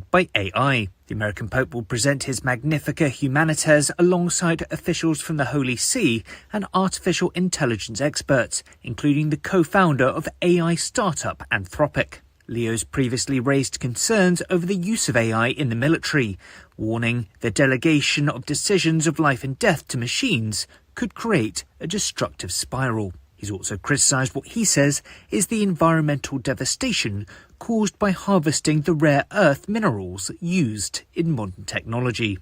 by AI. The American Pope will present his Magnificat Humanitas alongside officials from the Holy See and artificial intelligence experts, including the co-founder of AI startup Anthropic. Leo's previously raised concerns over the use of AI in the military, warning the delegation of decisions of life and death to machines could create a destructive spiral. He's also criticised what he says is the environmental devastation caused by harvesting the rare earth minerals used in modern technology.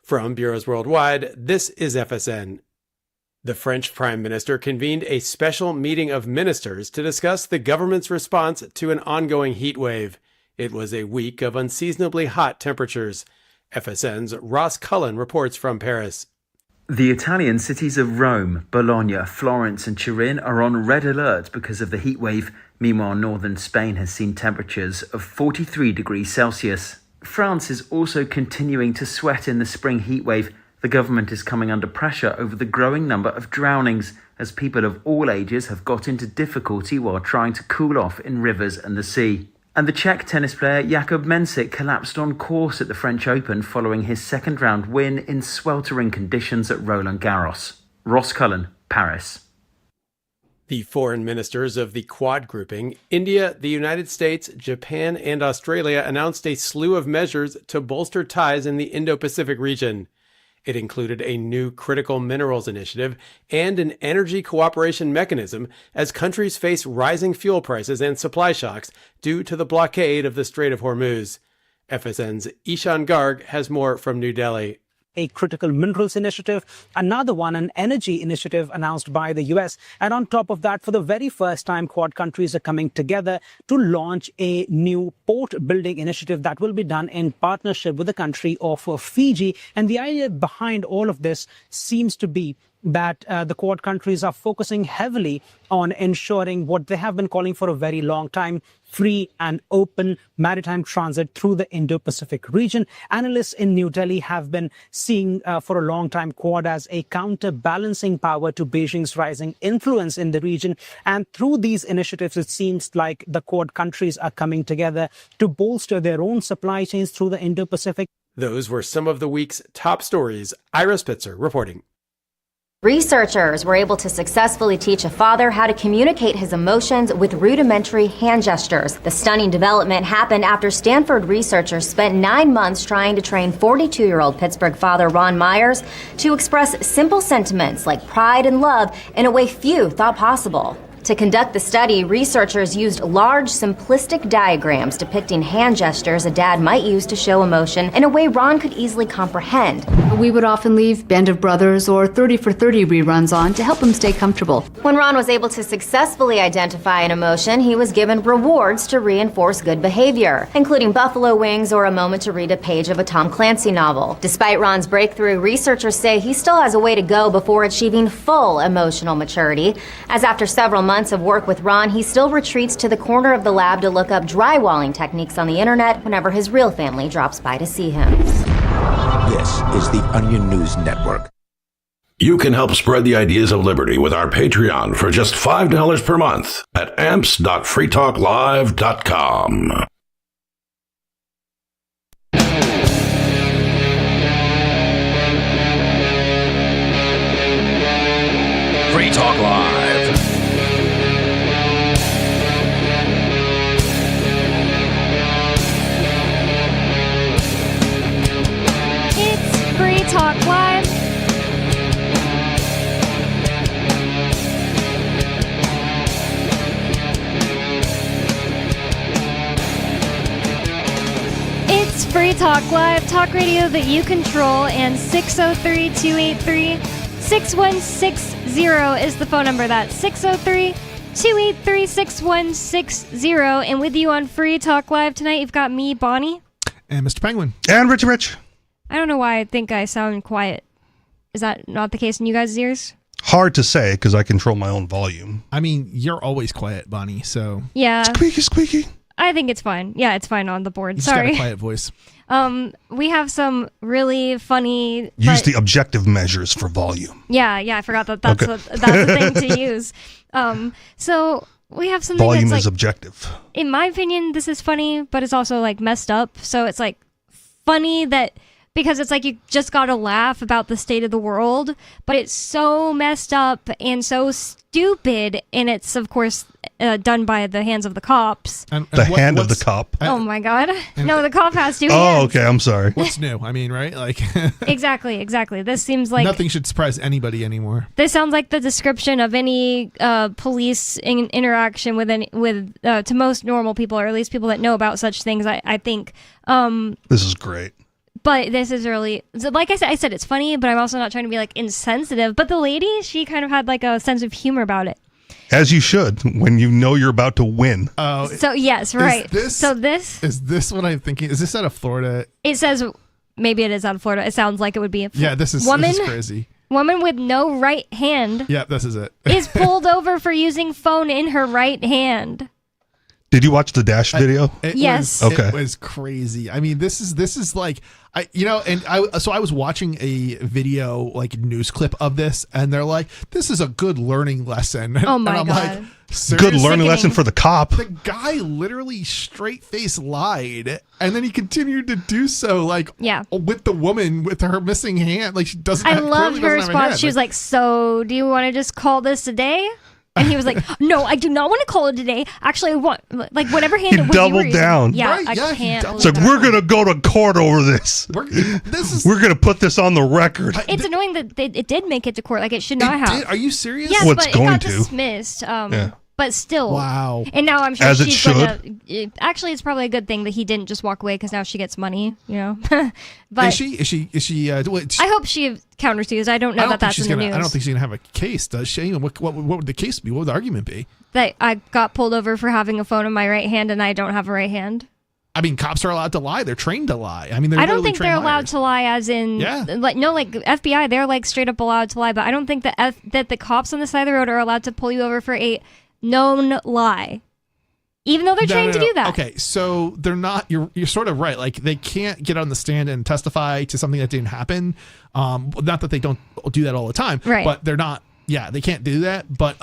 From Bureaus Worldwide, this is FSN. The French Prime Minister convened a special meeting of ministers to discuss the government's response to an ongoing heat wave. It was a week of unseasonably hot temperatures. FSN's Ross Cullen reports from Paris. The Italian cities of Rome, Bologna, Florence and Turin are on red alert because of the heat wave. Meanwhile, northern Spain has seen temperatures of 43 degrees Celsius. France is also continuing to sweat in the spring heat wave. The government is coming under pressure over the growing number of drownings, as people of all ages have got into difficulty while trying to cool off in rivers and the sea. And the Czech tennis player Jakub Mensik collapsed on course at the French Open following his second-round win in sweltering conditions at Roland Garros. Ross Cullen, Paris. The foreign ministers of the Quad grouping, India, the United States, Japan, and Australia announced a slew of measures to bolster ties in the Indo-Pacific region. It included a new critical minerals initiative and an energy cooperation mechanism as countries face rising fuel prices and supply shocks due to the blockade of the Strait of Hormuz. FSN's Ishan Garg has more from New Delhi. A critical minerals initiative, another one, an energy initiative announced by the US. And on top of that, for the very first time, Quad countries are coming together to launch a new port building initiative that will be done in partnership with the country of Fiji. And the idea behind all of this seems to be that the Quad countries are focusing heavily on ensuring what they have been calling for a very long time, free and open maritime transit through the Indo-Pacific region. Analysts in New Delhi have been seeing for a long time Quad as a counterbalancing power to Beijing's rising influence in the region. And through these initiatives, it seems like the Quad countries are coming together to bolster their own supply chains through the Indo-Pacific. Those were some of the week's top stories. Ira Spitzer reporting. Researchers were able to successfully teach a father how to communicate his emotions with rudimentary hand gestures. The stunning development happened after Stanford researchers spent 9 months trying to train 42-year-old Pittsburgh father Ron Myers to express simple sentiments like pride and love in a way few thought possible. To conduct the study, researchers used large, simplistic diagrams depicting hand gestures a dad might use to show emotion in a way Ron could easily comprehend. We would often leave Band of Brothers or 30 for 30 reruns on to help him stay comfortable. When Ron was able to successfully identify an emotion, he was given rewards to reinforce good behavior, including buffalo wings or a moment to read a page of a Tom Clancy novel. Despite Ron's breakthrough, researchers say he still has a way to go before achieving full emotional maturity, as after several months of work with Ron, he still retreats to the corner of the lab to look up drywalling techniques on the internet whenever his real family drops by to see him. This is the Onion News Network. You can help spread the ideas of liberty with our Patreon for just $5 per month at amps.freetalklive.com. Free Talk Live. Free Talk Live. It's Free Talk Live, talk radio that you control, and 603-283-6160 is the phone number. That's 603-283-6160. And with you on Free Talk Live tonight, you've got me, Bonnie. And Mr. Penguin. And Rich. I don't know why I think I sound quiet. Is that not the case in you guys' ears? Hard to say because I control my own volume. I mean, you're always quiet, Bonnie, so... Yeah. Squeaky. I think it's fine. Yeah, it's fine on the board. You Sorry. Just got a quiet voice. We have some really funny... Use the objective measures for volume. Yeah, I forgot that's the thing to use. So we have something Volume that's is like, objective. in my opinion, this is funny, but it's also like messed up. So it's like funny that because it's like you just got to laugh about the state of the world, but it's so messed up and so stupid, and it's of course done by the hands of the cops. And The hand of the cop. Oh my god! No, the cop has two Oh, hands. okay. I'm sorry. What's new? I mean, right? Like Exactly. This seems like nothing should surprise anybody anymore. this sounds like the description of any police interaction with to most normal people, or at least people that know about such things. I think. This is great. But this is really, so like I said, it's funny, but I'm also not trying to be like insensitive. But the lady, she kind of had like a sense of humor about it. As you should when you know you're about to win. Oh, So yes, right. So this is this what I'm thinking? Is this out of Florida? it says maybe it is out of Florida. It sounds like it would be. Yeah, this is crazy. Woman with no right hand Yeah, this is it. is pulled over for using phone in her right hand. Did you watch the Dash video? Yes. Okay. It was crazy. I mean, this is like, I was watching a video, like news clip of this, and they're like, this is a good learning lesson. Oh my and I'm God. like, seriously? Good learning lesson for the cop. The guy literally straight face lied, and then he continued to do so, like, Yeah. with the woman with her missing hand. Like, she doesn't. I clearly loved her doesn't have a response. hand. She was like, "So, do you want to just call this a day?" And he was like, "No, I do not want to call it a day. Actually, I want like whatever hand He it was." doubled you were down. Using. Yeah, Right, I yeah, he can't. doubled It's like, we're going to go to court over this. We're going to put this on the record. It's annoying that it did make it to court. Like it should not have. Are you serious? Yes, Well, but it's it going got to. dismissed. Yeah. But still. Wow. And now I'm sure As it she's should. gonna. Actually, it's probably a good thing that he didn't just walk away because now she gets money. You know. But Is she? I hope she countersues. I don't know that that's in the news. I don't think she's gonna have a case, does she? What would the case be? What would the argument be? That I got pulled over for having a phone in my right hand and I don't have a right hand. I mean, cops are allowed to lie. They're trained to lie. I mean, I don't think they're allowed to lie, as in, Yeah. like FBI. They're like straight up allowed to lie, but I don't think that the cops on the side of the road are allowed to pull you over for a known lie, even though they're trained to do that. Okay, so they're not. You're sort of right. Like they can't get on the stand and testify to something that didn't happen. Not that they don't do that all the time, Right. But they're not. Yeah, they can't do that. But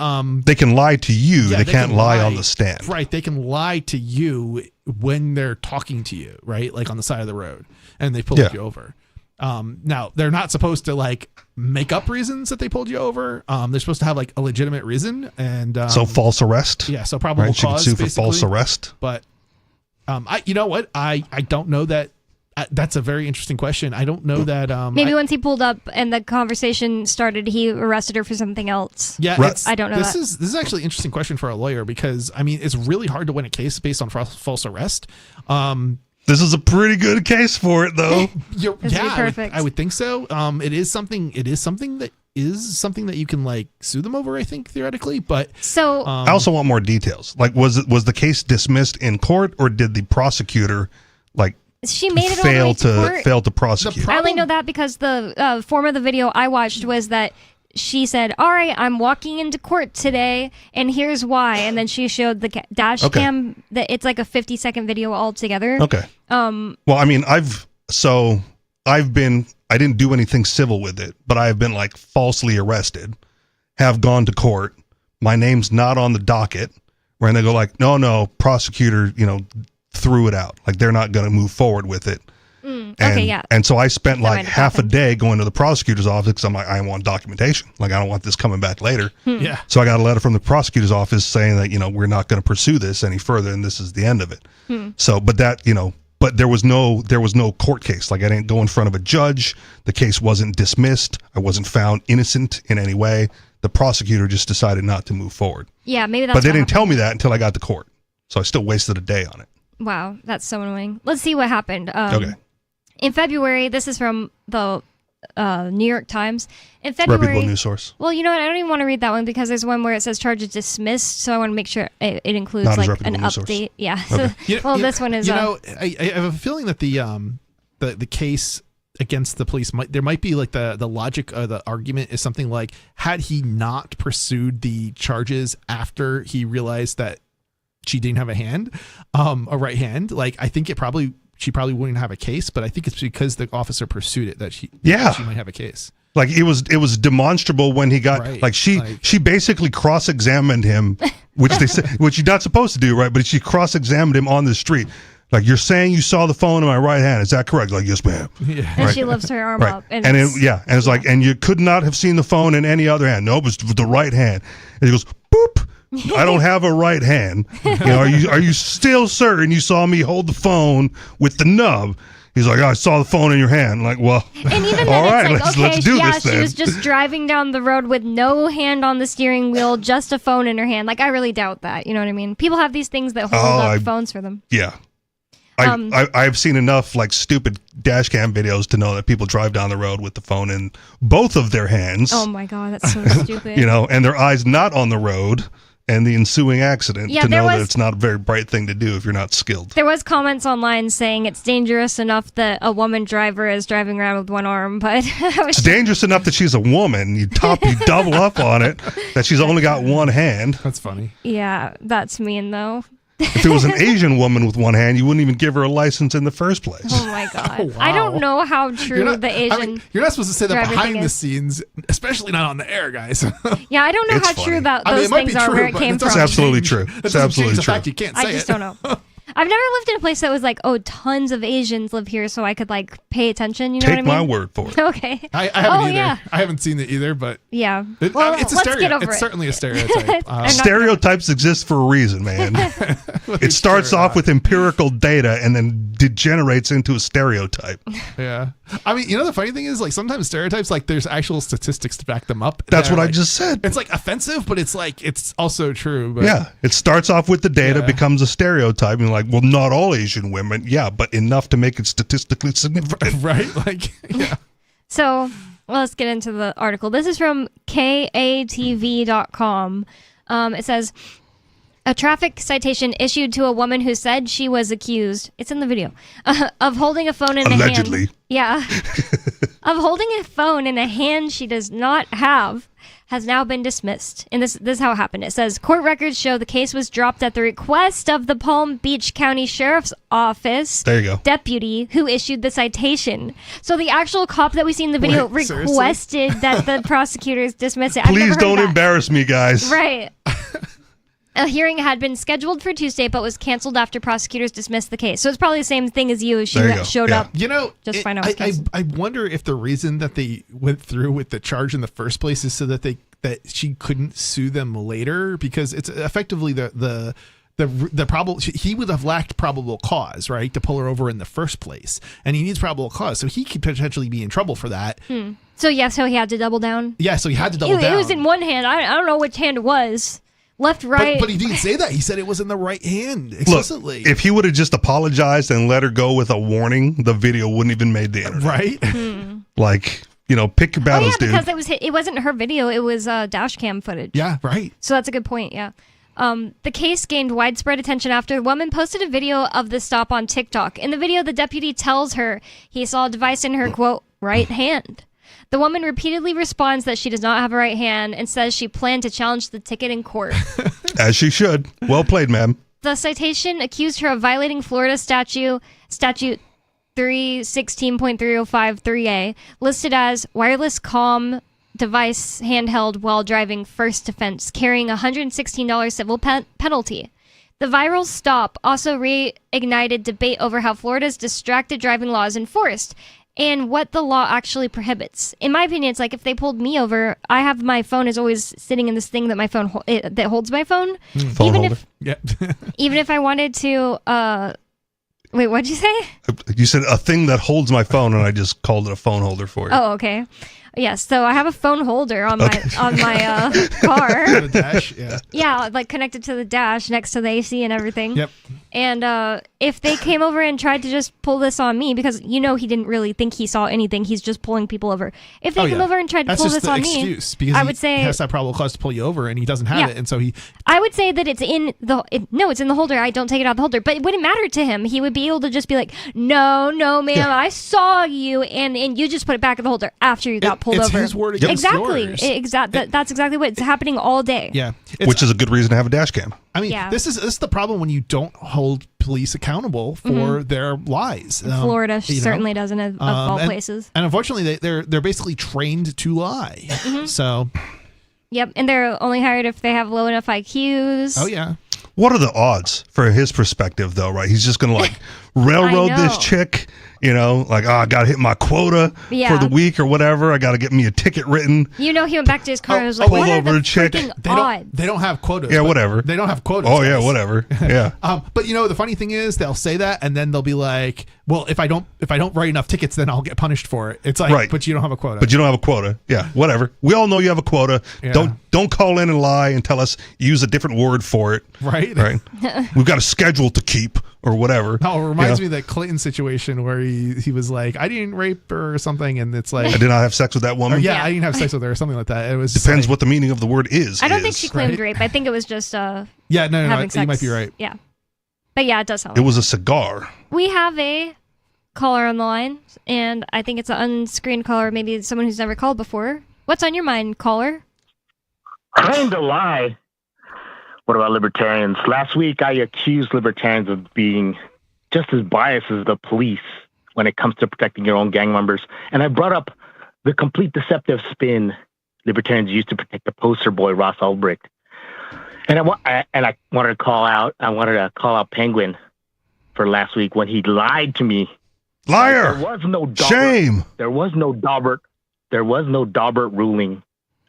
They can lie to you. yeah, they can't can lie on the stand. Right, they can lie to you when they're talking to you, right? Like on the side of the road, and they pull Yeah. you over. Now they're not supposed to like make up reasons that they pulled you over. They're supposed to have like a legitimate reason, and So false arrest. yeah, so probable Right? She could cause sue for false basically. arrest. But you know what? I don't know that. That's a very interesting question. I don't know that. Maybe once he pulled up and the conversation started, he arrested her for something else. Yeah, Right. I don't know This that. is actually an interesting question for a lawyer because I mean it's really hard to win a case based on false arrest. This is a pretty good case for it, though. This would be perfect. I would think so. It is something that you can like sue them over. I think theoretically, but So I also want more details. Like, was the case dismissed in court, or did the prosecutor like she made it all the way to court. fail to prosecute? I only know that because the form of the video I watched was that she said, "All right, I'm walking into court today, and here's why." And then she showed the dash Okay. cam. That it's like a 50-second video altogether. Okay. Well, I mean, I didn't do anything civil with it, but I've been like falsely arrested, have gone to court. My name's not on the docket, where they go like, no, prosecutor, threw it out. Like they're not going to move forward with it. Okay, yeah. And so I spent That like might have half happened. a day going to the prosecutor's office because I'm like, I want documentation. Like I don't want this coming back later. yeah. So I got a letter from the prosecutor's office saying that, we're not going to pursue this any further and this is the end of it. So, but there was no court case. Like I didn't go in front of a judge. The case wasn't dismissed. I wasn't found innocent in any way. The prosecutor just decided not to move forward. Yeah, maybe that's. But they what didn't tell happened. me that until I got to court. So I still wasted a day on it. Wow, that's so annoying. Let's see what happened. Okay. In February, this is from the New York Times. In February, Reputable news source. Well, you know what? I don't even want to read that one because there's one where it says charges dismissed. So I want to make sure it includes Not as like an reputable news source. update. Yeah. Okay. So, this one is. I have a feeling that the case against the police might be like the logic or the argument is something like, had he not pursued the charges after he realized that she didn't have a right hand, like I think she probably wouldn't have a case, but I think it's because the officer pursued it that she might have a case. Like it was demonstrable when he got she basically cross-examined him, which which you're not supposed to do, right? But she cross-examined him on the street. Like, you're saying you saw the phone in my right hand. Is that correct? Like, yes, ma'am. Yeah. And she lifts her arm up. And it's like, and you could not have seen the phone in any other hand. No, it was the right hand. And he goes, boop. I don't have a right hand. Are you still certain you saw me hold the phone with the nub? He's like, I saw the phone in your hand. Like, well, and even then, all right, it's like, let's do this then. She was just driving down the road with no hand on the steering wheel, just a phone in her hand. Like, I really doubt that. You know what I mean? People have these things that hold up phones for them. Yeah. I've seen enough like stupid dash cam videos to know that people drive down the road with the phone in both of their hands. Oh my God, that's so stupid. And their eyes not on the road. And the ensuing accident to know that it's not a very bright thing to do if you're not skilled. There was comments online saying it's dangerous enough that a woman driver is driving around with one arm, but it's dangerous enough that she's a woman. You double up on it that she's only got one hand. That's funny. Yeah, that's mean though. If it was an Asian woman with one hand, you wouldn't even give her a license in the first place. Oh my God. Oh, wow. I don't know how true the Asian. You're not supposed to say that behind the scenes, especially not on the air, guys. Yeah, I don't know how true those things are, where it came from. It's absolutely true. It's absolutely true. You can't say I just don't know. I've never lived in a place that was like, oh, tons of Asians live here, so I could like pay attention. You know what I mean? Take my word for it. Okay. I haven't either. Yeah. I haven't seen it either, but yeah. It's a stereotype. It's certainly a stereotype. Stereotypes exist for a reason, man. It starts off with empirical data and then degenerates into a stereotype. Yeah. I mean, the funny thing is, like, sometimes stereotypes, like, there's actual statistics to back them up. That's what I just said. It's like offensive, but it's like it's also true. But, yeah, it starts off with the data, becomes a stereotype, and like, well, not all Asian women, but enough to make it statistically significant, right? Like, yeah. So let's get into the article. This is from KATV.com. It says, a traffic citation issued to a woman who said she was accused, it's in the video, of holding a phone in allegedly. A hand. Yeah. Of holding a phone in a hand she does not have has now been dismissed. And this is how it happened. It says, court records show the case was dropped at the request of the Palm Beach County Sheriff's Office there you go. deputy who issued the citation. So the actual cop that we see in the video requested that the prosecutors dismiss it. Please don't embarrass me, guys. Right. A hearing had been scheduled for Tuesday, but was canceled after prosecutors dismissed the case. So it's probably the same thing as you. She showed up. Just to find out. I wonder if the reason that they went through with the charge in the first place is so that she couldn't sue them later, because it's effectively the probable. He would have lacked probable cause, right, to pull her over in the first place, and he needs probable cause, so he could potentially be in trouble for that. So he had to double down. Yeah, so he had to double down. It was in one hand. I don't know which hand it was. Left, right. But he didn't say that. He said it was in the right hand explicitly. Look, if he would have just apologized and let her go with a warning, the video wouldn't even made the internet. Right? Like, pick your battles, dude. Because it wasn't her video. It was dash cam footage. Yeah, right. So that's a good point, yeah. The case gained widespread attention after the woman posted a video of the stop on TikTok. In the video, the deputy tells her he saw a device in her, quote, right hand. The woman repeatedly responds that she does not have a right hand and says she planned to challenge the ticket in court. As she should. Well played, ma'am. The citation accused her of violating Florida Statute 316.3053A, listed as wireless comm device handheld while driving, first offense, carrying a $116 civil penalty. The viral stop also reignited debate over how Florida's distracted driving law is enforced and what the law actually prohibits. In my opinion, it's like if they pulled me over, I have my phone is always sitting in this thing that my phone that holds my phone. Phone even holder. Even if I wanted to. Wait, what'd you say? You said a thing that holds my phone, and I just called it a phone holder for you. Oh, okay. Yes, so I have a phone holder on my car. The dash, yeah. Yeah, like connected to the dash next to the AC and everything. Yep. And if they came over and tried to just pull this on me, because he didn't really think he saw anything, he's just pulling people over. If they come over and tried to pull this on me, because I would say he has that probable cause to pull you over, and he doesn't have it, and so he. I would say that it's in it's in the holder. I don't take it out of the holder, but it wouldn't matter to him. He would be able to just be like, no, ma'am, I saw you, and you just put it back in the holder after you got pulled pulled it's over. his word against Exactly. yours. That's exactly what it's happening all day. Yeah. Which is a good reason to have a dash cam. I mean, Yeah. this is the problem when you don't hold police accountable for their lies. Florida you know? certainly doesn't, of all places. And unfortunately, they're basically trained to lie. So, Yep, and they're only hired if they have low enough IQs. oh yeah. What are the odds for his perspective, though, right? He's just going to, like, railroad I this know. chick, you know, like, oh, I got to hit my quota Yeah. for the week or whatever. I got to get me a ticket written. You know, he went back to his car and was like, pull what are over the the chick. freaking They odds? don't have quotas. Yeah, but whatever. They don't have quotas. Oh, yeah, guys. whatever. Yeah. But you know, the funny thing is, they'll say that, and then they'll be like, "Well, if I don't write enough tickets, then I'll get punished for it." It's like, Right. but you don't have a quota. But you don't have a quota. Yeah, whatever. We all know you have a quota. Yeah. Don't call in and lie and tell us use a different word for it. Right. Right. We've got a schedule to keep or whatever. No, it reminds me of that Clinton situation where he was like, "I didn't rape her" or something, and it's like, I did not have sex with that woman. yeah, I didn't have sex with her or something like that. It was Depends like, what the meaning of the word is. I don't think she claimed right? rape. I think it was just no, having sex. you might be right. Yeah. But yeah, it does sound It like was a cigar. We have a caller on the line, and I think it's an unscreened caller, maybe someone who's never called before. What's on your mind, caller? Kind of lie. What about libertarians? Last week, I accused libertarians of being just as biased as the police when it comes to protecting your own gang members. And I brought up the complete deceptive spin libertarians used to protect the poster boy, Ross Ulbricht. And I wanted to call out Penguin for last week when he lied to me. Liar. There was no Daubert, Shame. There was no Daubert ruling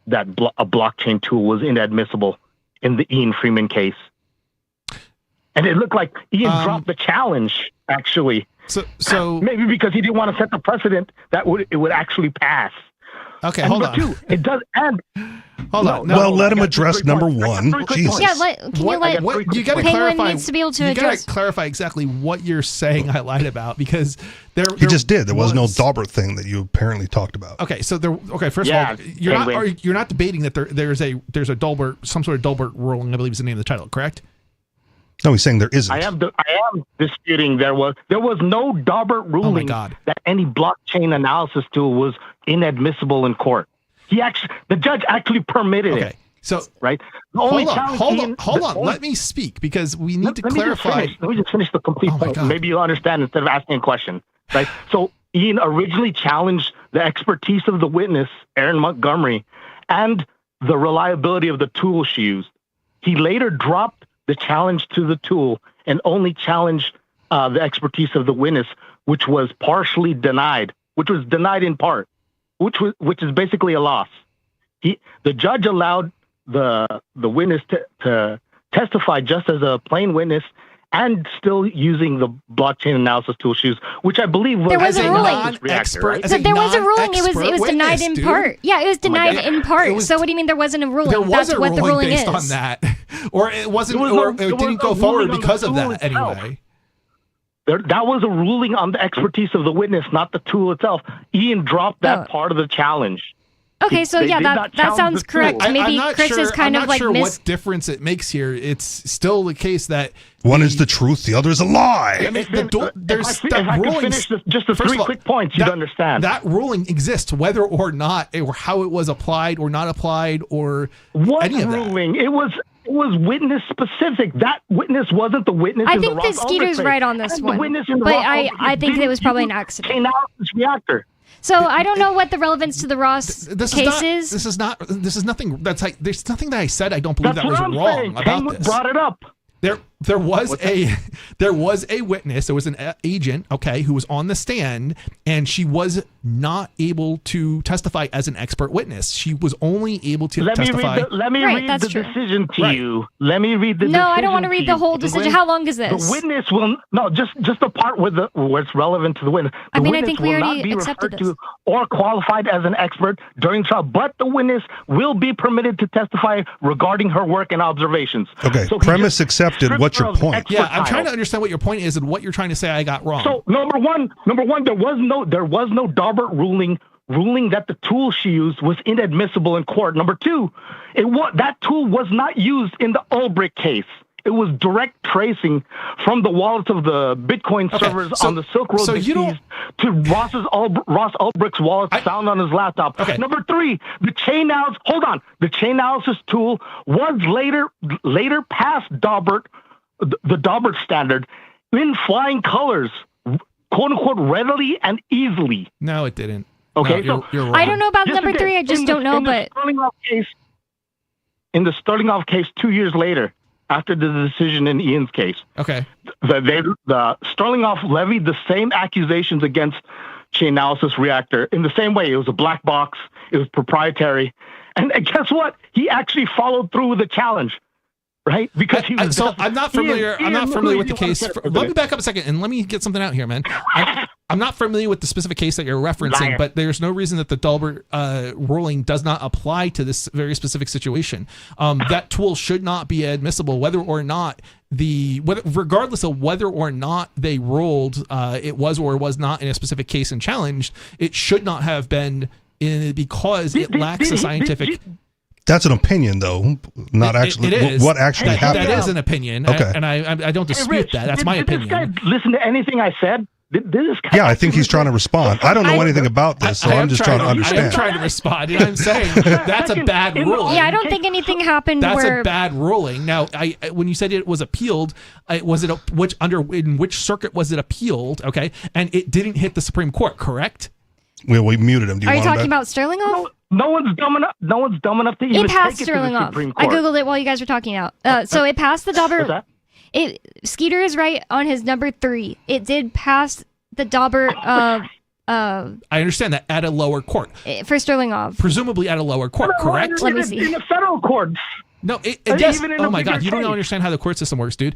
that a blockchain tool was inadmissible in the Ian Freeman case. And it looked like Ian dropped the challenge, actually. So maybe because he didn't want to set the precedent that it would actually pass. Okay, and hold number on. two, it does. And Hold on. No, well, let him address number one. Jesus. Yeah, What you got to Penguin clarify? needs to be able to you address. got to clarify exactly what you're saying. I lied about because He just did. There was no Daubert thing that you apparently talked about. Okay, so first Yeah, of all, you're not debating that there's a Daubert, some sort of Daubert ruling, I believe is the name of the title, correct? No, he's saying there isn't. I am disputing there was no Daubert ruling that any blockchain analysis tool was inadmissible in court. The judge actually permitted it. So right. The only hold on. Let me speak because we need to clarify. Let me just finish the complete point. Maybe you'll understand instead of asking a question. Right. So Ian originally challenged the expertise of the witness, Erin Montgomery, and the reliability of the tool she used. He later dropped the challenge to the tool and only challenged the expertise of the witness, which was partially denied, which was denied in part, which is basically a loss. The judge allowed the witness to testify just as a plain witness and still using the blockchain analysis tool she used, which I believe was There was a ruling. Right? So there was a ruling. It was denied in part. Yeah, it was denied in part. So what do you mean there wasn't a ruling? There was That's a what the ruling based is. on that, or it wasn't, or it didn't go forward because of that anyway. That was a ruling on the expertise of the witness, not the tool itself. Ian dropped that part of the challenge. Okay, so yeah, that sounds correct. Maybe Chris is kind of like what difference it makes here. It's still the case that one is the truth, the other is a lie. If I could finish just the three quick points, you'd understand. That ruling exists, whether or not, or how it was applied or not applied, or what any of ruling? It was witness specific. That witness wasn't the witness. I think that Skeeter's right on this one, but I think it was probably an accident. Reactor. So I don't know what the relevance to the Ross case is. This is nothing. There's nothing that I said. I don't believe That's that was what I'm wrong saying. about Penguin this. brought it up. There was a witness. There was an agent, who was on the stand, and she was not able to testify as an expert witness. She was only able to testify. Let me read the decision to you. Let me read the decision. No, I don't want to read the whole decision. How long is this? The witness will just the part where it's relevant to the witness. The I witness think we will already not be accepted referred this. to or qualified as an expert during trial, but the witness will be permitted to testify regarding her work and observations. Okay, so premise accepted. What's your point? Yeah, I'm trying to understand what your point is and what you're trying to say I got wrong. So number one, there was no Daubert ruling that the tool she used was inadmissible in court. Number two, that tool was not used in the Ulbricht case. It was direct tracing from the wallets of the Bitcoin servers on the Silk Road to Ross Ulbricht's wallet found on his laptop. Okay. Number 3, the chain analysis tool was later passed the Daubert standard in flying colors, quote unquote, readily and easily. No, it didn't. Okay, no, you're wrong. I don't know about number 3. I just don't know, but in the Sterlinghoff case 2 years later, after the decision in Ian's case, okay, the Sterlinghoff levied the same accusations against chain analysis reactor in the same way. It was a black box. It was proprietary. And guess what? He actually followed through with the challenge. Right? Because I'm not familiar with the case. Let me back up a second and let me get something out here, man. I'm not familiar with the specific case that you're referencing, but there's no reason that the Daubert ruling does not apply to this very specific situation. That tool should not be admissible, regardless of whether or not they ruled it was or was not in a specific case and challenged. It should not have been because it lacks a scientific. That's an opinion, though, not actually what actually happened. That is an opinion, okay. And I don't dispute that. That's my opinion. Did this guy listen to anything I said? Yeah, I think he's trying to respond. I don't know anything about this, so I'm just trying to understand. I'm trying to respond, and I'm saying that's a bad ruling. Yeah, I don't think anything happened. That's a bad ruling. Now, when you said it was appealed, in which circuit was it appealed? Okay, and it didn't hit the Supreme Court, correct? Well, we muted him. Are you talking about Sterlinghoff? No one's dumb enough to even it passed take it to the Supreme Sterlinghoff. Court. I googled it while you guys were talking out. So it passed the Daubert. Skeeter is right on his number 3. It did pass the Daubert. I understand that at a lower court. For Sterlinghoff. Presumably at a lower court, correct? Let me see. In the federal courts. No, yes. Oh my God, you don't understand how the court system works, dude.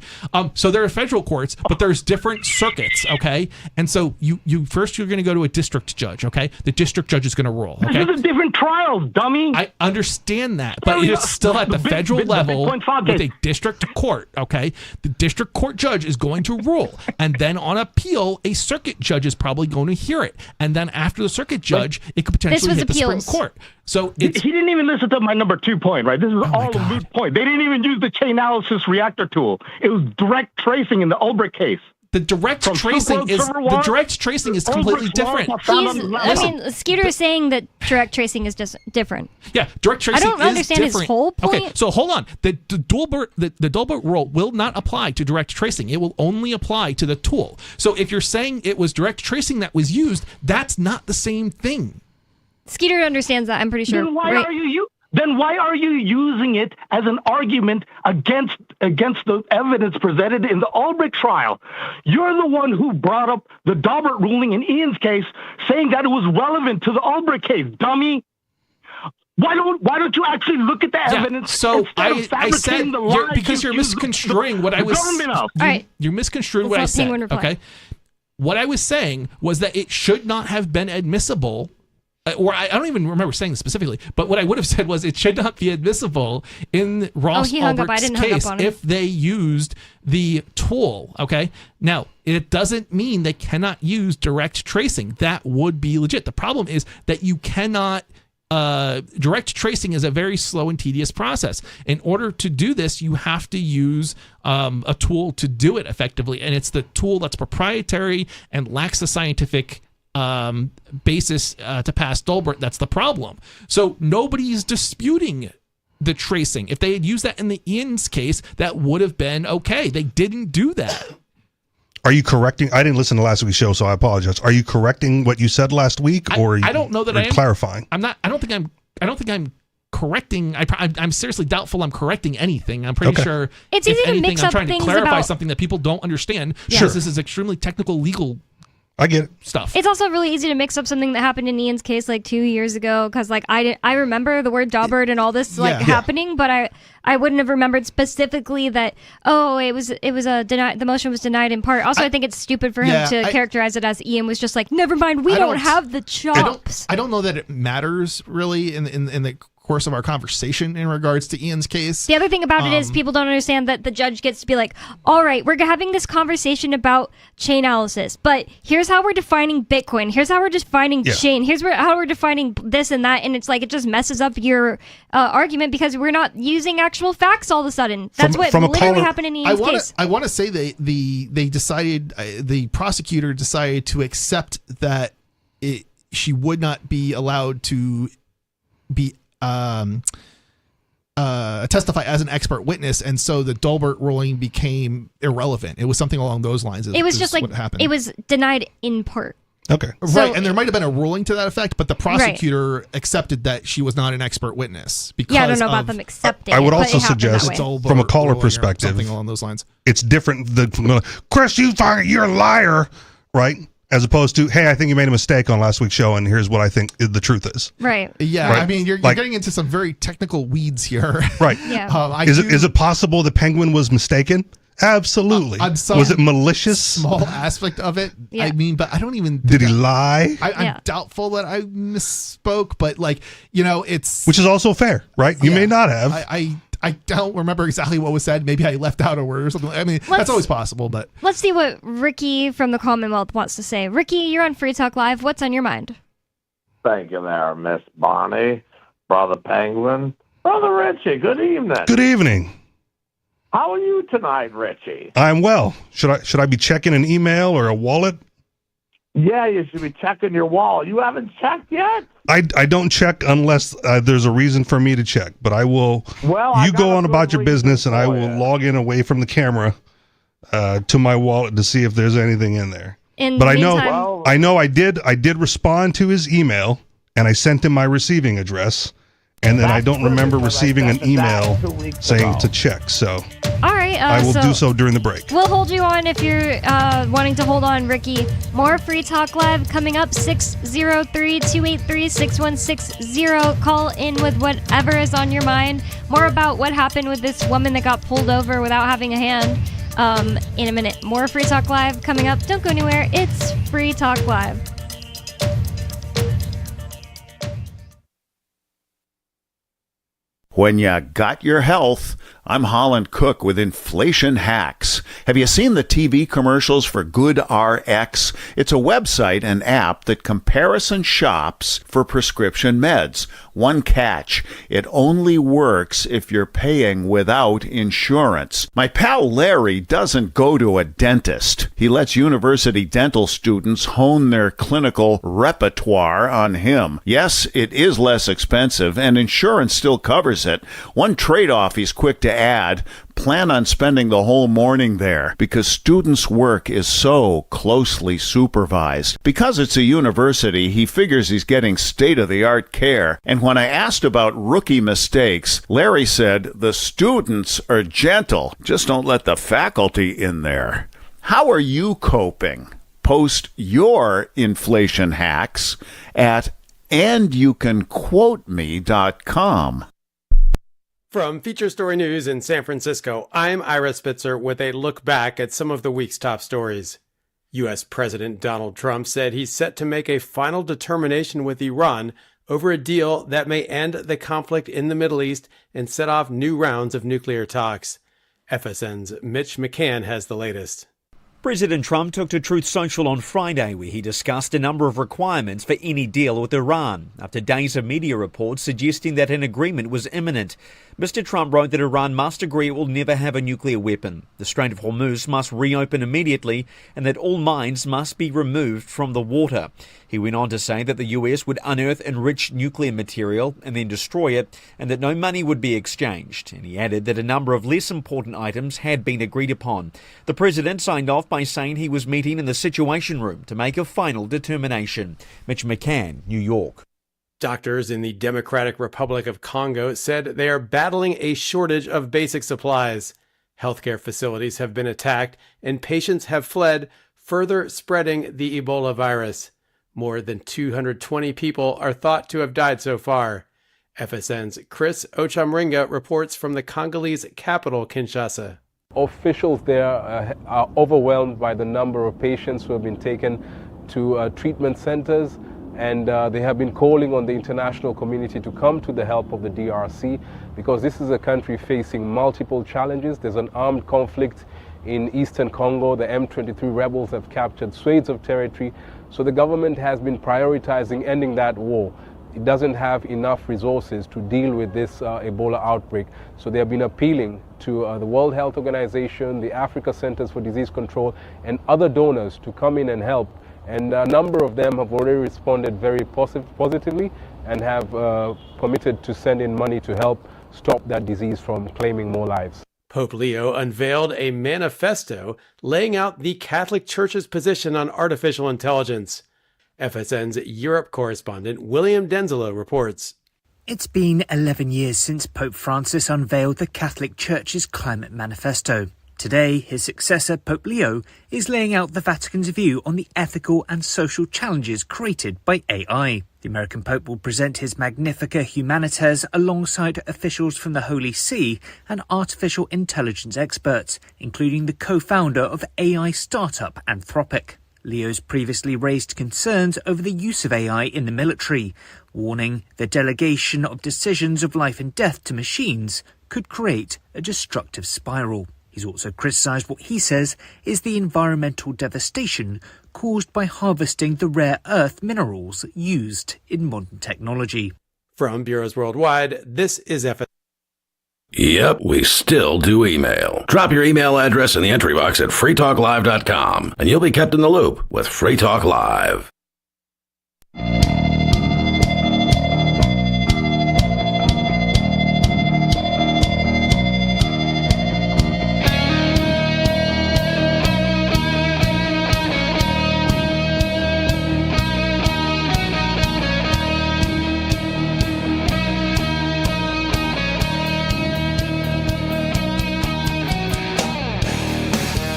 So there are federal courts, but there's different circuits, okay? And so you're going to go to a district judge, okay? The district judge is going to rule, okay? This is a different trial, dummy. I understand that, but it's still at the federal level with a district court, okay? The district court judge is going to rule, and then on appeal, a circuit judge is probably going to hear it, and then after the circuit judge, it could potentially hit the Supreme Court. So he didn't even listen to my number 2 point, right? This is all a moot point. They didn't even use the chain analysis reactor tool. It was direct tracing in the Ulbricht case. The direct tracing is completely different. Skeeter is saying that direct tracing is just different. Yeah, direct tracing is different. I don't understand his whole point. Okay, so hold on. The Daubert rule will not apply to direct tracing. It will only apply to the tool. So if you're saying it was direct tracing that was used, that's not the same thing. Skeeter understands that, I'm pretty sure. Then why are you using it as an argument against the evidence presented in the Ulbricht trial? You're the one who brought up the Daubert ruling in Ian's case, saying that it was relevant to the Ulbricht case, dummy. Why don't you actually look at the evidence? So I said because you're misconstruing what I was. You're misconstruing what I said. Okay. What I was saying was that it should not have been admissible. Or I don't even remember saying this specifically, but what I would have said was it should not be admissible in Ross Ulbricht's case if they used the tool. Okay. Now, it doesn't mean they cannot use direct tracing. That would be legit. The problem is that you cannot. Direct tracing is a very slow and tedious process. In order to do this, you have to use a tool to do it effectively, and it's the tool that's proprietary and lacks the scientific basis to pass Daubert. That's the problem. So nobody's disputing the tracing. If they had used that in the Ian's case, that would have been okay. They didn't do that. Are you correcting? I didn't listen to last week's show, so I apologize. Are you correcting what you said last week, or I don't know that I am clarifying? I'm not. I don't think I'm correcting. I'm seriously doubtful I'm correcting anything. I'm pretty sure it's easy to mix up I'm trying things to clarify about something that people don't understand. Yeah. Because this is extremely technical legal. I get it. Stuff. It's also really easy to mix up something that happened in Ian's case like 2 years ago, because like I remember the word Daubert and all this happening, but I wouldn't have remembered specifically that it was a denied. The motion was denied in part. Also, I think it's stupid for him to characterize it as Ian was just like, never mind, we don't have the chops. I don't know that it matters really in the course of our conversation in regards to Ian's case. The other thing about it is people don't understand that the judge gets to be like, all right, we're having this conversation about chain analysis, but here's how we're defining Bitcoin. Here's how we're defining chain. Here's how we're defining this and that. And it's like, it just messes up your argument because we're not using actual facts all of a sudden. That's what literally happened in Ian's case. I want to say they decided, the prosecutor decided to accept that she would not be allowed to be testify as an expert witness, and so the Daubert ruling became irrelevant. It was something along those lines. It was just like what happened. It was denied in part. Okay. Right, and there might have been a ruling to that effect, but the prosecutor accepted that she was not an expert witness. Because I don't know about them accepting. I would it, also suggest, from a caller perspective, something along those lines. It's different than Chris, you're a liar, right? As opposed to, hey, I think you made a mistake on last week's show, and here's what I think the truth is. Right. Yeah. Right? I mean, you're getting into some very technical weeds here. Right. Yeah. Is it possible the Penguin was mistaken? Absolutely. Was it malicious? Small aspect of it. Yeah. I mean, but I don't even. Did he lie? I'm doubtful that I misspoke, but it's. Which is also fair, right? You may not have. I don't remember exactly what was said. Maybe I left out a word or something. I mean, that's always possible, but. Let's see what Ricky from the Commonwealth wants to say. Ricky, you're on Free Talk Live. What's on your mind? Thank you there, Miss Bonnie, Brother Penguin, Brother Richie. Good evening. Good evening. How are you tonight, Richie? I'm well. Should I be checking an email or a wallet? Yeah, you should be checking your wallet. You haven't checked yet? I don't check unless there's a reason for me to check, but I will. Well, you go on about your business, and I will log in away from the camera to my wallet to see if there's anything in there. But I know I did respond to his email, and I sent him my receiving address, and then I don't remember receiving an email saying to check. So all right, I will do so during the break. We'll hold you on if you're wanting to hold on, Ricky. More Free Talk Live coming up, 603-283-6160. Call in with whatever is on your mind. More about what happened with this woman that got pulled over without having a hand in a minute. More Free Talk Live coming up. Don't go anywhere. It's Free Talk Live. When you got your health, I'm Holland Cook with Inflation Hacks. Have you seen the TV commercials for GoodRx? It's a website and app that comparison shops for prescription meds. One catch, it only works if you're paying without insurance. My pal Larry doesn't go to a dentist. He lets university dental students hone their clinical repertoire on him. Yes, it is less expensive, and insurance still covers it. One trade-off he's quick to add, plan on spending the whole morning there because students' work is so closely supervised. Because it's a university, he figures he's getting state-of-the-art care. And when I asked about rookie mistakes, Larry said, the students are gentle. Just don't let the faculty in there. How are you coping? Post your inflation hacks at andyoucanquoteme.com. From Feature Story News in San Francisco, I'm Ira Spitzer with a look back at some of the week's top stories. U.S. President Donald Trump said he's set to make a final determination with Iran over a deal that may end the conflict in the Middle East and set off new rounds of nuclear talks. FSN's Mitch McCann has the latest. President Trump took to Truth Social on Friday where he discussed a number of requirements for any deal with Iran, after days of media reports suggesting that an agreement was imminent. Mr. Trump wrote that Iran must agree it will never have a nuclear weapon, the Strait of Hormuz must reopen immediately, and that all mines must be removed from the water. He went on to say that the US would unearth enriched nuclear material and then destroy it, and that no money would be exchanged. And he added that a number of less important items had been agreed upon. The president signed off by saying he was meeting in the Situation Room to make a final determination. Mitch McCann, New York. Doctors in the Democratic Republic of Congo said they are battling a shortage of basic supplies. Healthcare facilities have been attacked and patients have fled, further spreading the Ebola virus. More than 220 people are thought to have died so far. FSN's Chris Ochamringa reports from the Congolese capital, Kinshasa. Officials there are overwhelmed by the number of patients who have been taken to treatment centers. and they have been calling on the international community to come to the help of the DRC, because this is a country facing multiple challenges. There's an armed conflict in eastern Congo. The M23 rebels have captured swathes of territory, so the government has been prioritizing ending that war. It doesn't have enough resources to deal with this Ebola outbreak. So they have been appealing to the World Health Organization, the Africa Centers for Disease Control, and other donors to come in and help. And a number of them have already responded very positively and have committed to send in money to help stop that disease from claiming more lives. Pope Leo unveiled a manifesto laying out the Catholic Church's position on artificial intelligence. FSN's Europe correspondent William Denzilo reports. It's been 11 years since Pope Francis unveiled the Catholic Church's climate manifesto. Today, his successor, Pope Leo, is laying out the Vatican's view on the ethical and social challenges created by AI. The American Pope will present his Magnificat Humanitas alongside officials from the Holy See and artificial intelligence experts, including the co-founder of AI startup Anthropic. Leo's previously raised concerns over the use of AI in the military, warning the delegation of decisions of life and death to machines could create a destructive spiral. He's also criticised what he says is the environmental devastation caused by harvesting the rare earth minerals used in modern technology. From Bureaus Worldwide, this is FSN. Yep, we still do email. Drop your email address in the entry box at freetalklive.com, and you'll be kept in the loop with Free Talk Live.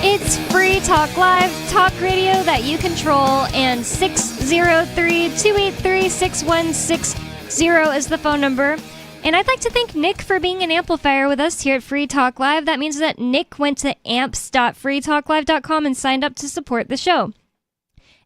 It's Free Talk Live, talk radio that you control, and 603-283-6160 is the phone number. And I'd like to thank Nick for being an amplifier with us here at Free Talk Live. That means that Nick went to amps.freetalklive.com and signed up to support the show.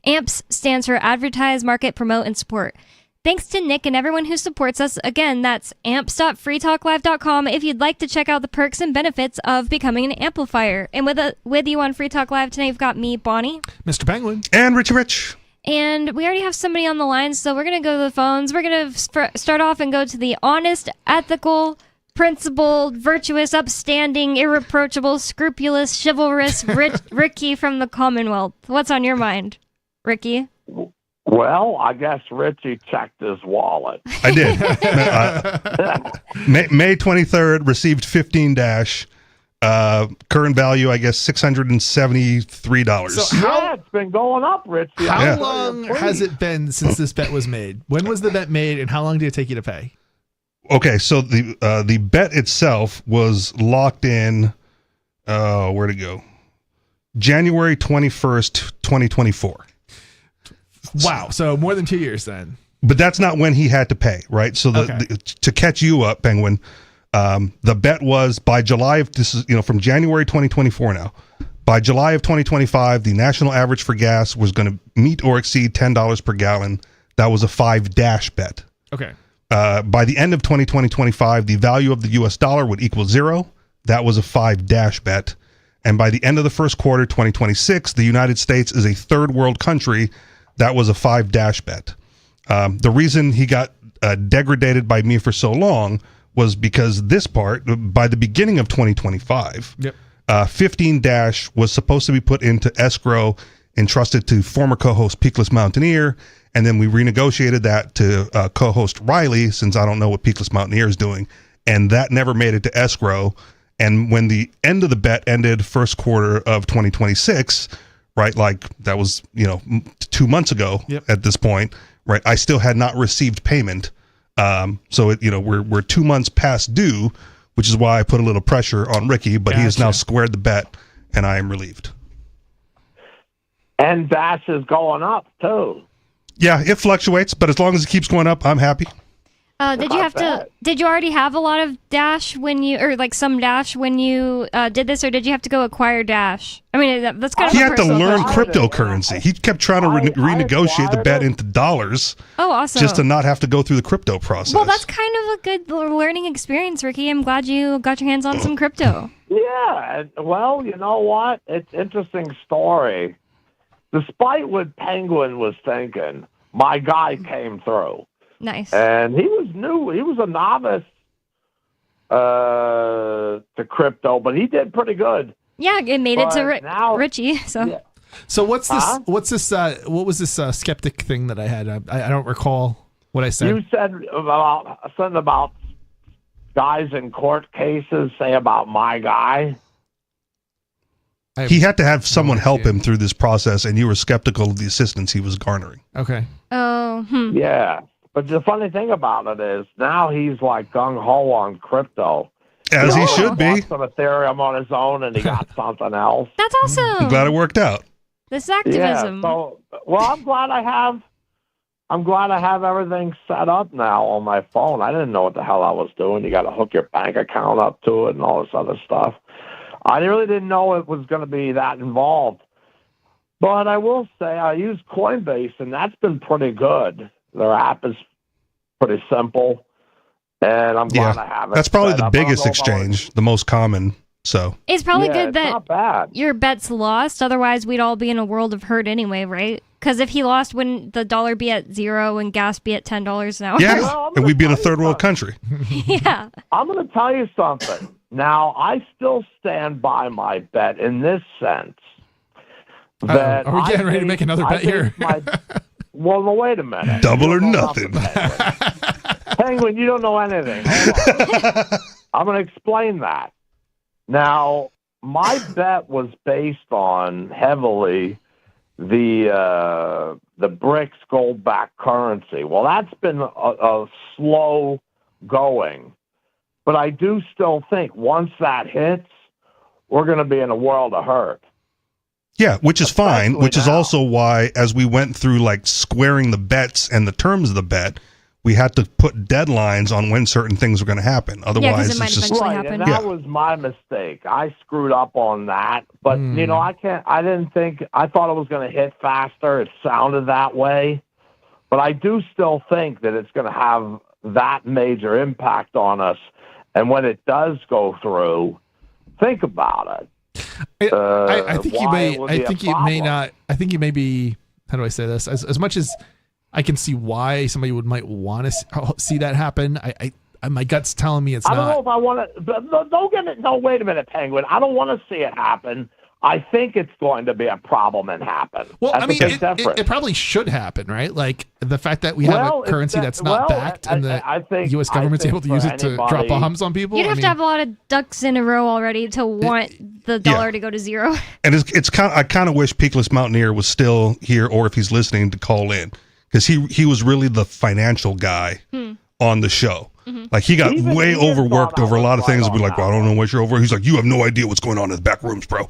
AMPS stands for Advertise, Market, Promote, and Support. Thanks to Nick and everyone who supports us. Again, that's amps.freetalklive.com if you'd like to check out the perks and benefits of becoming an amplifier. And with you on Free Talk Live tonight, we've got me, Bonnie. Mr. Penguin. And Richie Rich. And we already have somebody on the line, so we're going to go to the phones. We're going to start off and go to the honest, ethical, principled, virtuous, upstanding, irreproachable, scrupulous, chivalrous Ricky from the Commonwealth. What's on your mind, Ricky? Well, I guess Richie checked his wallet. I did. May 23rd, received 15 dash. Current value, I guess, $673. So it's been going up, Richie. How long has it been since this bet was made? When was the bet made, and how long did it take you to pay? Okay, so the bet itself was locked in. Where'd it go? January 21st, 2024. Wow, so more than 2 years then. But that's not when he had to pay, right? So to catch you up, Penguin, the bet was by July of this is from January 2024 now. By July of 2025, the national average for gas was going to meet or exceed $10 per gallon. That was a 5-dash bet. Okay. By the end of 2025, the value of the U.S. dollar would equal 0. That was a 5-dash bet. And by the end of the first quarter, 2026, the United States is a third world country. That was a 5-dash bet. The reason he got degraded by me for so long was because this part, by the beginning of 2025, 15 was supposed to be put into escrow, entrusted to former co-host Peakless Mountaineer, and then we renegotiated that to co-host Riley, since I don't know what Peakless Mountaineer is doing, and that never made it to escrow. And when the end of the bet ended first quarter of 2026, right, like that was 2 months ago at this point, right, I still had not received payment. So we're 2 months past due, which is why I put a little pressure on Ricky, but he has now squared the bet, and I am relieved. And Dash is going up too. Yeah, it fluctuates, but as long as it keeps going up, I'm happy. Did you already have a lot of Dash when you, or like some Dash when you did this, or did you have to go acquire Dash? I mean, that's kind of he a had to personal learn question. cryptocurrency. He kept trying to renegotiate the bet into dollars. Oh, awesome. Just to not have to go through the crypto process. Well, that's kind of a good learning experience, Ricky. I'm glad you got your hands on some crypto. Yeah, well, you know what? It's an interesting story. Despite what Penguin was thinking, my guy came through. Nice. And he was new. He was a novice to crypto, but he did pretty good. Yeah, it made it to Richie. So. Yeah. So what was this skeptic thing that I had? I don't recall what I said. You said something about guys in court cases say about my guy. He had to have someone help him through this process, and you were skeptical of the assistance he was garnering. Okay. Oh. Yeah. But the funny thing about it is now he's like gung-ho on crypto. As he should be. He bought some Ethereum on his own, and he got something else. That's awesome. I'm glad it worked out. This activism. Yeah, so, well, I'm glad I have everything set up now on my phone. I didn't know what the hell I was doing. You got to hook your bank account up to it and all this other stuff. I really didn't know it was going to be that involved. But I will say I use Coinbase, and that's been pretty good. Their app is pretty simple, and I'm glad I have it. That's probably set the up. biggest exchange, the most common. So It's probably good it's that not bad. your bet's lost. Otherwise, we'd all be in a world of hurt anyway, right? Because if he lost, wouldn't the dollar be at $0 and gas be at $10 an hour? yeah, and we'd be in a third world country. Yeah. I'm going to tell you something. Now, I still stand by my bet in this sense. That Are we getting ready to make another bet here? Well, wait a minute. Double or nothing. Penguin, you don't know anything. Hold on. I'm going to explain that. Now, my bet was based on heavily the BRICS gold-backed currency. Well, that's been a slow going. But I do still think once that hits, we're going to be in a world of hurt. Yeah, which is fine, which is also why, as we went through like squaring the bets and the terms of the bet, we had to put deadlines on when certain things were going to happen. Otherwise, it might it's just eventually happen. And that was my mistake. I screwed up on that. But, you know, I thought it was going to hit faster. It sounded that way. But I do still think that it's going to have that major impact on us. And when it does go through, think about it. I think you may not. I think you may be. How do I say this? As much as I can see why somebody might want to see that happen, I my gut's telling me it's not. I don't know if I want to. Don't get it. No, wait a minute, Penguin. I don't want to see it happen. I think it's going to be a problem and happen. Well, That's I mean, a big difference. it probably should happen, right? Like the fact that we have a currency that's not backed, and the U.S. government's able to use it to drop bombs on people. You'd have to have a lot of ducks in a row already to want the dollar to go to $0. And it's kind. I kind of wish Peakless Mountaineer was still here, or if he's listening, to call in, because he was really the financial guy on the show. Like he got way overworked over a lot of things. And be like, well, I don't know what you're over. He's like, you have no idea what's going on in the back rooms, bro.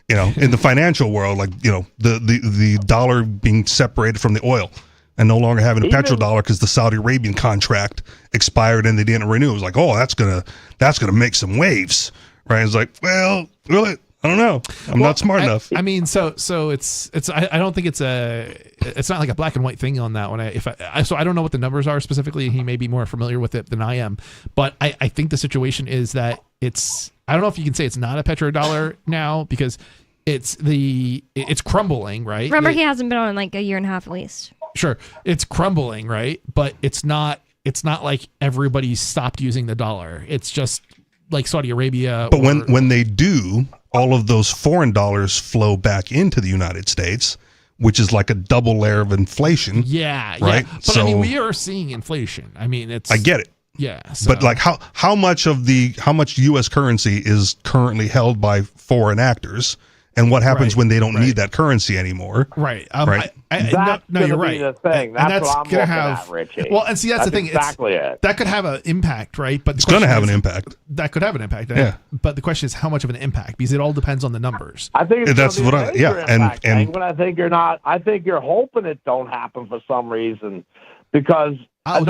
You know, in the financial world, like, you know, the dollar being separated from the oil and no longer having a petrodollar because the Saudi Arabian contract expired and they didn't renew. It was like, oh, that's gonna make some waves, right? It's like, well, really, I don't know. I'm not smart enough. I mean, so it's. I don't think it's not like a black and white thing on that one. So I don't know what the numbers are specifically. He may be more familiar with it than I am, but I think the situation is that it's. I don't know if you can say it's not a petrodollar now because it's crumbling, right? Remember, he hasn't been on in like a year and a half at least. Sure, it's crumbling, right? But it's not like everybody stopped using the dollar. It's just like Saudi Arabia. But when they do, all of those foreign dollars flow back into the United States, which is like a double layer of inflation. Yeah, right. Yeah. But I mean, we are seeing inflation. I mean, I get it. Yeah, but like how much U.S. currency is currently held by foreign actors, and what happens when they don't need that currency anymore? Right. Right. No, you're right. The thing. That's what I'm gonna looking have. At, Richie. Well, and see, that's the thing. Exactly it. That could have an impact, right? But it's going to have an impact. That could have an impact. Yeah. But the question is, how much of an impact? Because it all depends on the numbers. I think that's what I. Yeah. But I think you're not. I think you're hoping it don't happen for some reason, because Oh,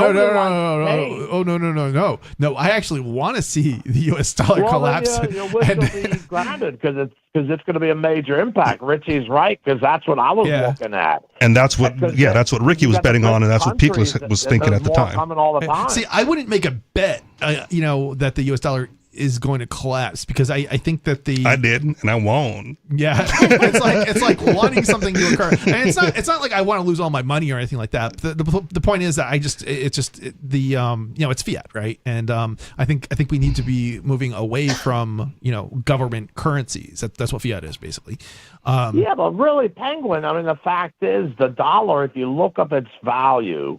no. I actually want to see the U.S. dollar collapse. Your wish will be granted because it's going to be a major impact. Richie's right because that's what I was looking at. And that's what Ricky was betting on, and that's what Peak was thinking at the time. Coming all the time. See, I wouldn't make a bet, that the U.S. dollar is going to collapse because I think that I did and I won't. Yeah, it's like wanting something to occur, and it's not like I want to lose all my money or anything like that. The point is that it's fiat, right? And I think we need to be moving away from government currencies. That's what fiat is basically. Yeah, but really, Penguin. I mean, the fact is the dollar. If you look up its value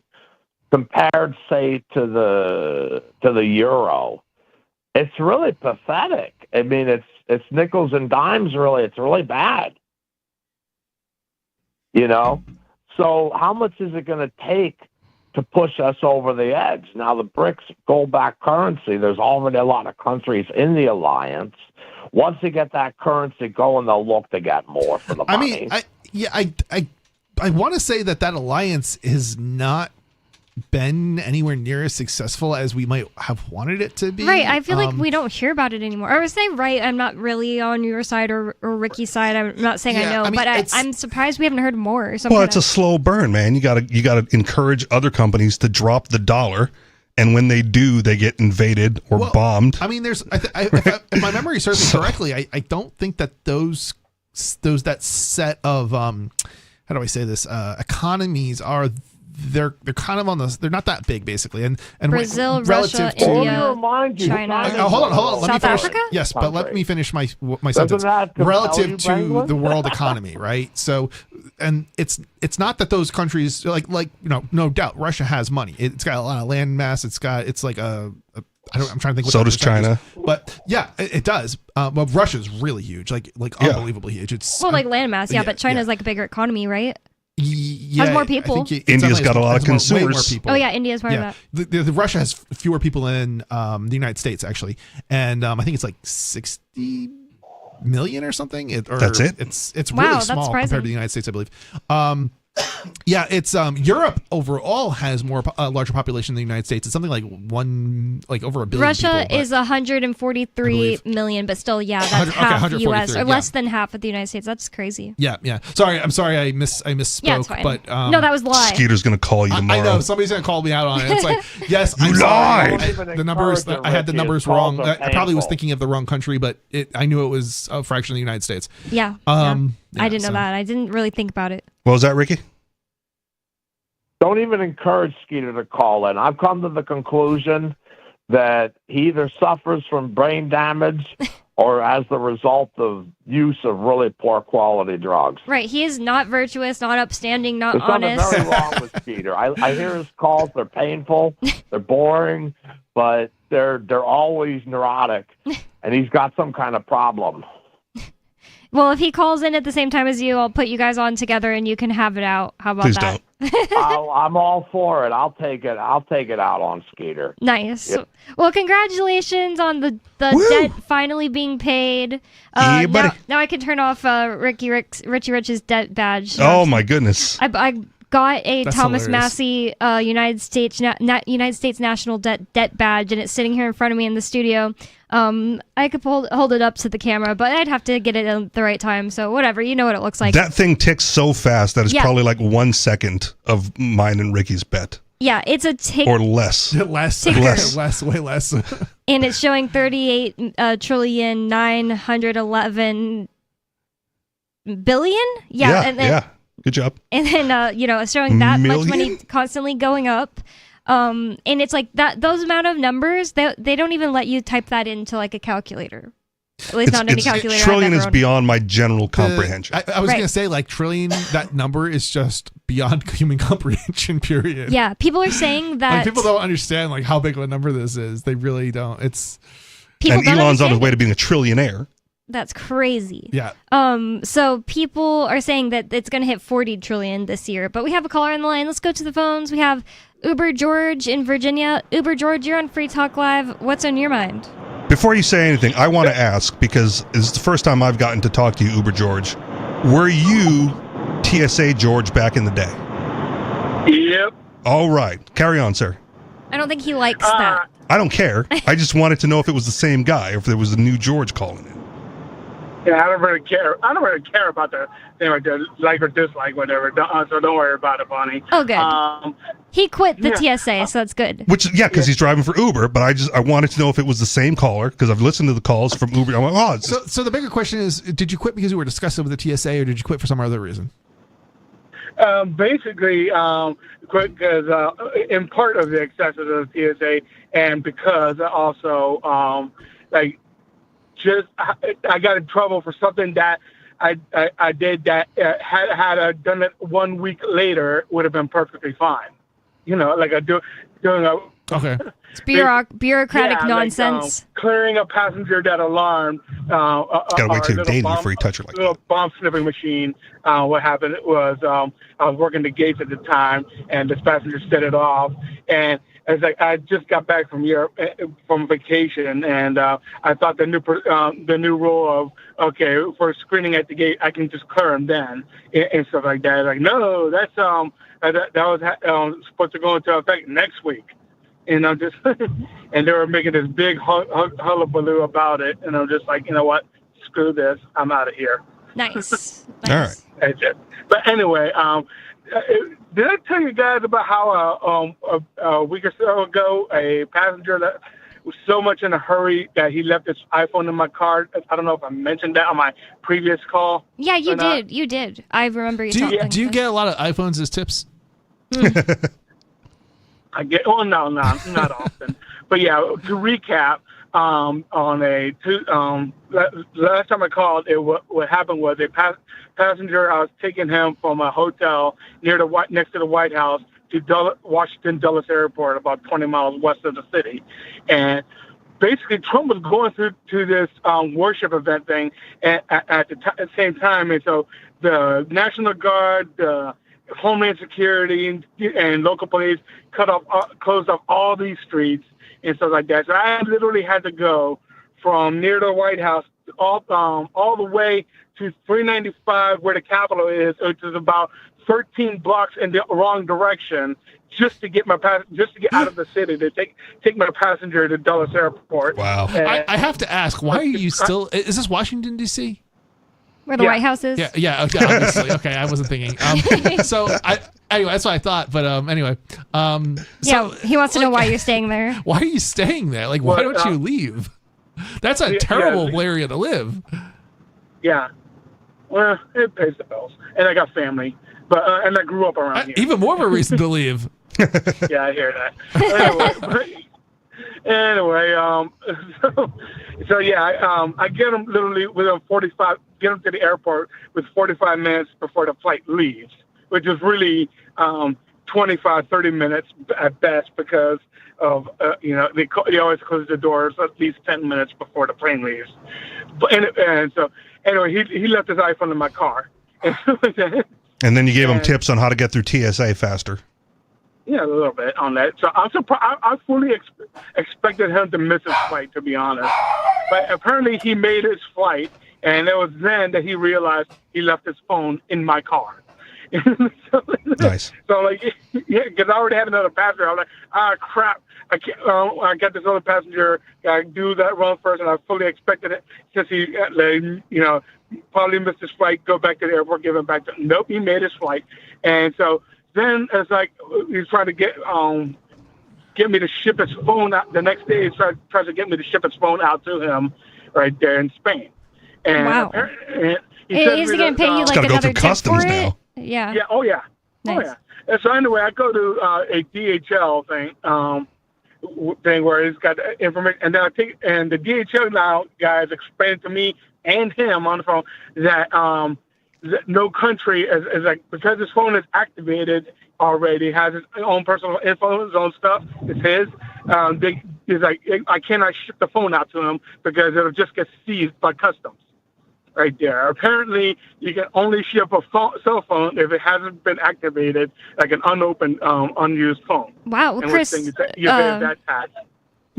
compared, say, to the euro. It's really pathetic. I mean, it's nickels and dimes, really. It's really bad. So how much is it going to take to push us over the edge? Now, the BRICS gold-backed currency, there's already a lot of countries in the alliance. Once they get that currency going, they'll look to get more for the money. I want to say that alliance is not been anywhere near as successful as we might have wanted it to be. Right. I feel like we don't hear about it anymore. I was saying, right, I'm not really on your side or Ricky's side. I'm not saying I know, but I'm surprised we haven't heard more. Well, it's a slow burn, man. You gotta encourage other companies to drop the dollar. And when they do, they get invaded or bombed. I mean, if my memory serves me correctly, I don't think that that set of how do I say this economies are. They're kind of on they're not that big basically, and Brazil, Russia, India, China. Hold on. Let me finish. Africa? Yes, but let me finish my sentence. Relative to the world economy, right? So, and it's not that those countries no doubt Russia has money. It's got a lot of land mass. I'm trying to think. So does China. But yeah, it does. Well, Russia's really huge, like unbelievably huge. It's like land mass, but China's like a bigger economy, right? Yeah, has more people. India's got a lot of consumers. More people. Oh yeah, India's part of that. The Russia has fewer people than the United States actually, and I think it's like 60 million or something. That's it. It's really small compared to the United States, I believe. It's Europe overall has larger population than the United States. It's something like over a billion. Russia is 143 million, but still, that's half the U.S. or less than half of the United States. That's crazy. Yeah. I'm sorry, I misspoke. Yeah, it's fine. But no, that was lie. Skeeter's gonna call you tomorrow. I know somebody's gonna call me out on it. It's like, yes, you lied. The numbers. I had the numbers wrong. I probably was thinking of the wrong country, but I knew it was a fraction of the United States. Yeah. I didn't know that. I didn't really think about it. What was that, Ricky? Don't even encourage Skeeter to call in. I've come to the conclusion that he either suffers from brain damage or as the result of use of really poor quality drugs. Right. He is not virtuous, not upstanding, not There's honest. There's something very wrong with Skeeter. I hear his calls. They're painful. They're boring, but they're always neurotic, and he's got some kind of problem. Well, if he calls in at the same time as you, I'll put you guys on together and you can have it out. How about that? I'm all for it. I'll take it out on Skeeter. Nice. Yep. Well, congratulations on the debt finally being paid. Now I can turn off Richie Rich's debt badge. Oh my goodness! I got a That's Thomas hilarious. Massey United States National Debt badge, and it's sitting here in front of me in the studio. I could hold it up to the camera, but I'd have to get it at the right time. So whatever, you know what it looks like. That thing ticks so fast that it's probably like 1 second of mine and Ricky's bet. Yeah, it's a tick or less. Way less. And it's showing 38,911 billion. Yeah. Good job. And then it's showing that much money constantly going up. And it's like that. Those amount of numbers, they don't even let you type that into like a calculator. At least not any calculator. Trillion is beyond my general comprehension. I was gonna say like trillion. That number is just beyond human comprehension. Period. Yeah, people are saying that people don't understand like how big of a number this is. They really don't. And Elon's on his way to being a trillionaire. That's crazy. Yeah. So people are saying that it's going to hit 40 trillion this year. But we have a caller on the line. Let's go to the phones. We have Uber George in Virginia. Uber George, you're on Free Talk Live. What's on your mind? Before you say anything, I want to ask, because it's the first time I've gotten to talk to you, Uber George. Were you TSA George back in the day? Yep. All right. Carry on, sir. I don't think he likes that. I don't care. I just wanted to know if it was the same guy or if there was a new George calling in. Yeah, I don't really care. I don't really care about the thing like the like or dislike, whatever. So don't worry about it, Bonnie. Oh, good. He quit the TSA, so that's good. Because he's driving for Uber. But I wanted to know if it was the same caller because I've listened to the calls from Uber. I'm like, So the bigger question is, did you quit because you were disgusted with the TSA, or did you quit for some other reason? Basically, quit because in part of the excesses of the TSA, and because also I got in trouble for something that I did that had I done it 1 week later would have been perfectly fine. You know, like doing a It's bureaucratic nonsense. Clearing a passenger that alarmed. Gotta wait till you're dating before you touch her like little bomb sniffing machine. What happened was I was working the gates at the time, and this passenger set it off. And it's like I just got back from Europe from vacation, and I thought the new rule of for screening at the gate, I can just clear him then and stuff like that. Like no, that's that was supposed to go into effect next week. And I'm just, and they were making this big hullabaloo about it. And I'm just like, you know what? Screw this. I'm out of here. Nice. All right. That's it. But anyway, did I tell you guys about how a week or so ago, a passenger that was so much in a hurry that he left his iPhone in my car? I don't know if I mentioned that on my previous call. Yeah, you did. You did. I remember you talking. Do you get a lot of iPhones as tips? I get. Oh no, not often. But yeah, to recap, last time I called, what happened was a passenger. I was taking him from a hotel next to the White House to Washington Dulles Airport, about 20 miles west of the city, and basically Trump was going through this worship event thing at the same time, and so the National Guard, Homeland Security and local police closed off all these streets and stuff like that. So I literally had to go from near the White House all the way to 395 where the Capitol is, which is about 13 blocks in the wrong direction, just to get out of the city to take my passenger to Dulles Airport. Wow! I have to ask, why are you still? Is this Washington D.C.? Where the White House is? Yeah. Okay, obviously. Okay, I wasn't thinking. Anyway, that's what I thought. But anyway. He wants to know why you're staying there. Why are you staying there? Like, why don't you leave? That's a terrible area to live. Yeah. Well, it pays the bills, and I got family, but and I grew up around here. Even more of a reason to leave. Yeah, I hear that. Anyway, so yeah, I get them literally within 45. Get them to the airport with 45 minutes before the flight leaves, which is really 25, 30 minutes at best because of they always close the doors at least 10 minutes before the plane leaves. And so anyway, he left his iPhone in my car. And then you gave him tips on how to get through TSA faster. Yeah, a little bit on that. So I'm surprised. I fully expected him to miss his flight, to be honest. But apparently he made his flight, and it was then that he realized he left his phone in my car. Nice. So because I already had another passenger. I was like, crap. I can't. I got this other passenger. I do that run first, and I fully expected it since he, probably missed his flight. Go back to the airport, give him back to. Nope, he made his flight, and so. Then it's like he's trying to get me to ship his phone out. The next day he tries to get me to ship his phone out to him right there in Spain. And wow. And is he going to pay you like another tip for it? Now. Yeah. Yeah. Oh yeah. Nice. Oh yeah. And so anyway, I go to a DHL thing where he's got information, and then the DHL now guys explained to me and him on the phone that no country is like, because his phone is activated already, has his own personal info, his own stuff, it's his. He's like, I cannot ship the phone out to him because it'll just get seized by customs. Right there. Apparently, you can only ship a cell phone if it hasn't been activated, like an unopened, unused phone. Wow, and Chris, you pay that tax.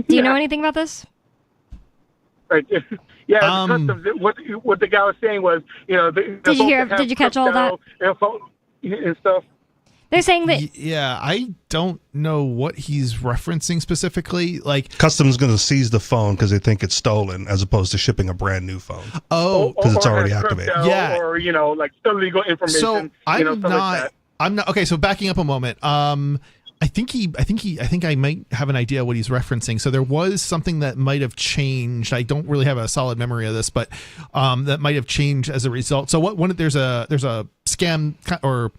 Do you know anything about this? Right. Yeah, customs. What the guy was saying was, Did you catch all that? And stuff. They're saying that Yeah, I don't know what he's referencing specifically. Like, Customs going to seize the phone because they think it's stolen, as opposed to shipping a brand new phone. Oh, because it's or already has activated. crypto, Yeah. or like illegal information. so I'm stuff like not. that. I'm not. Okay, so backing up a moment. I think I might have an idea what he's referencing. So there was something that might have changed. I don't really have a solid memory of this, but that might have changed as a result. So there's a scam or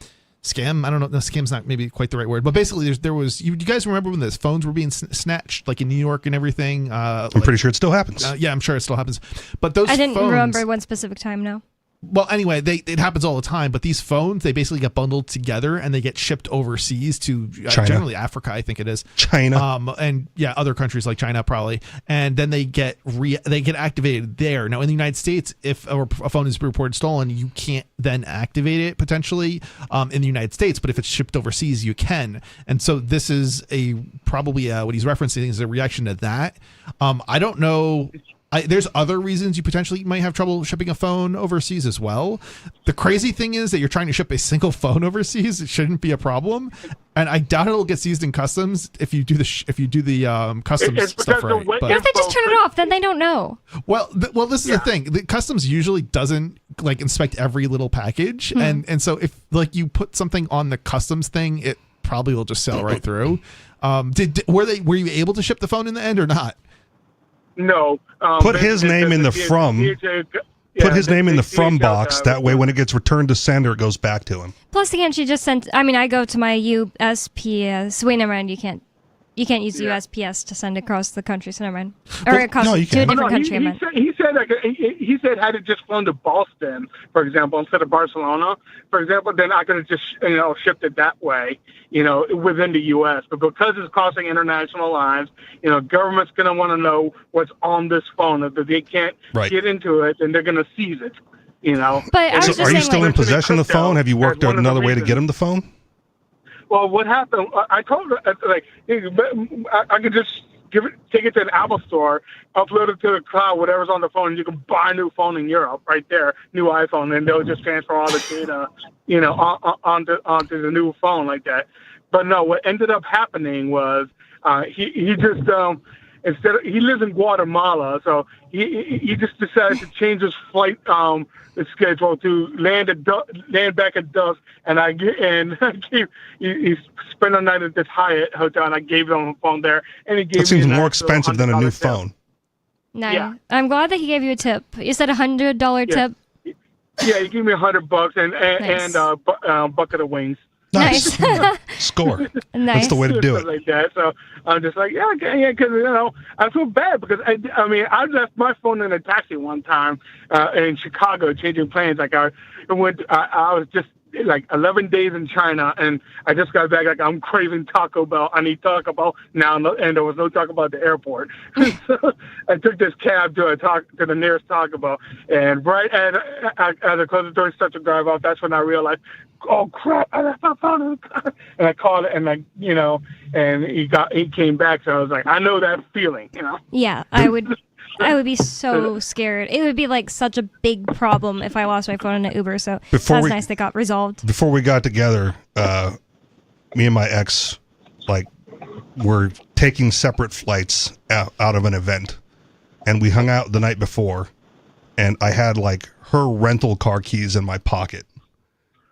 scam. I don't know. No, scam's not maybe quite the right word, but basically there was. You guys remember when those phones were being snatched, like in New York and everything? I'm pretty sure it still happens. Yeah, I'm sure it still happens. But those I didn't phones, remember one specific time. No. Well, anyway, it happens all the time, but these phones, they basically get bundled together and they get shipped overseas to generally Africa, I think it is. China. And yeah, other countries like China probably. And then they get activated there. Now in the United States, if a phone is reported stolen, you can't then activate it potentially in the United States, but if it's shipped overseas, you can. And so this is probably what he's referencing is a reaction to that. I don't know. There's other reasons you potentially might have trouble shipping a phone overseas as well. The crazy thing is that you're trying to ship a single phone overseas. It shouldn't be a problem, and I doubt it'll get seized in customs if you do the customs stuff right. What if they just turn it off? Then they don't know. Well, this is the thing. The customs usually doesn't like inspect every little package, and so if like you put something on the customs thing, it probably will just sail right through. Were you able to ship the phone in the end or not? No. Put his name in the from. Put his name in the from box. That way, when it gets returned to sender, it goes back to him. Plus, again, she just sent. I mean, I go to my USPS. Wait, never mind. You can't use USPS to send across the country. So never mind. Or across to a different country. He said had it just flown to Boston, for example, instead of Barcelona, for example, then I could have just shipped it that way, within the U.S. But because it's crossing international lines, government's going to want to know what's on this phone. If they can't get into it, then they're going to seize it. But I was just are you saying, still in possession of the phone? Have you worked out another way to get him the phone? Well, what happened? I told her I could just take it to an Apple store, upload it to the cloud, whatever's on the phone, and you can buy a new phone in Europe right there, new iPhone, and they'll just transfer all the data, onto the new phone like that. But no, what ended up happening was he just he lives in Guatemala, so he just decided to change his flight schedule to land back at dusk, and he spent a night at this Hyatt hotel, and I gave him a phone there, and he gave that seems more expensive than a new phone. Nice. Yeah. I'm glad that he gave you a tip. You said $100 tip. Yeah, he gave me $100 and a bucket of wings. Nice. Score. Nice. That's the way to do it. Like that. So I'm just like, because I feel bad because I left my phone in a taxi one time in Chicago changing planes. Like I was just like 11 days in China, and I just got back. Like I'm craving Taco Bell. I need Taco Bell now, and there was no Taco Bell at the airport. So I took this cab to the nearest Taco Bell, and right as I closed the door and started to drive off, that's when I realized, oh crap! I left my phone in the car. And I called it, and and he came back. So I was like, I know that feeling, Yeah, I would be so scared. It would be like such a big problem if I lost my phone in an Uber. So that's nice that got resolved. Before we got together, me and my ex, were taking separate flights out of an event, and we hung out the night before, and I had her rental car keys in my pocket,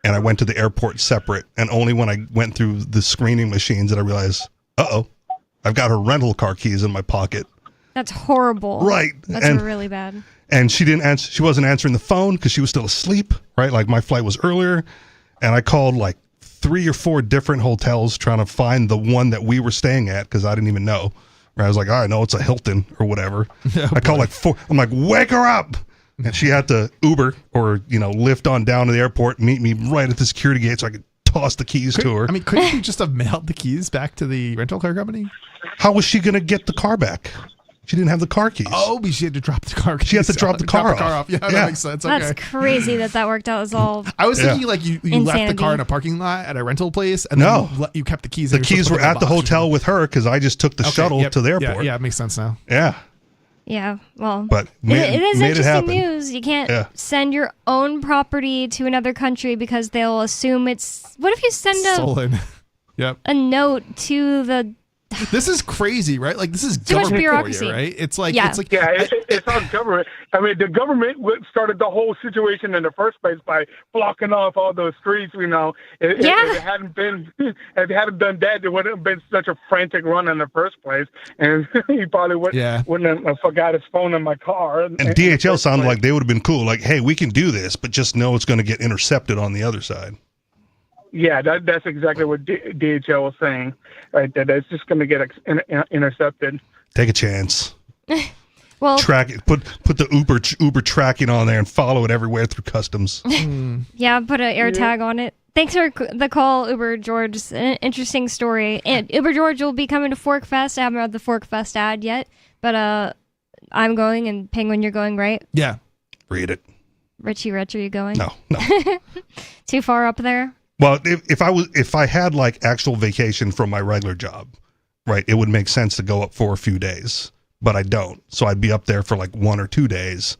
and I went to the airport separate, and only when I went through the screening machines did I realize, I've got her rental car keys in my pocket. That's horrible. Right. That's really bad. And she didn't answer. She wasn't answering the phone because she was still asleep. Right. Like my flight was earlier, and I called 3 or 4 different hotels trying to find the one that we were staying at because I didn't even know. I was like, I know it's a Hilton or whatever. I called 4. I'm like, wake her up. And she had to Uber or lift on down to the airport, meet me right at the security gate so I could toss the keys to her. I mean, couldn't you just have mailed the keys back to the rental car company? How was she going to get the car back? She didn't have the car keys. Oh, but she had to drop the car keys. She had to drop the car off. Yeah, that makes sense. Okay. That's crazy that worked out as all. I was thinking you left the car in a parking lot at a rental place, and then you kept the keys. The keys were at the hotel with her because I just took the shuttle to the airport. Yeah, it makes sense now. Yeah. Yeah, well, but it is made interesting news. You can't send your own property to another country because they'll assume it's. What if you send stolen? Yep. a note to the? This is crazy, right? Like, this is Too much government bureaucracy. for you, right? It's like, Yeah. It's our government. I mean, the government started the whole situation in the first place by blocking off all those streets. You know, if it hadn't done that, there wouldn't have been such a frantic run in the first place, and he probably wouldn't have forgot his phone in my car. And DHL sounded like they would have been cool. Like, hey, we can do this, but just know it's going to get intercepted on the other side. Yeah, that's exactly what DHL was saying, right? That it's just going to get intercepted. Take a chance. Well, track it. Put the Uber tracking on there and follow it everywhere through customs. Yeah, put an air tag on it. Thanks for the call, Uber George. It's an interesting story. And Uber George will be coming to Fork Fest. I haven't read the Fork Fest ad yet, but I'm going, and Penguin, you're going, right? Yeah. Read it. Richie Rich, are you going? No. Too far up there? Well, if I had like actual vacation from my regular job, right, it would make sense to go up for a few days, but I don't. So I'd be up there for like 1 or 2 days,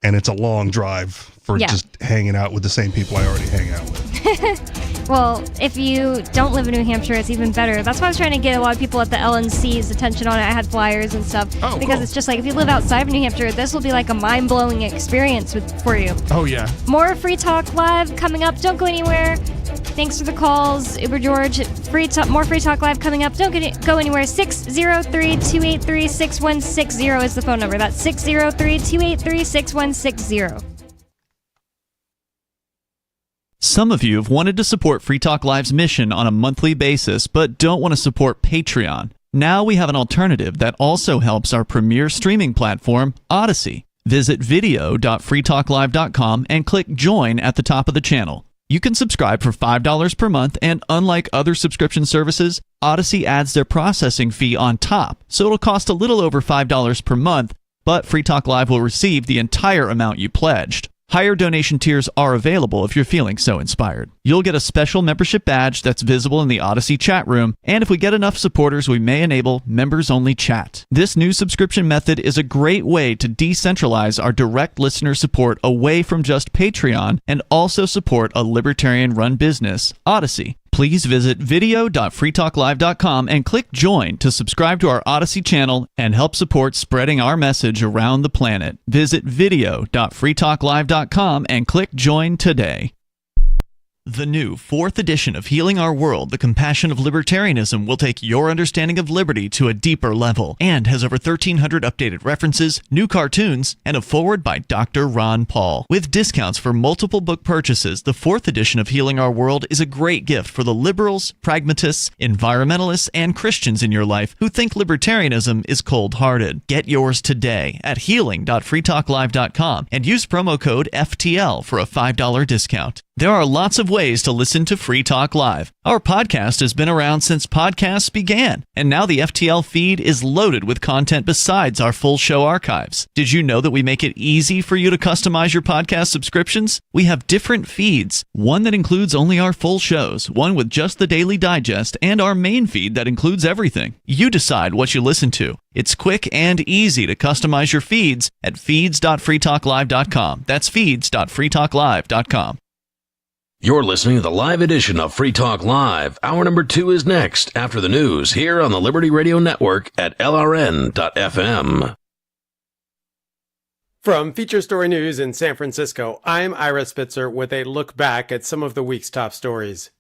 and it's a long drive for just hanging out with the same people I already hang out with. Well, if you don't live in New Hampshire, it's even better. That's why I was trying to get a lot of people at the LNC's attention on it. I had flyers and stuff. Because it's just like, if you live outside of New Hampshire, this will be like a mind-blowing experience for you. Oh, yeah. More Free Talk Live coming up. Don't go anywhere. Thanks for the calls, Uber George. More Free Talk Live coming up. Don't go anywhere. 603-283-6160 is the phone number. That's 603-283-6160. Some of you have wanted to support Free Talk Live's mission on a monthly basis, but don't want to support Patreon. Now we have an alternative that also helps our premier streaming platform, Odyssey. Visit video.freetalklive.com and click Join at the top of the channel. You can subscribe for $5 per month, and unlike other subscription services, Odyssey adds their processing fee on top, so it'll cost a little over $5 per month, but Free Talk Live will receive the entire amount you pledged. Higher donation tiers are available if you're feeling so inspired. You'll get a special membership badge that's visible in the Odyssey chat room, and if we get enough supporters, we may enable members-only chat. This new subscription method is a great way to decentralize our direct listener support away from just Patreon and also support a libertarian-run business, Odyssey. Please visit video.freetalklive.com and click Join to subscribe to our Odyssey channel and help support spreading our message around the planet. Visit video.freetalklive.com and click Join today. The new 4th edition of Healing Our World, The Compassion of Libertarianism, will take your understanding of liberty to a deeper level and has over 1,300 updated references, new cartoons, and a foreword by Dr. Ron Paul. With discounts for multiple book purchases, the 4th edition of Healing Our World is a great gift for the liberals, pragmatists, environmentalists, and Christians in your life who think libertarianism is cold-hearted. Get yours today at healing.freetalklive.com and use promo code FTL for a $5 discount. There are lots of ways to listen to Free Talk Live. Our podcast has been around since podcasts began, and now the FTL feed is loaded with content besides our full show archives. Did you know that we make it easy for you to customize your podcast subscriptions? We have different feeds, one that includes only our full shows, one with just the Daily Digest, and our main feed that includes everything. You decide what you listen to. It's quick and easy to customize your feeds at feeds.freetalklive.com. That's feeds.freetalklive.com. You're listening to the live edition of Free Talk Live. Hour number 2 is next after the news here on the Liberty Radio Network at LRN.FM. From Feature Story News in San Francisco, I'm Ira Spitzer with a look back at some of the week's top stories.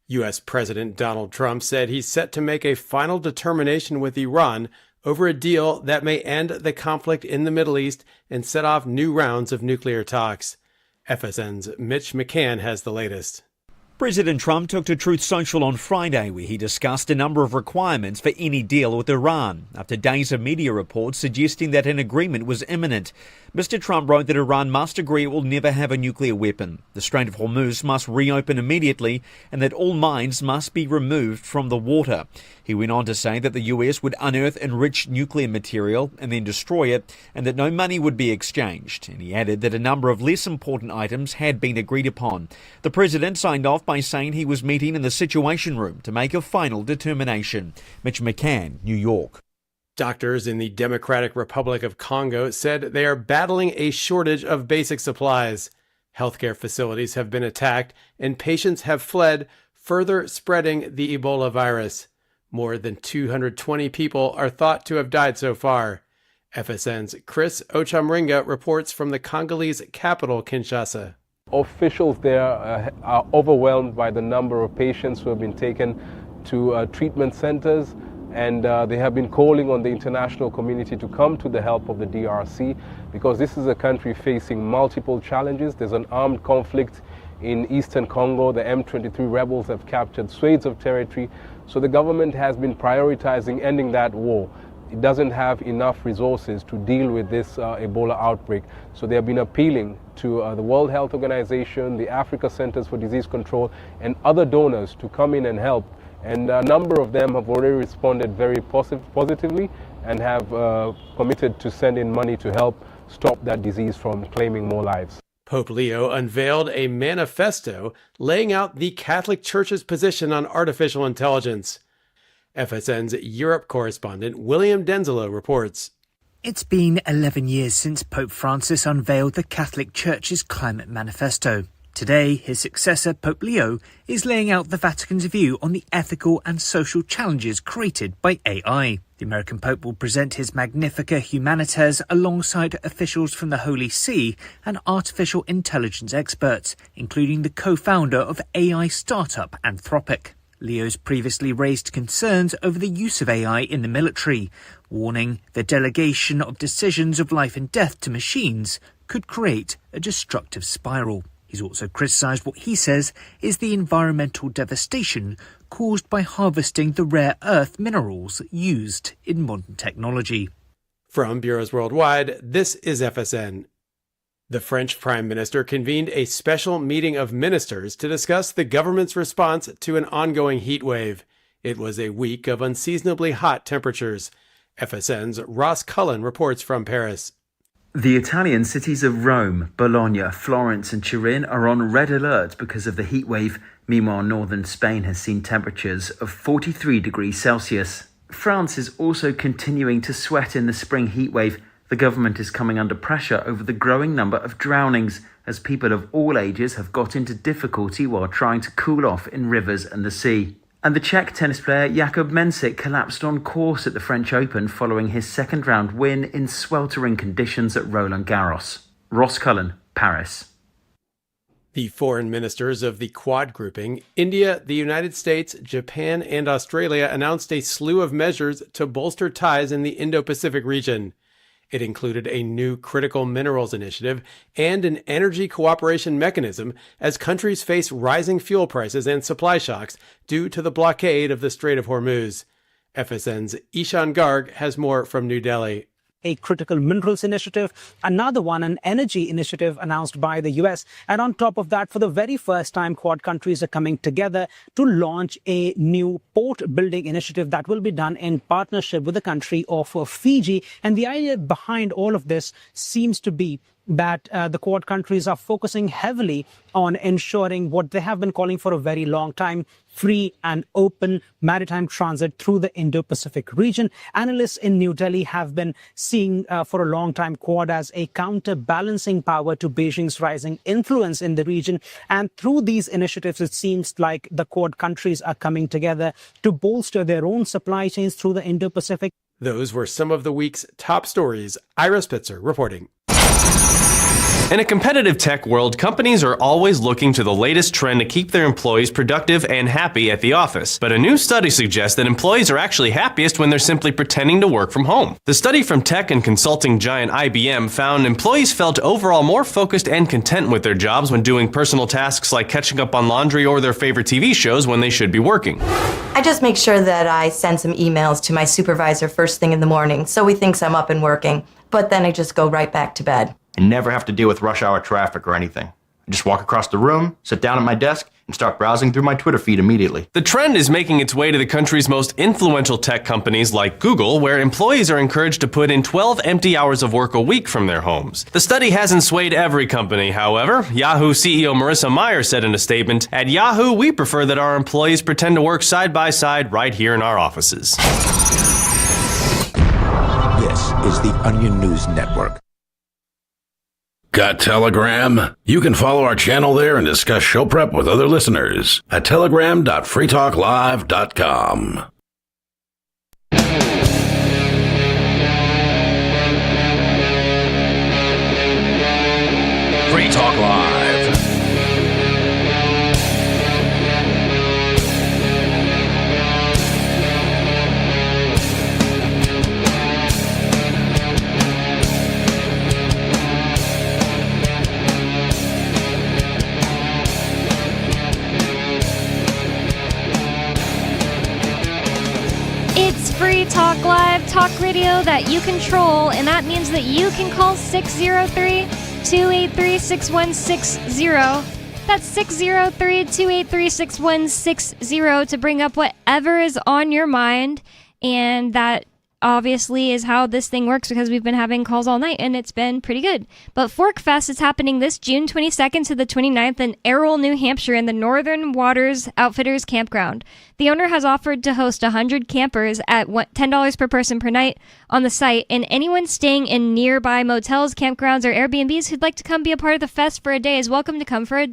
U.S. President Donald Trump said he's set to make a final determination with Iran over a deal that may end the conflict in the Middle East and set off new rounds of nuclear talks. FSN's Mitch McCann has the latest. President Trump took to Truth Social on Friday where he discussed a number of requirements for any deal with Iran, after days of media reports suggesting that an agreement was imminent. Mr. Trump wrote that Iran must agree it will never have a nuclear weapon, the Strait of Hormuz must reopen immediately, and that all mines must be removed from the water. He went on to say that the US would unearth enriched nuclear material and then destroy it, and that no money would be exchanged. And he added that a number of less important items had been agreed upon. The president signed off by saying he was meeting in the Situation Room to make a final determination. Mitch McCann, New York. Doctors in the Democratic Republic of Congo said they are battling a shortage of basic supplies. Healthcare facilities have been attacked and patients have fled, further spreading the Ebola virus. More than 220 people are thought to have died so far. FSN's Chris Ochamringa reports from the Congolese capital, Kinshasa. Officials there are overwhelmed by the number of patients who have been taken to treatment centers, and they have been calling on the international community to come to the help of the DRC because this is a country facing multiple challenges. There's an armed conflict in eastern Congo. The M23 rebels have captured swathes of territory, so the government has been prioritizing ending that war. It doesn't have enough resources to deal with this Ebola outbreak. So they have been appealing to the World Health Organization, the Africa Centers for Disease Control, and other donors to come in and help. And a number of them have already responded very positively and have committed to send in money to help stop that disease from claiming more lives. Pope Leo unveiled a manifesto laying out the Catholic Church's position on artificial intelligence. FSN's Europe correspondent William Denzelo reports. It's been 11 years since Pope Francis unveiled the Catholic Church's climate manifesto. Today, his successor, Pope Leo, is laying out the Vatican's view on the ethical and social challenges created by AI. The American Pope will present his Magnificat Humanitas alongside officials from the Holy See and artificial intelligence experts, including the co-founder of AI startup Anthropic. Leo's previously raised concerns over the use of AI in the military, warning the delegation of decisions of life and death to machines could create a destructive spiral. He's also criticised what he says is the environmental devastation caused by harvesting the rare earth minerals used in modern technology. From Bureaus Worldwide, this is FSN. The French Prime Minister convened a special meeting of ministers to discuss the government's response to an ongoing heat wave. It was a week of unseasonably hot temperatures. FSN's Ross Cullen reports from Paris. The Italian cities of Rome, Bologna, Florence and Turin are on red alert because of the heat wave. Meanwhile, northern Spain has seen temperatures of 43 degrees Celsius. France is also continuing to sweat in the spring heat wave. The government is coming under pressure over the growing number of drownings as people of all ages have got into difficulty while trying to cool off in rivers and the sea. And the Czech tennis player Jakub Mensik collapsed on course at the French Open following his second round win in sweltering conditions at Roland Garros. Ross Cullen, Paris. The foreign ministers of the Quad grouping, India, the United States, Japan, and Australia announced a slew of measures to bolster ties in the Indo-Pacific region. It included a new critical minerals initiative and an energy cooperation mechanism as countries face rising fuel prices and supply shocks due to the blockade of the Strait of Hormuz. FSN's Ishan Garg has more from New Delhi. A critical minerals initiative, another one, an energy initiative announced by the US. And on top of that, for the very first time, Quad countries are coming together to launch a new port building initiative that will be done in partnership with the country of Fiji. And the idea behind all of this seems to be that the Quad countries are focusing heavily on ensuring what they have been calling for a very long time, free and open maritime transit through the Indo-Pacific region. Analysts in New Delhi have been seeing for a long time Quad as a counterbalancing power to Beijing's rising influence in the region. And through these initiatives, it seems like the Quad countries are coming together to bolster their own supply chains through the Indo-Pacific. Those were some of the week's top stories. Ira Spitzer reporting. In a competitive tech world, companies are always looking to the latest trend to keep their employees productive and happy at the office. But a new study suggests that employees are actually happiest when they're simply pretending to work from home. The study from tech and consulting giant IBM found employees felt overall more focused and content with their jobs when doing personal tasks like catching up on laundry or their favorite TV shows when they should be working. I just make sure that I send some emails to my supervisor first thing in the morning so he thinks I'm up and working, but then I just go right back to bed. I never have to deal with rush hour traffic or anything. I just walk across the room, sit down at my desk, and start browsing through my Twitter feed immediately. The trend is making its way to the country's most influential tech companies like Google, where employees are encouraged to put in 12 empty hours of work a week from their homes. The study hasn't swayed every company, however. Yahoo CEO Marissa Mayer said in a statement, "At Yahoo, we prefer that our employees pretend to work side by side right here in our offices." This is the Onion News Network. Got Telegram? You can follow our channel there and discuss show prep with other listeners at telegram.freetalklive.com. Free Talk Live. It's Free Talk Live, talk radio that you control, and that means that you can call 603-283-6160. That's 603-283-6160 to bring up whatever is on your mind, and that obviously is how this thing works because we've been having calls all night and it's been pretty good. But Fork Fest is happening this June 22nd to the 29th in Errol, New Hampshire in the Northern Waters Outfitters Campground. The owner has offered to host 100 campers at $10 per person per night on the site, and anyone staying in nearby motels, campgrounds, or Airbnbs who'd like to come be a part of the fest for a day is welcome to come for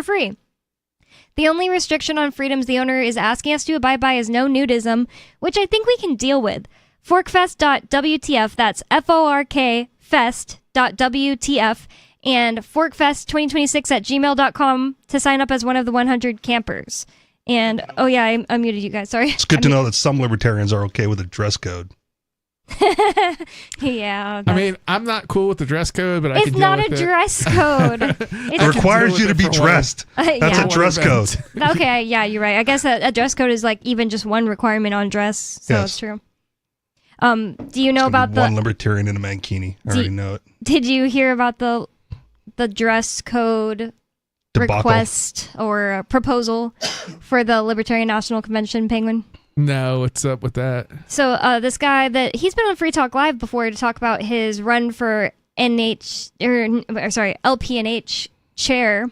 free. The only restriction on freedoms the owner is asking us to abide by is no nudism, which I think we can deal with. Forkfest.wtf, that's FORK Fest.wtf, and forkfest2026@gmail.com to sign up as one of the 100 campers. And, oh yeah, I unmuted you guys, sorry. It's good to know that some libertarians are okay with a dress code. Yeah. I mean, I'm not cool with the dress code, but I It's can deal not with a it. dress code. It requires you to be dressed. That's Yeah. a dress code. Okay, yeah, you're right. I guess a dress code is like even just one requirement on dress, so Yes. it's true. Do you know about One libertarian in a mankini. I already know it. Did you hear about the dress code Debacle. request or proposal for the Libertarian National Convention, Penguin? No, what's up with that? So this guy he's been on Free Talk Live before to talk about his run for LPNH chair.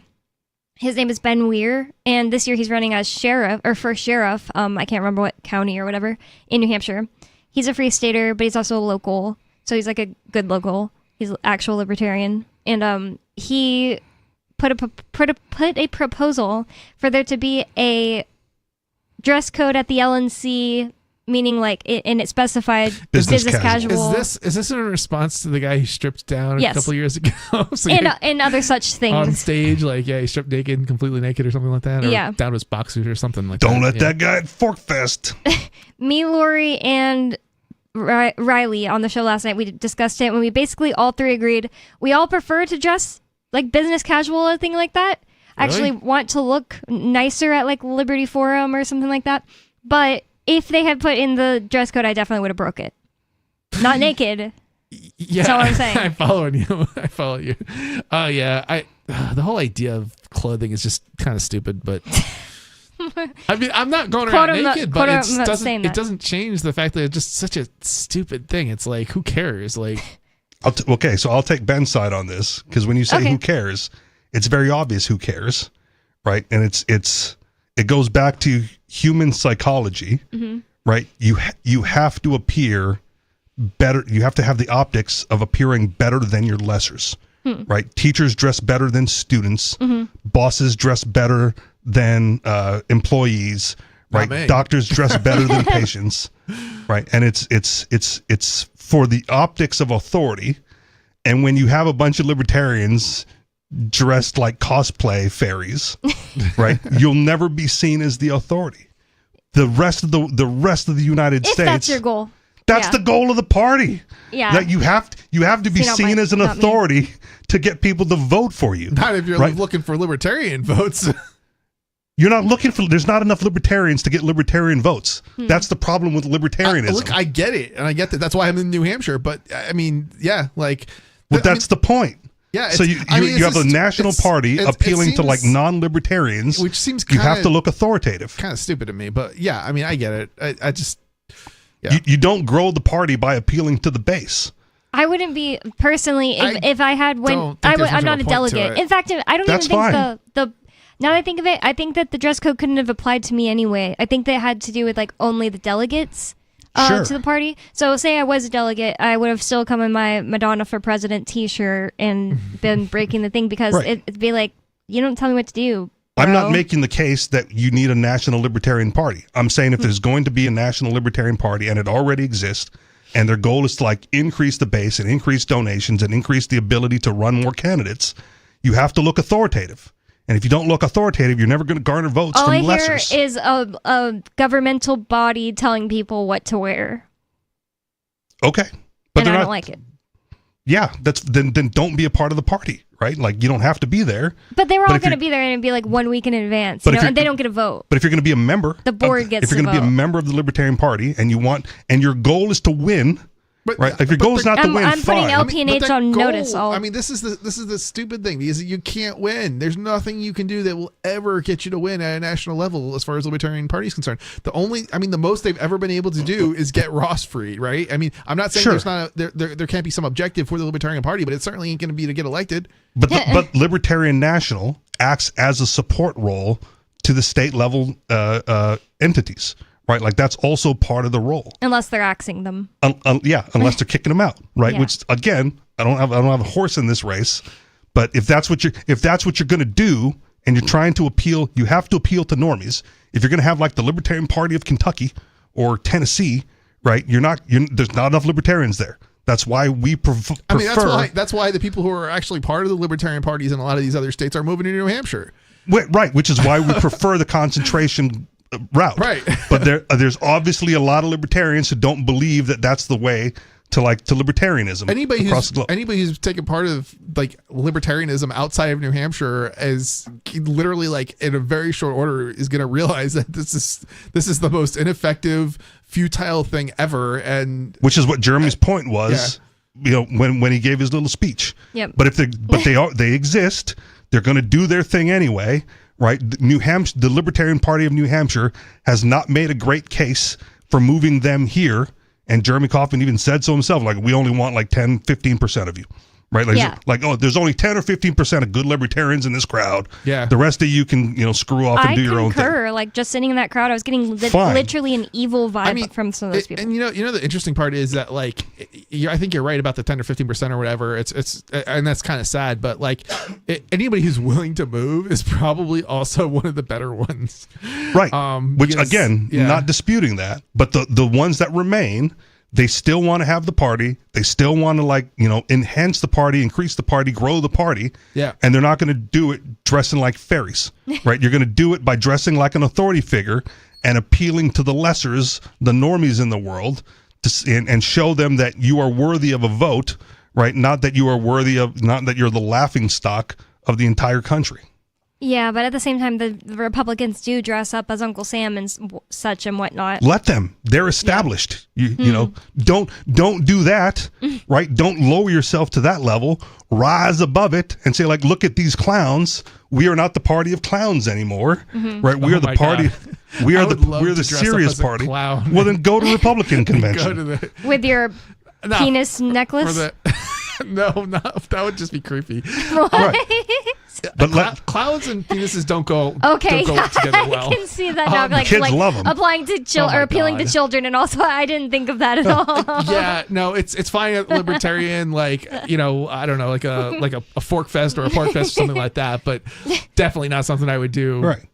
His name is Ben Weir, and this year he's running as sheriff. I can't remember what county or whatever in New Hampshire. He's a free stater, but he's also a local, so he's like a good local. He's an actual libertarian, and he put a proposal for there to be a dress code at the LNC, meaning like it specified business casual. Is this in response to the guy who stripped down Yes. a couple years ago? So and other such things on stage, like he stripped naked, completely naked, or something like that. Or Yeah. down to his boxers or something like that. Don't let that guy at Fork Fest. Me, Lori, and Riley on the show last night, we discussed it when we basically all three agreed we all prefer to dress like business casual or thing like that. Actually want to look nicer at like Liberty Forum or something like that. But if they had put in the dress code, I definitely would have broke it. Not naked. Yeah, That's all I'm saying. I'm following you. I follow you. Yeah. The whole idea of clothing is just kind of stupid, but I mean, I'm not going around naked, but it doesn't change the fact that it's just such a stupid thing. It's like, who cares? Like, Okay, so I'll take Ben's side on this, because when you say who cares, it's very obvious who cares, right? And it goes back to human psychology, right? You have to appear better. You have to have the optics of appearing better than your lessers, right? Teachers dress better than students. Bosses dress better than employees, right? Doctors dress better than patients, right? And it's for the optics of authority. And when you have a bunch of libertarians dressed like cosplay fairies, right? You'll never be seen as the authority. The rest of the United States. If that's your goal. That's the goal of the party. Yeah. That you have to be seen as an authority to get people to vote for you. not if you're right? looking for libertarian votes. You're not looking for. There's not enough libertarians to get libertarian votes. That's the problem with libertarianism. Look, I get it, and I get that. That's why I'm in New Hampshire. But I mean, yeah, like. Well, that's the point. Yeah. So you have a national party appealing to like non-libertarians, which seems you have to look authoritative. Kind of stupid to me, but yeah, I mean, I get it. I just. Yeah. You don't grow the party by appealing to the base. I wouldn't be personally if I had when I'm not a delegate. In fact, I don't That's even think fine. the now that I think of it, I think that the dress code couldn't have applied to me anyway. I think that it had to do with like only the delegates. to the party. So say I was a delegate, I would have still come in my Madonna for President t-shirt and been breaking the thing because it'd be like, you don't tell me what to do. I'm not making the case that you need a national libertarian party. I'm saying if there's going to be a national libertarian party, and it already exists, and their goal is to like increase the base and increase donations and increase the ability to run more candidates, you have to look authoritative. And if you don't look authoritative, you're never going to garner votes All from I lessers. hear is a governmental body telling people what to wear. Okay. But and I don't like it. Yeah, then don't be a part of the party, right? Like you don't have to be there. But they were all going to be there and it'd be like 1 week in advance, and they don't get a vote. But if you're going to be a member, the board gets if you're going to be a member of the Libertarian Party and your goal is to win, right? If your goal is not to win, I'm putting fine. LPNH on notice. I mean, this is the stupid thing because you can't win. There's nothing you can do that will ever get you to win at a national level as far as the Libertarian Party is concerned. The most they've ever been able to do is get Ross freed, right? I mean, I'm not saying there's not there can't be some objective for the Libertarian Party, but it certainly ain't going to be to get elected. But Libertarian National acts as a support role to the state level entities. Right, like that's also part of the role. Unless they're axing them. Unless they're kicking them out, right? Yeah. Which again, I don't have a horse in this race, but if that's what you're going to do, and you're trying to appeal, you have to appeal to normies. If you're going to have like the Libertarian Party of Kentucky or Tennessee, right? there's not enough libertarians there. That's why we prefer. I mean, that's why the people who are actually part of the Libertarian parties in a lot of these other states are moving to New Hampshire. Right, which is why we prefer the concentration route. Right. But there's obviously a lot of libertarians who don't believe that that's the way to libertarianism across the globe. Anybody who's taken part of like libertarianism outside of New Hampshire is literally like in a very short order is going to realize that this is the most ineffective, futile thing ever, and which is what Jeremy's point was. Yeah. When he gave his little speech. Yep. But they exist, they're going to do their thing anyway. Right, the Libertarian Party of New Hampshire has not made a great case for moving them here, and Jeremy Kauffman even said so himself. Like, we only want like 10-15% of you, right? There's only 10 or 15% of good libertarians in this crowd. Yeah, the rest of you can screw off and do your own thing. I concur. Like just sitting in that crowd, I was getting literally an evil vibe from some of those people. And the interesting part is that like I think you're right about the 10 or 15% or whatever. It's and that's kind of sad, but like anybody who's willing to move is probably also one of the better ones, right? Which again, not disputing that, but the ones that remain, they still want to have the party. They still want to enhance the party, increase the party, grow the party. Yeah. And they're not going to do it dressing like fairies, right? You're going to do it by dressing like an authority figure and appealing to the lessers, the normies in the world, and show them that you are worthy of a vote, right? Not that you're the laughing stock of the entire country. Yeah, but at the same time, the Republicans do dress up as Uncle Sam and such and whatnot. Let them. They're established. Yeah. Don't do that, right? Don't lower yourself to that level. Rise above it and say, like, look at these clowns. We are not the party of clowns anymore, right? We are the party. God. We are the serious party. Well, then go to Republican convention with your penis necklace. No, that would just be creepy. Right. But clowns and penises don't go together well. I can see that now. Like kids love them. Applying to or appealing to children, and also I didn't think of that at all. Yeah, no, it's fine at libertarian, I don't know, like a fork fest or a pork fest or something like that, but definitely not something I would do. Right.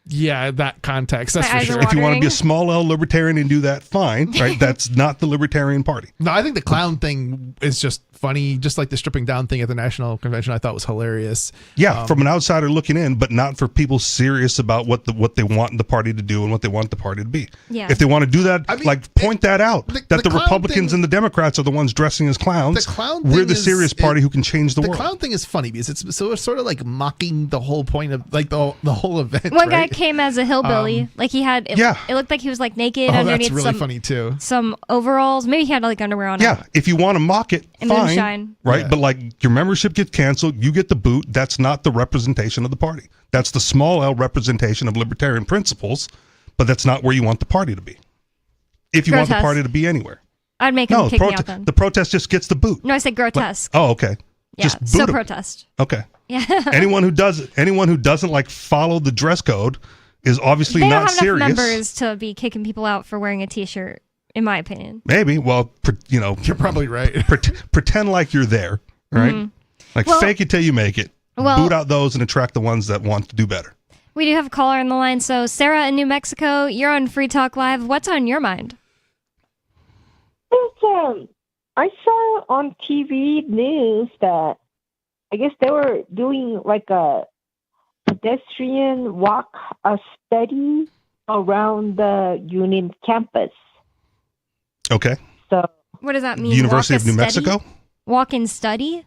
That context, that's for sure. If you want to be a small L libertarian and do that, fine, right? That's not the Libertarian Party. No, I think the clown thing is just funny, just like the stripping down thing at the national convention. I thought was hilarious. Yeah, from an outsider looking in, but not for people serious about what they want the party to do and what they want the party to be. Yeah. If they want to do that, point that out. That the Republicans and the Democrats are the ones dressing as clowns. The clown We're thing the serious party who can change the world. The clown thing is funny because it's sort of like mocking the whole point of like the whole event. One guy came as a hillbilly, like he had. It looked like he was like naked underneath. That's really funny too. Some overalls. Maybe he had like underwear on. Yeah, if you want to mock it, and fine. moonshine. Right, but like your membership gets canceled, you get the boot. That's not the representation of the party. That's the small L representation of libertarian principles, but that's not where you want the party to be. If you want the party to be anywhere, I'd make him kick me out then. The protest just gets the boot. No, I said grotesque. Okay. Yeah, just boot still him. protest. Okay. Yeah. anyone who doesn't like follow the dress code is obviously They not don't have serious. enough members to be kicking people out for wearing a T-shirt, in my opinion. Maybe. Well, you're probably right. Pretend like you're there, right? Mhm. Like Well- fake it till you make it. Well- Boot out those and attract the ones that want to do better. We do have a caller on the line. So, Sarah in New Mexico, you're on Free Talk Live. What's on your mind? I saw on TV news that I guess they were doing like a pedestrian walk study around the Union campus. Okay. So What does that mean? University Walk of New a study? Mexico? Walk and study?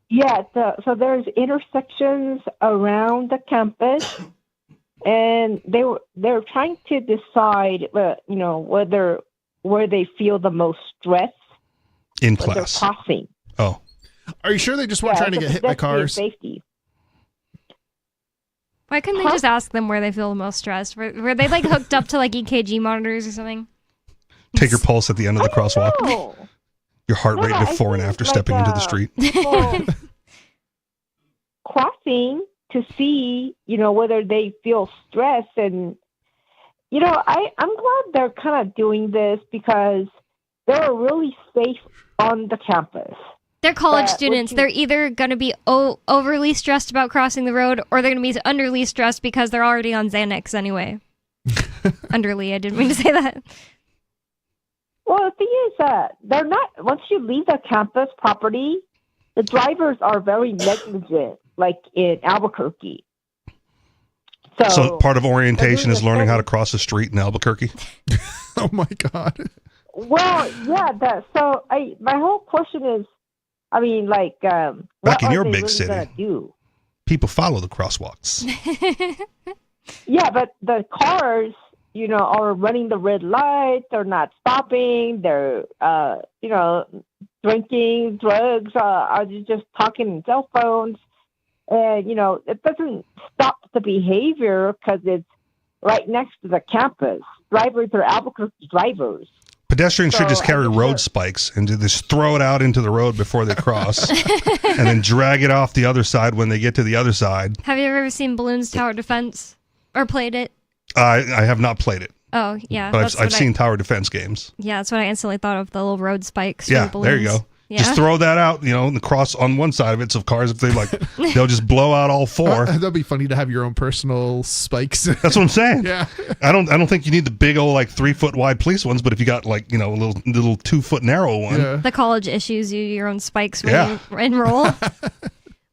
yeah, so there's intersections around the campus, and they're trying to decide, whether where they feel the most stress In when they're class. crossing. Oh. Are you sure they just weren't trying to it's get a hit by pedestrian cars? Safety. Why couldn't they just ask them where they feel the most stressed? Were they like hooked up to like EKG monitors or something? Take your pulse at the end of the crosswalk. No. Your heart rate I before and think, after stepping into the street. people crossing to see, whether they feel stress. And, I'm glad they're kind of doing this because they're really safe on the campus. They're college But students. what you- They're either going to be overly stressed about crossing the road, or they're going to be underly stressed because they're already on Xanax anyway. Underly, I didn't mean to say that. Well, the thing is that they're not, once you leave the campus property, the drivers are very negligent, like in Albuquerque. So part of orientation is learning how to cross the street in Albuquerque. Oh my God. Well, yeah, my whole question is, what Back in are your they big really city. gonna do? People follow the crosswalks. Yeah, but the cars, are running the red light. They're not stopping. They're, drinking drugs. Are they just talking on cell phones? And, it doesn't stop the behavior because it's right next to the campus. Drivers are Albuquerque drivers. Pedestrians should just So, carry road spikes and just throw it out into the road before they cross and then drag it off the other side when they get to the other side. Have you ever seen Balloons Tower Defense or played it? I have not played it, Oh, yeah. but that's I've what same tower defense games. Yeah, that's what I instantly thought of, the little road spikes. for Yeah, the there you balloons. go. Yeah. Just throw that out, and cross on one side of it. So cars, if they they'll just blow out all four. That'd be funny to have your own personal spikes. That's what I'm saying. Yeah. I don't think you need the big old 3 foot wide police ones, but if you got a little 2 foot narrow one. The college issues you your own spikes when Yeah. you enroll.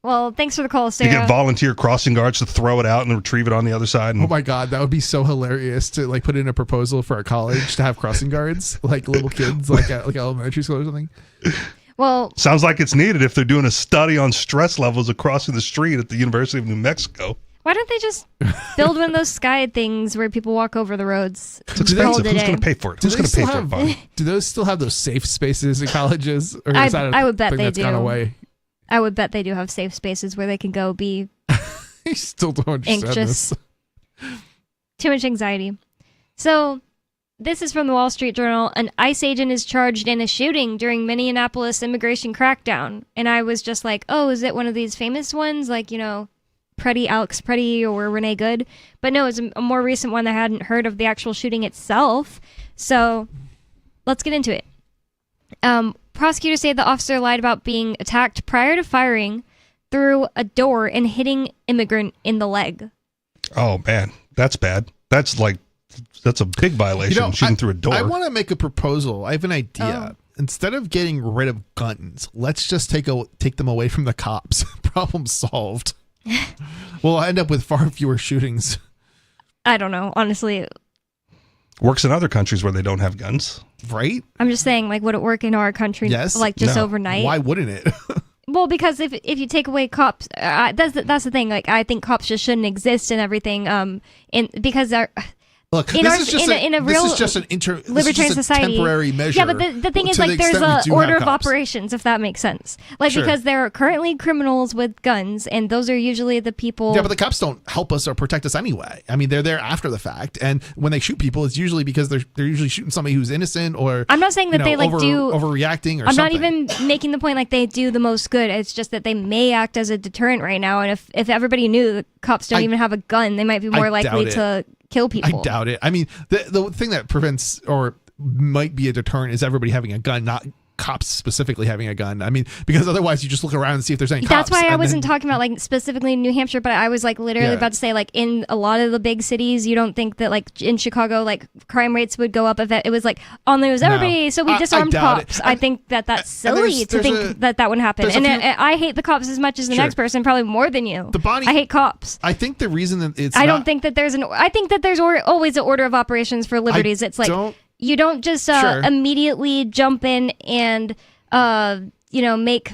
Well, thanks for the call, You Sarah. get volunteer crossing guards to throw it out and then retrieve it on the other side. And Oh my God, that would be so hilarious to put in a proposal for a college to have crossing guards, like little kids, like at elementary school or something. Well, sounds like it's needed if they're doing a study on stress levels of crossing the street at the University of New Mexico. why don't they just build one of those sky things where people walk over the roads? It's expensive. Who's going to pay for it? Who's going to pay for it? Bonnie? Do those still have those safe spaces in colleges? Or is I that a would bet thing they that's do. gone away? I would bet they do have safe spaces where they can go be I still don't understand anxious. this. Too much anxiety. So, this is from the Wall Street Journal. An ICE agent is charged in a shooting during Minneapolis immigration crackdown. And I was just like, oh, is it one of these famous ones? Like, Alex Preddy or Renee Good? But no, it's a more recent one that I hadn't heard of the actual shooting itself. So, let's get into it. Prosecutors say the officer lied about being attacked prior to firing through a door and hitting immigrant in the leg. Oh man, that's bad. That's a big violation. Shooting through a door. I want to make a proposal. I have an idea. Instead of getting rid of guns, let's just take them away from the cops. Problem solved. We'll end up with far fewer shootings. I don't know, honestly. Works in other countries where they don't have guns. Right? I'm just saying, would it work in our country? Yes. Just No. overnight? Why wouldn't it? Well, because if you take away cops, that's the thing. I think cops just shouldn't exist and everything. Because Look, in this real is just a libertarian society, temporary measure. Yeah, but the thing is, like, there's a order of operations, if that makes sense. Like, Sure. because there are currently criminals with guns, and those are usually the people. Yeah, but the cops don't help us or protect us anyway. I mean, they're there after the fact, and when they shoot people, it's usually because they're usually shooting somebody who's innocent, or I'm not saying that they do overreacting or I'm something. not even making the point like they do the most good. It's just that they may act as a deterrent right now, and if everybody knew the cops don't even have a gun, they might be more likely to kill people. I doubt it. I mean, the thing that prevents or might be a deterrent is everybody having a gun, not cops specifically having a gun. I mean, because otherwise you just look around and see if there's any cops. That's why I wasn't talking about like specifically in New Hampshire, but I was like literally about to say like in a lot of the big cities, you don't think that like in Chicago like crime rates would go up if it was like on the news, everybody, so we disarmed cops. I think that's silly to think that wouldn't happen. And I hate the cops as much as the next person, probably more than you. I hate cops. I think the reason that it's I don't think that there's always an order of there's for liberties. It's like you don't just immediately jump in and make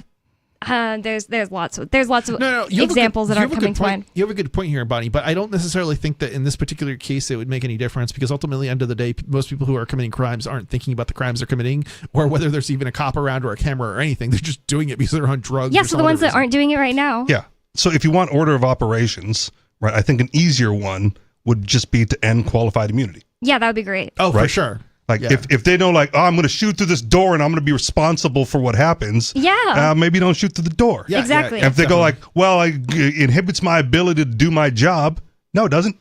there's lots of examples that aren't coming to mind. You have a good point here, Bonnie, but I don't necessarily think that in this particular case it would make any difference, because ultimately, end of the day, most people who are committing crimes aren't thinking about the crimes they're committing or whether there's even a cop around or a camera or anything. They're just doing it because they're on drugs. Yeah, so the ones that aren't doing it right now. Yeah. So if you want order of operations, right, I think an easier one would just be to end qualified immunity. Yeah, that would be great. Oh, right? For sure. Like if they know like, oh, I'm going to shoot through this door and I'm going to be responsible for what happens. Yeah. Maybe don't shoot through the door. Yeah, exactly. If they go like, well, it inhibits my ability to do my job. No, it doesn't.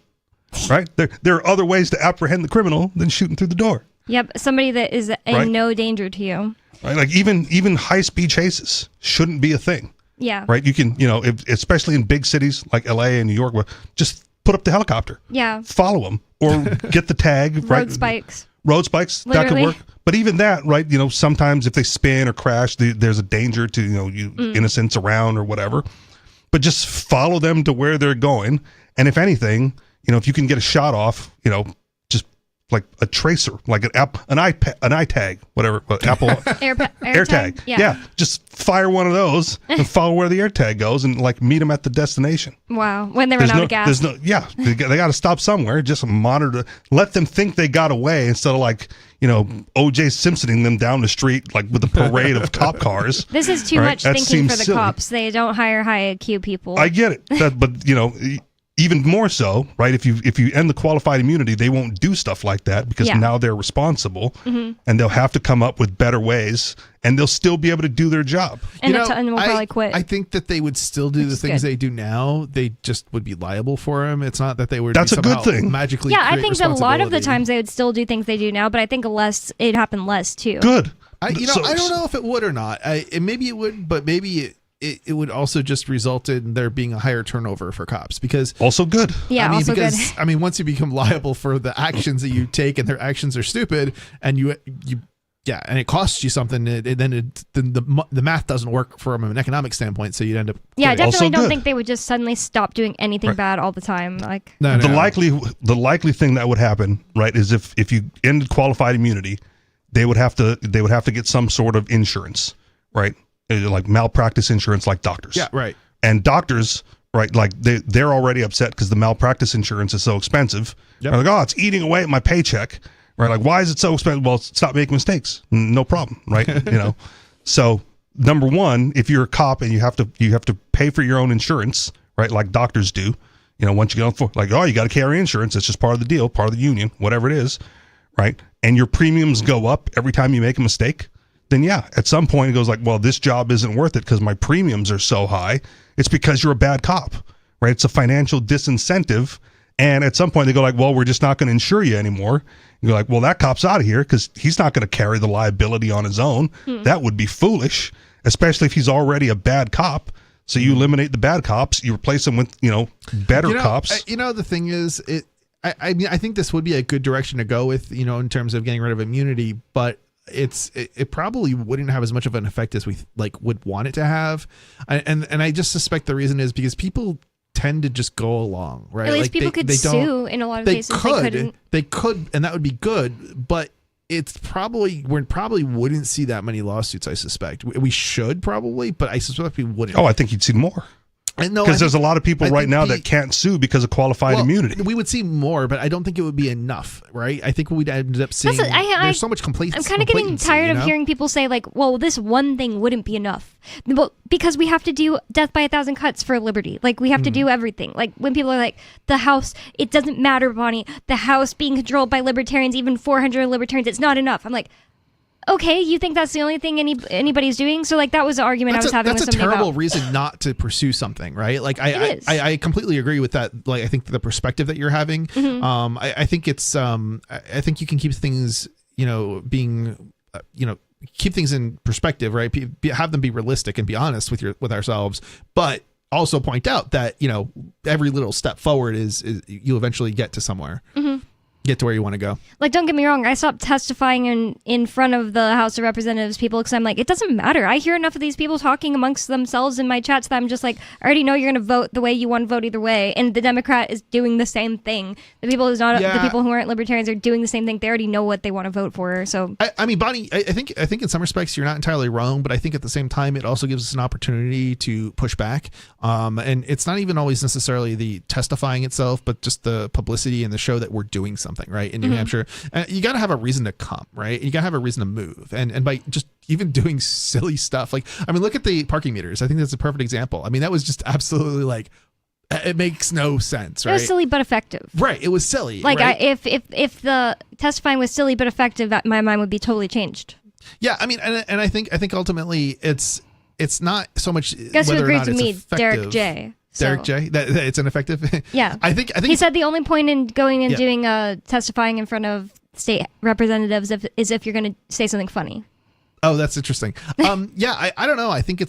Right? There are other ways to apprehend the criminal than shooting through the door. Yep. Somebody that is in no danger to you. Right? Like even high speed chases shouldn't be a thing. Yeah. Right? You can, especially in big cities like LA and New York, just put up the helicopter. Yeah. Follow them or get the tag. Road spikes. Road spikes, literally. That could work. But even that, right, sometimes if they spin or crash, there's a danger to, innocents around or whatever. But just follow them to where they're going. And if anything, if you can get a shot off, just like a tracer, like an iTag, whatever, Apple AirTag. Yeah. Just fire one of those and follow where the AirTag goes and like meet them at the destination. Wow. When they run out of gas. They got to stop somewhere. Just monitor, let them think they got away instead of like, O.J. Simpsoning them down the street like with a parade of cop cars. This is too much thinking for the silly. Cops. They don't hire high IQ people. I get it. But even more so, right? If you end the qualified immunity, they won't do stuff like that because now they're responsible, and they'll have to come up with better ways, and they'll still be able to do their job. And will probably quit. I think that they would still do the things they do now. They just would be liable for them. It's not that they would. That's a good thing. Magically, I think that a lot of the times they would still do things they do now, but I think it'd happen less too. Good. I don't know if it would or not. Maybe it would, but maybe it would also just result in there being a higher turnover for cops, because also good. Yeah, also good. I mean, once you become liable for the actions that you take and their actions are stupid, and and it costs you something, then the math doesn't work from an economic standpoint, so you'd end up. Yeah, I definitely don't think they would just suddenly stop doing anything bad all the time. Like the likely thing that would happen, right, is if you ended qualified immunity, they would have to get some sort of insurance, right? Like malpractice insurance, like doctors. Yeah, right. And doctors, right, like they're already upset because the malpractice insurance is so expensive. Yep. They're like, oh, it's eating away at my paycheck. Right? Like, why is it so expensive? Well, stop making mistakes. No problem, right? So number one, if you're a cop and you have to pay for your own insurance, right, like doctors do. Once you go for like, oh, you got to carry insurance. It's just part of the deal, part of the union, whatever it is, right? And your premiums go up every time you make a mistake. Then at some point it goes like, well, this job isn't worth it because my premiums are so high. It's because you're a bad cop, right? It's a financial disincentive. And at some point they go like, well, we're just not going to insure you anymore. You're like, well, that cop's out of here because he's not going to carry the liability on his own. That would be foolish, especially if he's already a bad cop. So you eliminate the bad cops, you replace them with, better cops. The thing is, I mean, I think this would be a good direction to go with, in terms of getting rid of immunity, but it probably wouldn't have as much of an effect as we would want it to have, and I just suspect the reason is because people tend to just go along, right? At least people could sue in a lot of cases. They could, and that would be good, but we probably wouldn't see that many lawsuits. I suspect we should probably, but I suspect we wouldn't. Oh, I think you'd see more. Because there's a lot of people right now that can't sue because of qualified immunity. We would see more, but I don't think it would be enough, right? I think we'd end up seeing there's so much complacency. I'm kind of getting tired of hearing people say like, well, this one thing wouldn't be enough. Well, because we have to do death by 1,000 cuts for liberty. Like, we have to do everything. Like, when people are like, the House, it doesn't matter, Bonnie. The House being controlled by libertarians, even 400 libertarians, it's not enough. I'm like, okay, you think that's the only thing anybody's doing? So, like, that was the argument I was having with somebody about. That's a terrible reason not to pursue something, right? Like, I completely agree with that. Like, I think the perspective that you're having, I think it's, I think you can keep things, being, keep things in perspective, right? Have them be realistic and be honest with ourselves, but also point out that, every little step forward is you eventually get to somewhere. Get to where you want to go. Like, don't get me wrong, I stopped testifying in front of the House of Representatives people because I'm like, it doesn't matter. I hear enough of these people talking amongst themselves in my chats that I'm just like, I already know you're going to vote the way you want to vote either way. And the Democrat is doing the same thing. The people the people who aren't libertarians are doing the same thing. They already know what they want to vote for. So I mean, Bonnie, I think in some respects you're not entirely wrong, but I think at the same time it also gives us an opportunity to push back. And it's not even always necessarily the testifying itself, but just the publicity and the show that we're doing something, right? In New Hampshire, you got to have a reason to come, right? You got to have a reason to move. And by just even doing silly stuff, like, I mean, look at the parking meters. I think that's a perfect example. I mean, that was just absolutely like, it makes no sense, right? It was silly but effective. Right. It was silly. Like, right? if the testifying was silly but effective, my mind would be totally changed. Yeah. I mean, and I think ultimately it's not so much Guess whether who agreed or not to it's me? effective. Derek J. Derek J. That it's ineffective. Yeah. I think he said the only point in going and Yeah. doing testifying in front of state representatives is if you're going to say something funny. Oh, that's interesting. Yeah, I don't know. I think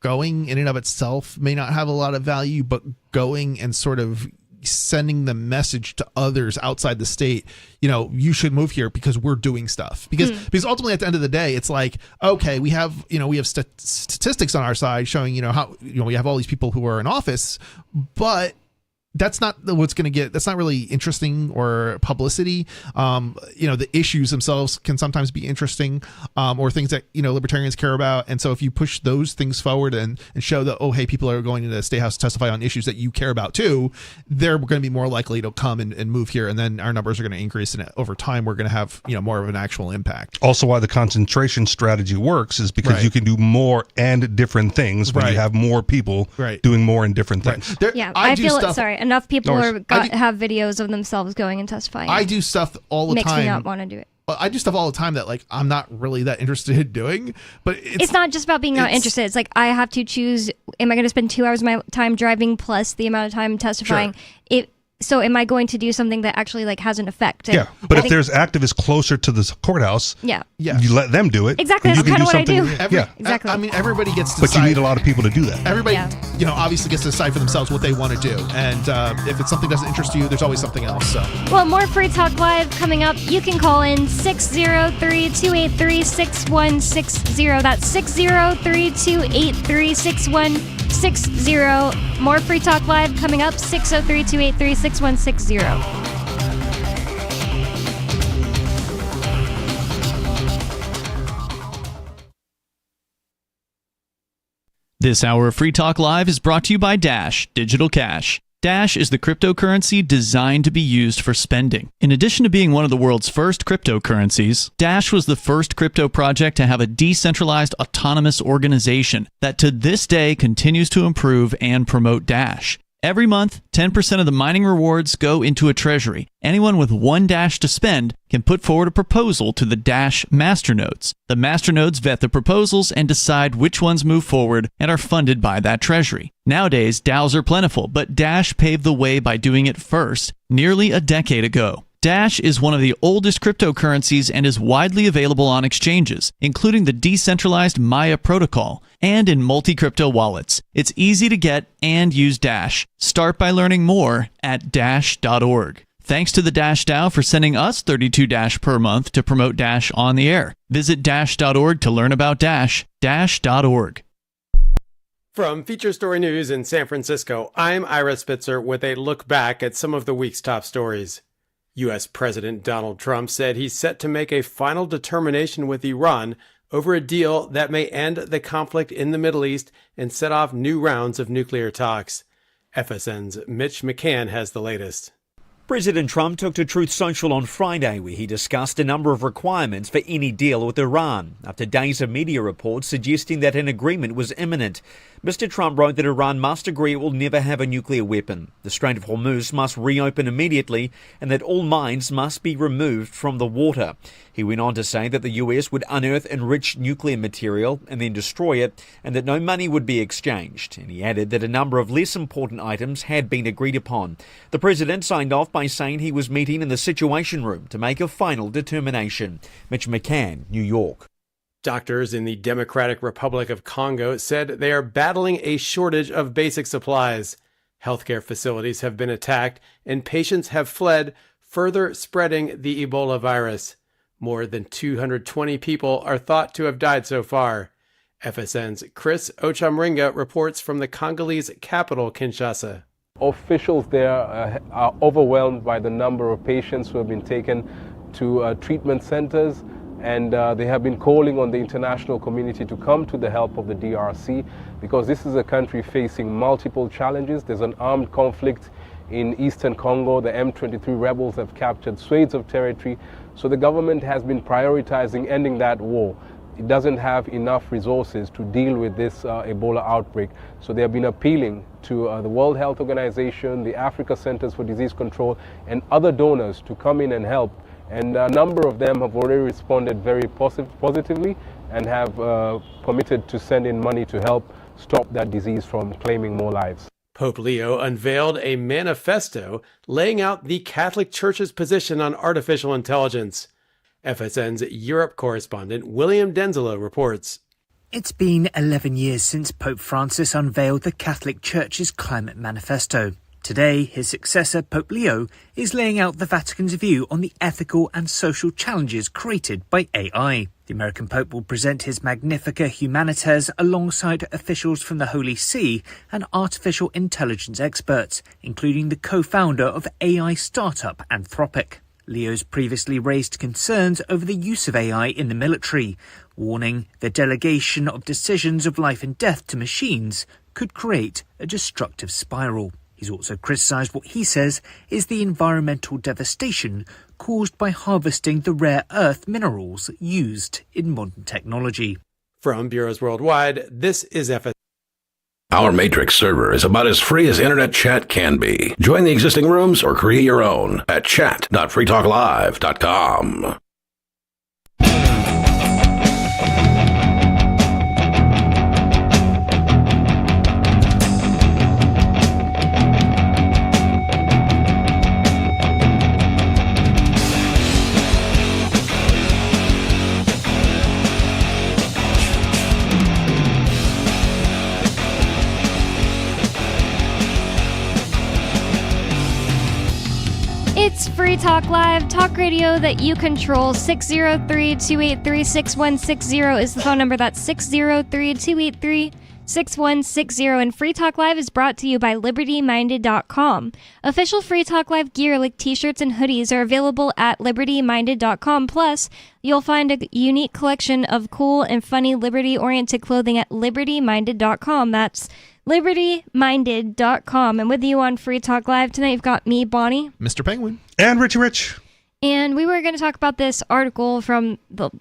going in and of itself may not have a lot of value, but going and sort of sending the message to others outside the state, you should move here because we're doing stuff. Because ultimately at the end of the day, it's like, okay, we have statistics on our side showing, how, we have all these people who are in office, but that's not what's going to get, that's not really interesting or publicity. The issues themselves can sometimes be interesting, or things that, libertarians care about. And so if you push those things forward and show that, oh, hey, people are going to the State House to testify on issues that you care about too, they're going to be more likely to come and move here. And then our numbers are going to increase. And over time, we're going to have, more of an actual impact. Also, why the concentration strategy works is because Right. you can do more and different things when Right. you have more people Right. doing more and different things. Yeah, I feel enough people No worries. have videos of themselves going and testifying. I do stuff all the Makes time. me not want to do it. I do stuff all the time that, like, I'm not really that interested in doing, but It's not just about being not interested. It's like I have to choose, am I going to spend 2 hours of my time driving plus the amount of time testifying? So am I going to do something that actually like has an effect? And Yeah, but I if think- there's activists closer to the courthouse, Yeah. you let them do it. Exactly, and you that's can kinda do what I something. do. Exactly. I mean, everybody gets to But you decide. need a lot of people to do that. Everybody, Yeah. Obviously gets to decide for themselves what they want to do. And if it's something that doesn't interest you, there's always something else. So. Well, more Free Talk Live coming up. You can call in 603-283-6160. That's 603-283-6160. More Free Talk Live coming up. 603-283-6160. This hour of Free Talk Live is brought to you by Dash Digital Cash. Dash is the cryptocurrency designed to be used for spending. In addition to being one of the world's first cryptocurrencies, Dash was the first crypto project to have a decentralized autonomous organization that to this day continues to improve and promote Dash. Every month, 10% of the mining rewards go into a treasury. Anyone with one Dash to spend can put forward a proposal to the Dash masternodes. The masternodes vet the proposals and decide which ones move forward and are funded by that treasury. Nowadays, DAOs are plentiful, but Dash paved the way by doing it first, nearly a decade ago. Dash is one of the oldest cryptocurrencies and is widely available on exchanges, including the decentralized Maya protocol, and in multi-crypto wallets. It's easy to get and use Dash. Start by learning more at dash.org. Thanks to the Dash DAO for sending us 32 Dash per month to promote Dash on the air. Visit dash.org to learn about Dash. Dash.org. From Feature Story News in San Francisco, I'm Ira Spitzer with a look back at some of the week's top stories. U.S. President Donald Trump said he's set to make a final determination with Iran over a deal that may end the conflict in the Middle East and set off new rounds of nuclear talks. FSN's Mitch McCann has the latest. President Trump took to Truth Social on Friday where he discussed a number of requirements for any deal with Iran, after days of media reports suggesting that an agreement was imminent. Mr. Trump wrote that Iran must agree it will never have a nuclear weapon, the Strait of Hormuz must reopen immediately, and that all mines must be removed from the water. He went on to say that the US would unearth enriched nuclear material and then destroy it, and that no money would be exchanged. And he added that a number of less important items had been agreed upon. The president signed off by saying he was meeting in the Situation Room to make a final determination. Mitch McCann, New York. Doctors in the Democratic Republic of Congo said they are battling a shortage of basic supplies. Healthcare facilities have been attacked and patients have fled, further spreading the Ebola virus. More than 220 people are thought to have died so far. FSN's Chris Ochamringa reports from the Congolese capital, Kinshasa. Officials there are overwhelmed by the number of patients who have been taken to treatment centers, and they have been calling on the international community to come to the help of the DRC, because this is a country facing multiple challenges. There's an armed conflict in eastern Congo. The M23 rebels have captured swathes of territory, so the government has been prioritizing ending that war. It doesn't have enough resources to deal with this Ebola outbreak. So they have been appealing to the World Health Organization, the Africa Centers for Disease Control, and other donors to come in and help. And a number of them have already responded very positively and have committed to send in money to help stop that disease from claiming more lives. Pope Leo unveiled a manifesto laying out the Catholic Church's position on artificial intelligence. FSN's Europe correspondent William Denzelo reports. It's been 11 years since Pope Francis unveiled the Catholic Church's climate manifesto. Today, his successor, Pope Leo, is laying out the Vatican's view on the ethical and social challenges created by AI. The American Pope will present his Magnificat Humanitas alongside officials from the Holy See and artificial intelligence experts, including the co-founder of AI startup Anthropic. Leo's previously raised concerns over the use of AI in the military, warning the delegation of decisions of life and death to machines could create a destructive spiral. He's also criticised what he says is the environmental devastation caused by harvesting the rare earth minerals used in modern technology. From Bureaus Worldwide, this is FS. Our Matrix server is about as free as internet chat can be. Join the existing rooms or create your own at chat.freetalklive.com. It's Free Talk Live, talk radio that you control. 603-283-6160 is the phone number. That's 603-283-6160. And Free Talk Live is brought to you by LibertyMinded.com. Official Free Talk Live gear like t-shirts and hoodies are available at LibertyMinded.com. Plus, you'll find a unique collection of cool and funny Liberty-oriented clothing at LibertyMinded.com. That's LibertyMinded.com. And with you on Free Talk Live tonight, you've got me, Bonnie. Mr. Penguin. And Richie Rich. And we were going to talk about this article from the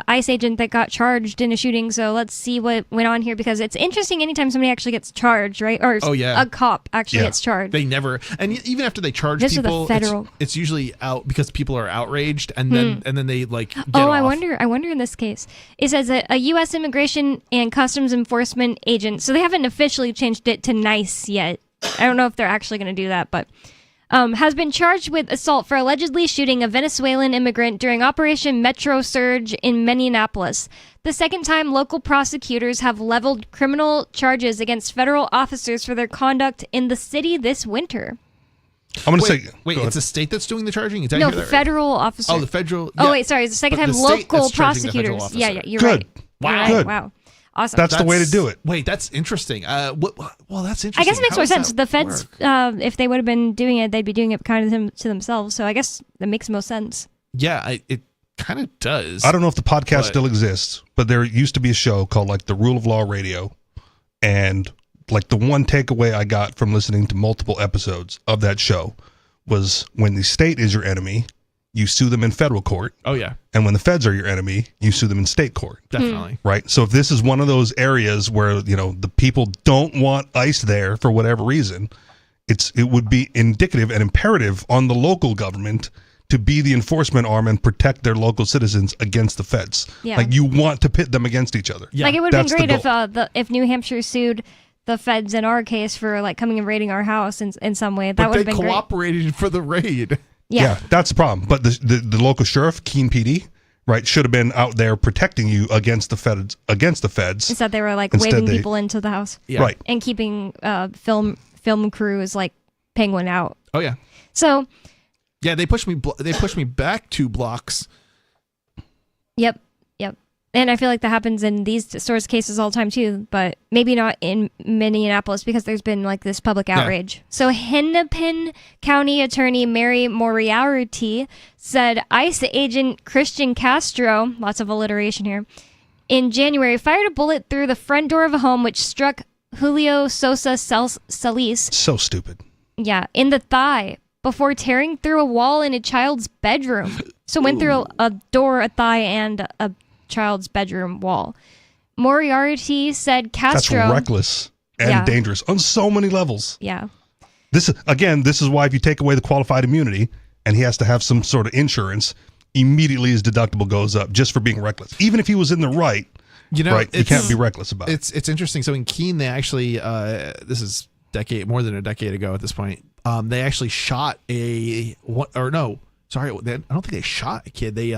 ICE agent that got charged in a shooting. So let's see what went on here, because it's interesting anytime somebody actually gets charged, right? Or a cop actually gets charged. They never, and even after they charge This is people, the federal. it's usually out because people are outraged, and then they like get Oh, off. I wonder in this case. It says a U.S. Immigration and Customs Enforcement agent, so they haven't officially changed it to NICE yet. I don't know if they're actually going to do that, but has been charged with assault for allegedly shooting a Venezuelan immigrant during Operation Metro Surge in Minneapolis. The second time local prosecutors have leveled criminal charges against federal officers for their conduct in the city this winter. I'm going to say... Wait, it's a state that's doing the charging? Is that No, here? federal officers. Oh, the federal... Oh, wait, sorry. It's the second But time the state local that's charging the federal prosecutors. Yeah, officer. you're Good. right. Wow. You're right. Good. Wow. Awesome. That's the way to do it. Wait, that's interesting. Well, that's interesting. I guess it makes How more does sense. that The feds, work? if they would have been doing it, they'd be doing it kind of to themselves. So I guess that makes most sense. Yeah, kind of does. I don't know if the podcast but- still exists, but there used to be a show called like the Rule of Law Radio, and like the one takeaway I got from listening to multiple episodes of that show was when the state is your enemy, you sue them in federal court. Oh yeah. And when the feds are your enemy, you sue them in state court. Definitely. Right. So if this is one of those areas where, you know, the people don't want ICE there for whatever reason, it would be indicative and imperative on the local government to be the enforcement arm and protect their local citizens against the feds. Yeah. Like you want to pit them against each other. Like it would have been That's great the goal. if New Hampshire sued the feds in our case for like coming and raiding our house in some way. That But would they have been great. cooperated for the raid. Yeah. That's the problem. But the local sheriff, Keene PD, right, should have been out there protecting you against the feds. Instead, they were like Instead waving they- people into the house. Yeah. Right. And keeping film crews like Penguin out. Oh yeah. So Yeah, they pushed me back 2 blocks. Yep. And I feel like that happens in these sorts of cases all the time too, but maybe not in Minneapolis because there's been like this public outrage. So Hennepin County Attorney Mary Moriarty said ICE agent Christian Castro, lots of alliteration here, in January fired a bullet through the front door of a home which struck Julio Sosa Salis. So stupid. Yeah, in the thigh before tearing through a wall in a child's bedroom. So went through a door, a thigh, and a child's bedroom wall. Moriarty said Castro. That's reckless and Yeah. dangerous on so many levels. Yeah. This is why if you take away the qualified immunity and he has to have some sort of insurance, immediately his deductible goes up just for being reckless. Even if he was in the right, you can't be reckless about it. It's interesting. So in Keene, they actually this is more than a decade ago at this point. They actually shot I don't think they shot a kid. They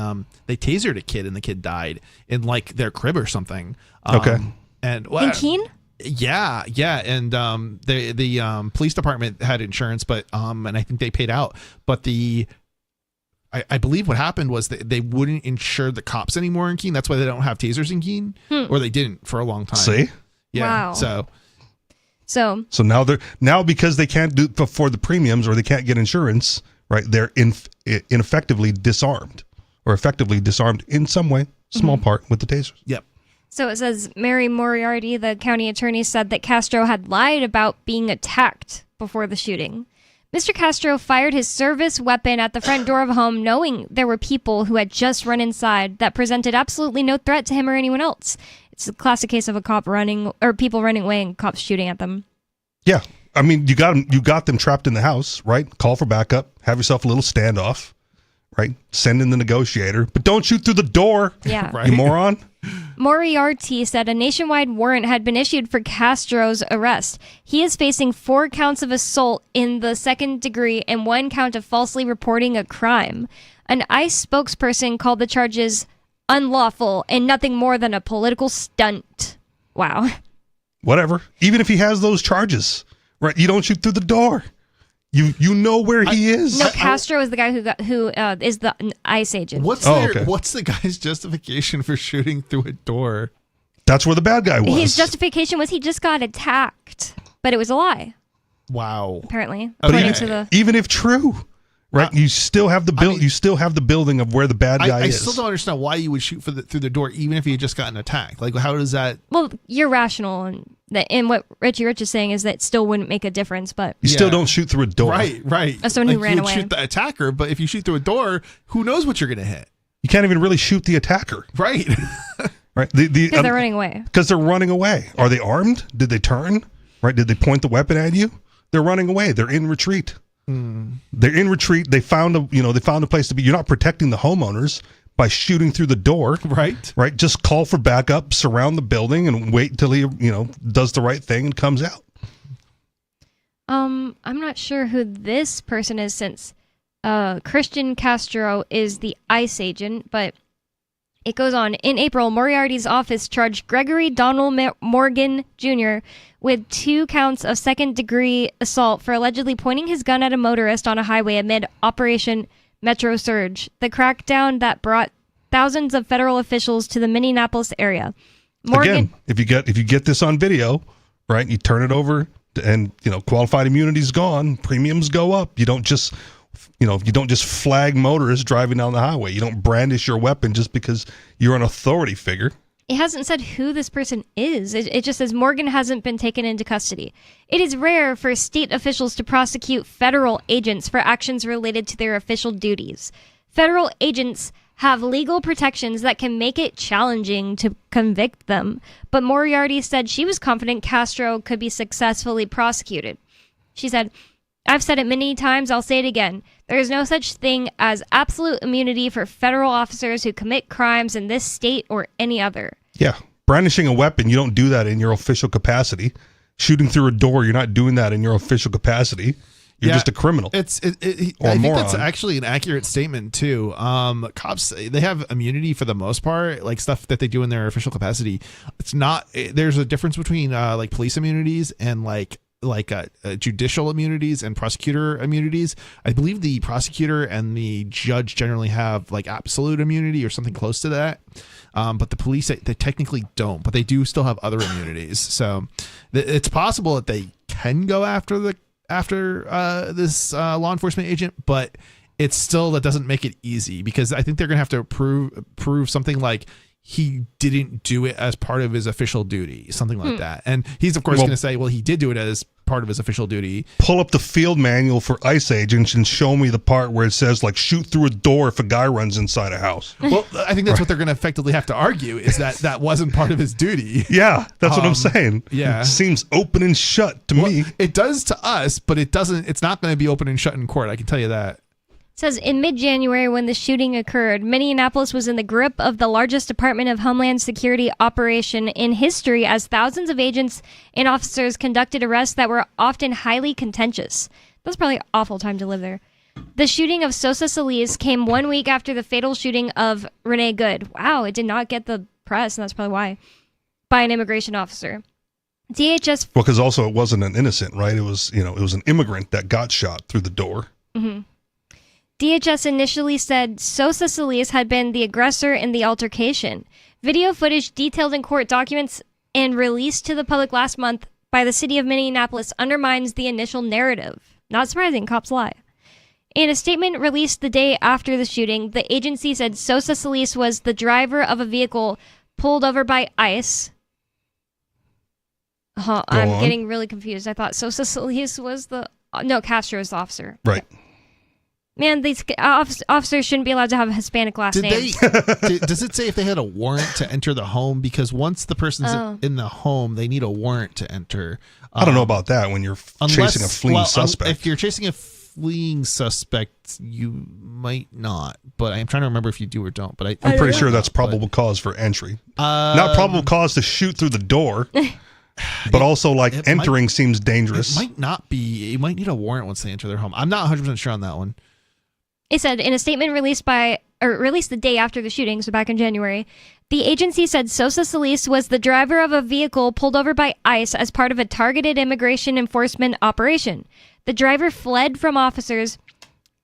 tasered a kid and the kid died in like their crib or something. Okay. And In Keene? Yeah, and the police department had insurance, but and I think they paid out. But I believe what happened was that they wouldn't insure the cops anymore in Keene. That's why they don't have tasers in Keene, or they didn't for a long time. See? Yeah. Wow. So So now because they can't do for the premiums or they can't get insurance, right? They're ineffectively disarmed or effectively disarmed in some way, small part with the tasers. Yep. So it says Mary Moriarty, the county attorney, said that Castro had lied about being attacked before the shooting. Mr. Castro fired his service weapon at the front door of a home knowing there were people who had just run inside that presented absolutely no threat to him or anyone else. It's a classic case of people running away and cops shooting at them. Yeah. I mean, you got them trapped in the house, right? Call for backup, have yourself a little standoff, right? Send in the negotiator, but don't shoot through the door. Yeah. Right. You moron. Moriarty said a nationwide warrant had been issued for Castro's arrest. He is facing 4 counts of assault in the 2nd degree and 1 count of falsely reporting a crime. An ICE spokesperson called the charges unlawful and nothing more than a political stunt. Wow. Whatever. Even if he has those charges, right? You don't shoot through the door. You know where he is. No, Castro is the guy who is the ICE agent. What's the guy's justification for shooting through a door? That's where the bad guy was. His justification was he just got attacked, but it was a lie. Wow. Apparently, But according to the even if true, right? You still have the you still have the building of where the bad guy I is. still don't understand why you would shoot through the door even if you had just gotten attacked. Like, how does that? well, you're rational, and what Richie Rich is saying is that it still wouldn't make a difference, but You still don't shoot through a door. Right. As someone who ran you would away. shoot the attacker, but if you shoot through a door, who knows what you're going to hit? You can't even really shoot the attacker. Right. Right. because they're running away. Because they're running away. Are they armed? Did they turn? Right. Did they point the weapon at you? They're running away. They're in retreat. They're in retreat. They found a place to be. You're not protecting the homeowners by shooting through the door. Right. Right. Just call for backup, surround the building, and wait till he, does the right thing and comes out. I'm not sure who this person is since Christian Castro is the ICE agent, but it goes on. In April, Moriarty's office charged Gregory Donald Morgan Jr. with 2 counts of 2nd-degree assault for allegedly pointing his gun at a motorist on a highway amid Operation Metro Surge, the crackdown that brought thousands of federal officials to the Minneapolis area. Morgan, Again, if you get this on video, right, you turn it over, and qualified immunity's gone, premiums go up. You don't just you don't just flag motorists driving down the highway. You don't brandish your weapon just because you're an authority figure. It hasn't said who this person is. It just says Morgan hasn't been taken into custody. It is rare for state officials to prosecute federal agents for actions related to their official duties. Federal agents have legal protections that can make it challenging to convict them, but Moriarty said she was confident Castro could be successfully prosecuted. She said, "I've said it many times, I'll say it again. There is no such thing as absolute immunity for federal officers who commit crimes in this state or any other." Yeah. Brandishing a weapon, you don't do that in your official capacity. Shooting through a door, you're not doing that in your official capacity. You're just a criminal. I think that's actually an accurate statement too. Cops, they have immunity for the most part, like stuff that they do in their official capacity. It's not. There's a difference between like police immunities and like judicial immunities and prosecutor immunities. I believe the prosecutor and the judge generally have like absolute immunity or something close to that. But the police, they technically don't, but they do still have other immunities. So it's possible that they can go after this law enforcement agent, but it's still, that doesn't make it easy, because I think they're going to have to prove something like he didn't do it as part of his official duty, something like that. And he's of course going to say, well, he did do it as part of his official duty. Pull up the field manual for ICE agents and show me the part where it says like shoot through a door if a guy runs inside a house. Well, I think that's what they're going to effectively have to argue, is that wasn't part of his duty. Yeah, that's what I'm saying. Yeah. It seems open and shut to me. It does to us, but it's not going to be open and shut in court. I can tell you that. It says in mid-January, when the shooting occurred, Minneapolis was in the grip of the largest Department of Homeland Security operation in history, as thousands of agents and officers conducted arrests that were often highly contentious. That's probably an awful time to live there. The shooting of Sosa Solis came 1 week after the fatal shooting of Renee Good. Wow, it did not get the press, and that's probably why. By an immigration officer. DHS... Well, because also it wasn't an innocent, right? It was, it was an immigrant that got shot through the door. Mm-hmm. DHS initially said Sosa Solis had been the aggressor in the altercation. Video footage detailed in court documents and released to the public last month by the city of Minneapolis undermines the initial narrative. Not surprising, cops lie. In a statement released the day after the shooting, the agency said Sosa Solis was the driver of a vehicle pulled over by ICE. I'm getting really confused. I thought Sosa Solis was Castro's the officer. Right. Man, these officers shouldn't be allowed to have a Hispanic last name. Does it say if they had a warrant to enter the home? Because once the person's in the home, they need a warrant to enter. I don't know about that when you're chasing a fleeing suspect. If you're chasing a fleeing suspect, you might not. But I'm trying to remember if you do or don't. But I'm pretty sure that's probable cause for entry. Not probable cause to shoot through the door. But also, entering seems dangerous. It might not be. You might need a warrant once they enter their home. I'm not 100% sure on that one. It said in a statement released the day after the shooting, so back in January, the agency said Sosa Solis was the driver of a vehicle pulled over by ICE as part of a targeted immigration enforcement operation. The driver fled from officers,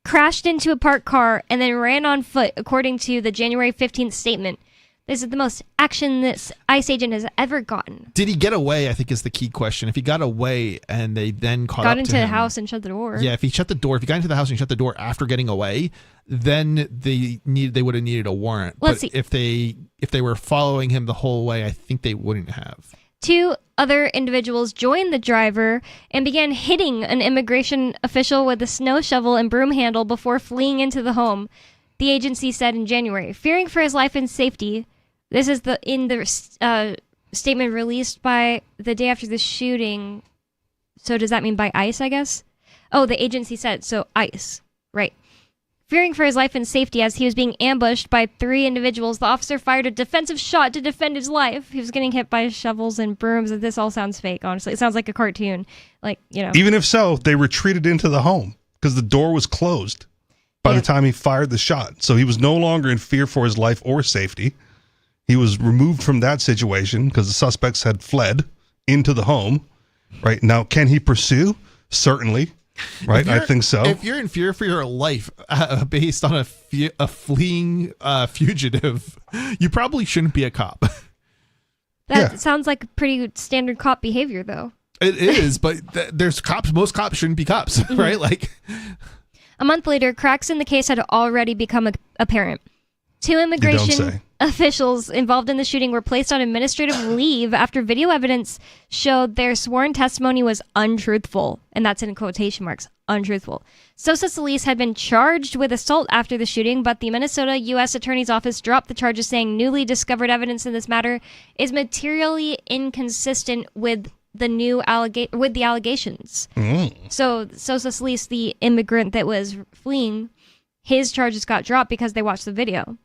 crashed into a parked car, and then ran on foot, according to the January 15th statement. This is the most action this ICE agent has ever gotten. Did he get away, I think, is the key question. If he got away and they then got into the house and shut the door. Yeah, if he got into the house and shut the door after getting away, then they would have needed a warrant. Let's see. If they were following him the whole way, I think they wouldn't have. 2 other individuals joined the driver and began hitting an immigration official with a snow shovel and broom handle before fleeing into the home, the agency said in January. Fearing for his life and safety... This is in the statement released by the day after the shooting. So does that mean by ICE, I guess? Oh, the agency said, so ICE. Right. Fearing for his life and safety as he was being ambushed by 3 individuals, the officer fired a defensive shot to defend his life. He was getting hit by shovels and brooms. This all sounds fake, honestly. It sounds like a cartoon. Even if so, they retreated into the home because the door was closed by the time he fired the shot. So he was no longer in fear for his life or safety. He was removed from that situation because the suspects had fled into the home. Right now, can he pursue? Certainly. Right, I think so. If you're in fear for your life based on a fleeing fugitive, you probably shouldn't be a cop. That sounds like pretty standard cop behavior, though. It is, but there's cops. Most cops shouldn't be cops, right? A month later, cracks in the case had already become apparent. 2 immigration officials involved in the shooting were placed on administrative leave after video evidence showed their sworn testimony was untruthful. And that's in quotation marks, untruthful. Sosa Solis had been charged with assault after the shooting, but the Minnesota U.S. Attorney's Office dropped the charges, saying newly discovered evidence in this matter is materially inconsistent with the allegations. So Sosa Solis, the immigrant that was fleeing, his charges got dropped because they watched the video.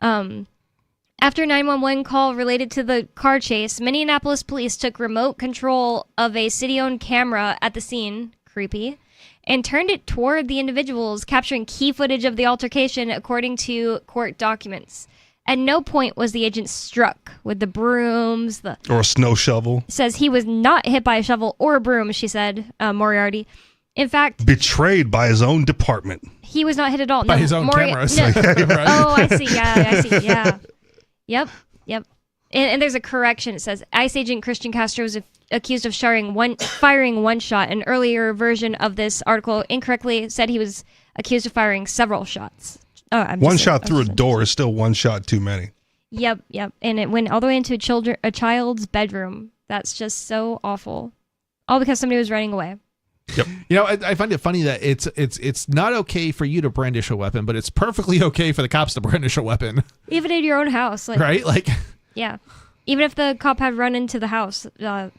After a 911 call related to the car chase, Minneapolis police took remote control of a city-owned camera at the scene, creepy, and turned it toward the individuals, capturing key footage of the altercation according to court documents. At no point was the agent struck with the brooms. Or a snow shovel. Says he was not hit by a shovel or a broom, she said, Moriarty. In fact, betrayed by his own department. He was not hit at all. By his own camera. So no. yeah, right. Oh, I see. Yeah. Yep. And there's a correction. It says ICE agent Christian Castro was accused of firing one shot. An earlier version of this article incorrectly said he was accused of firing several shots. One shot through a door is still one shot too many. Yep. And it went all the way into a child's bedroom. That's just so awful. All because somebody was running away. Yep. You know, I find it funny that it's not okay for you to brandish a weapon, but it's perfectly okay for the cops to brandish a weapon. Even in your own house, right? Yeah. Even if the cop had run into the house, the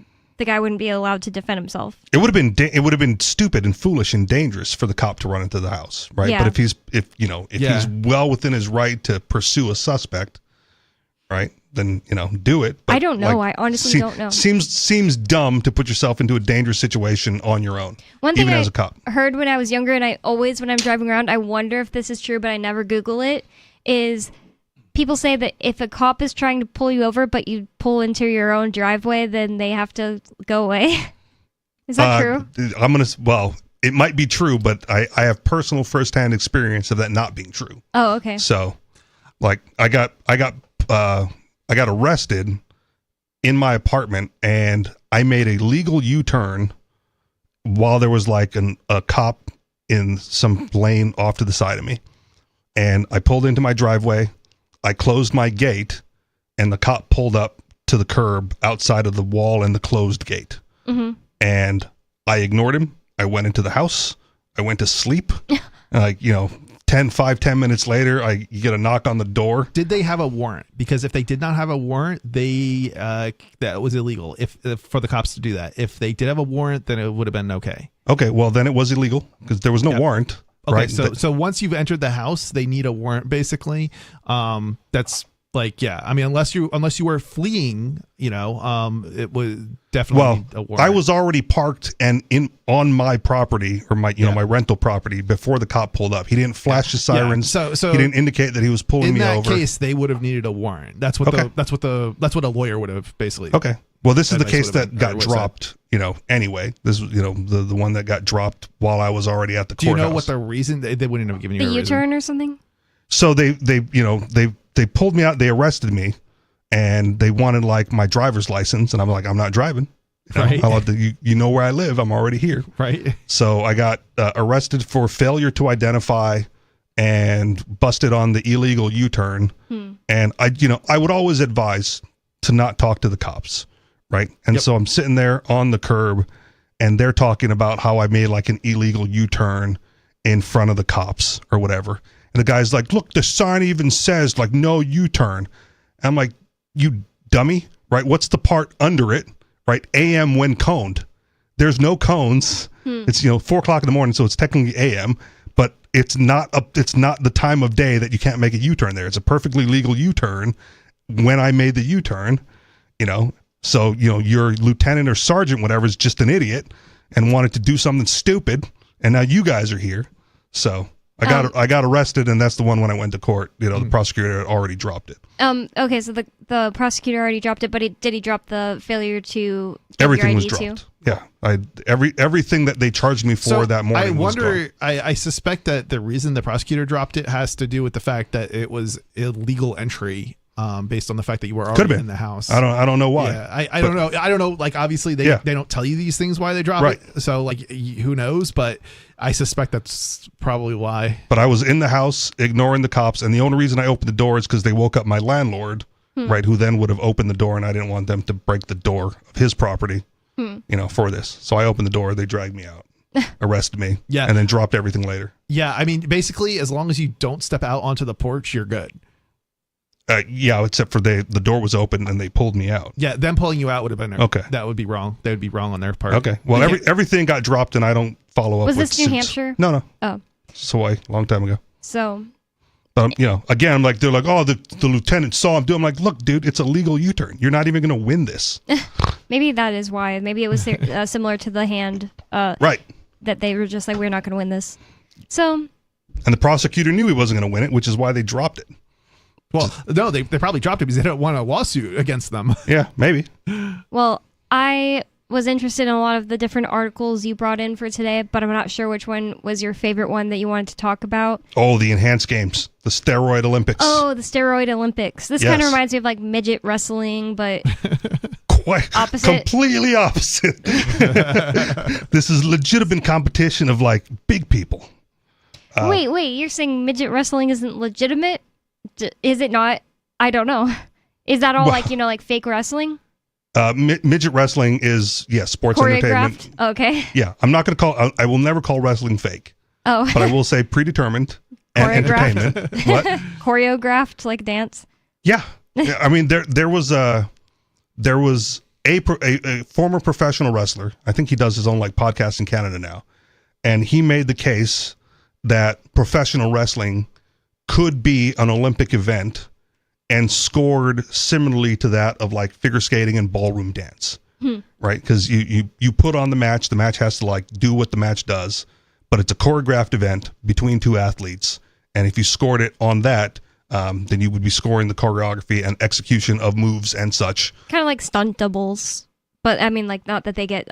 guy wouldn't be allowed to defend himself. It would have been stupid and foolish and dangerous for the cop to run into the house, right? Yeah. But if he's well within his right to pursue a suspect, right? Then do it. But I don't know. I honestly don't know. Seems dumb to put yourself into a dangerous situation on your own. One thing even I as a cop heard when I was younger, and I always, when I'm driving around, I wonder if this is true, but I never Google it, is people say that if a cop is trying to pull you over, but you pull into your own driveway, then they have to go away. Is that true? It might be true, but I have personal firsthand experience of that not being true. Oh, okay. So, I got arrested in my apartment, and I made a legal U-turn while there was a cop in some lane off to the side of me. And I pulled into my driveway, I closed my gate, and the cop pulled up to the curb outside of the wall and the closed gate. Mm-hmm. And I ignored him. I went into the house. I went to sleep. 10 minutes later, you get a knock on the door. Did they have a warrant? Because if they did not have a warrant, that was illegal if for the cops to do that. If they did have a warrant, then it would have been okay. Okay, well, then it was illegal because there was no warrant. Okay, right? so once you've entered the house, they need a warrant, basically. That's unless you were fleeing, it would definitely need a warrant. I was already parked and on my property or my rental property before the cop pulled up. He didn't flash the sirens. So he didn't indicate that he was pulling me over. In that case, they would have needed a warrant. That's what a lawyer would have basically. Okay. Well, this is the case that got dropped. Anyway, this was the one that got dropped while I was already at the courthouse. Do you know what the reason they wouldn't have given you? The U-turn or something? So they pulled me out. They arrested me, and they wanted my driver's license, and I'm like, I'm not driving. Right. You know where I live. I'm already here. Right. So I got arrested for failure to identify and busted on the illegal U-turn. And I would always advise to not talk to the cops. Right. And so I'm sitting there on the curb, and they're talking about how I made an illegal U-turn in front of the cops or whatever. And the guy's like, look, the sign even says no U-turn. I'm like, you dummy, right? What's the part under it, right? AM when coned. There's no cones. It's 4:00 in the morning, so it's technically AM, but it's not the time of day that you can't make a U-turn there. It's a perfectly legal U-turn when I made the U-turn, So, your lieutenant or sergeant, whatever, is just an idiot and wanted to do something stupid, and now you guys are here. So I got arrested, and that's the one when I went to court. The prosecutor had already dropped it. Okay, so the prosecutor already dropped it, but did he drop the failure to give everything your ID was dropped? Yeah, everything that they charged me for that morning. I wonder. Was gone. I suspect that the reason the prosecutor dropped it has to do with the fact that it was illegal entry based on the fact that you were Could've already been. in the house. I don't know why. Yeah, I don't know. I don't know. Like, obviously they don't tell you these things why they drop Right. it. So like, who knows? But I suspect that's probably why. But I was in the house ignoring the cops, and the only reason I opened the door is because they woke up my landlord, right, who then would have opened the door, and I didn't want them to break the door of his property, for this. So I opened the door, they dragged me out, arrested me, Yeah. and then dropped everything later. Yeah, I mean, basically, as long as you don't step out onto the porch, you're good. Yeah, except for the door was open and they pulled me out. Yeah, them pulling you out would have been Okay. That would be wrong. They would be wrong on their part. Okay. Well, everything got dropped, and I don't follow up. Was with this New suits. Hampshire? No. Oh, It's Hawaii, long time ago. so But again, I'm like, they're like, oh, the lieutenant saw him do. I'm like, look, dude, it's a legal U-turn. You're not even going to win this. maybe that is why. Maybe it was similar to the hand. Right. That they were just like, we're not going to win this. So. And the prosecutor knew he wasn't going to win it, which is why they dropped it. Well, no, they probably dropped it because they don't want a lawsuit against them. Yeah, maybe. Well, I was interested in a lot of the different articles you brought in for today, but I'm not sure which one was your favorite one that you wanted to talk about. Oh, the enhanced games, the steroid Olympics. Oh, the steroid Olympics. This kind of reminds me of like midget wrestling, but quite opposite. Completely opposite. This is legitimate competition of like big people. Wait, you're saying midget wrestling isn't legitimate? Is it not? I don't know. Is that all like fake wrestling? Midget wrestling is sports entertainment. Choreographed? Okay. Yeah, I'm not going to call. I will never call wrestling fake. Oh. But I will say predetermined and entertainment. What? Choreographed like dance. Yeah. I mean, there was a former professional wrestler. I think he does his own like podcast in Canada now, and he made the case that professional wrestling could be an Olympic event and scored similarly to that of like figure skating and ballroom dance, right? Because you put on the match has to like do what the match does, but it's a choreographed event between two athletes, and if you scored it on that, then you would be scoring the choreography and execution of moves and such. Kind of like stunt doubles, but I mean, like not that they get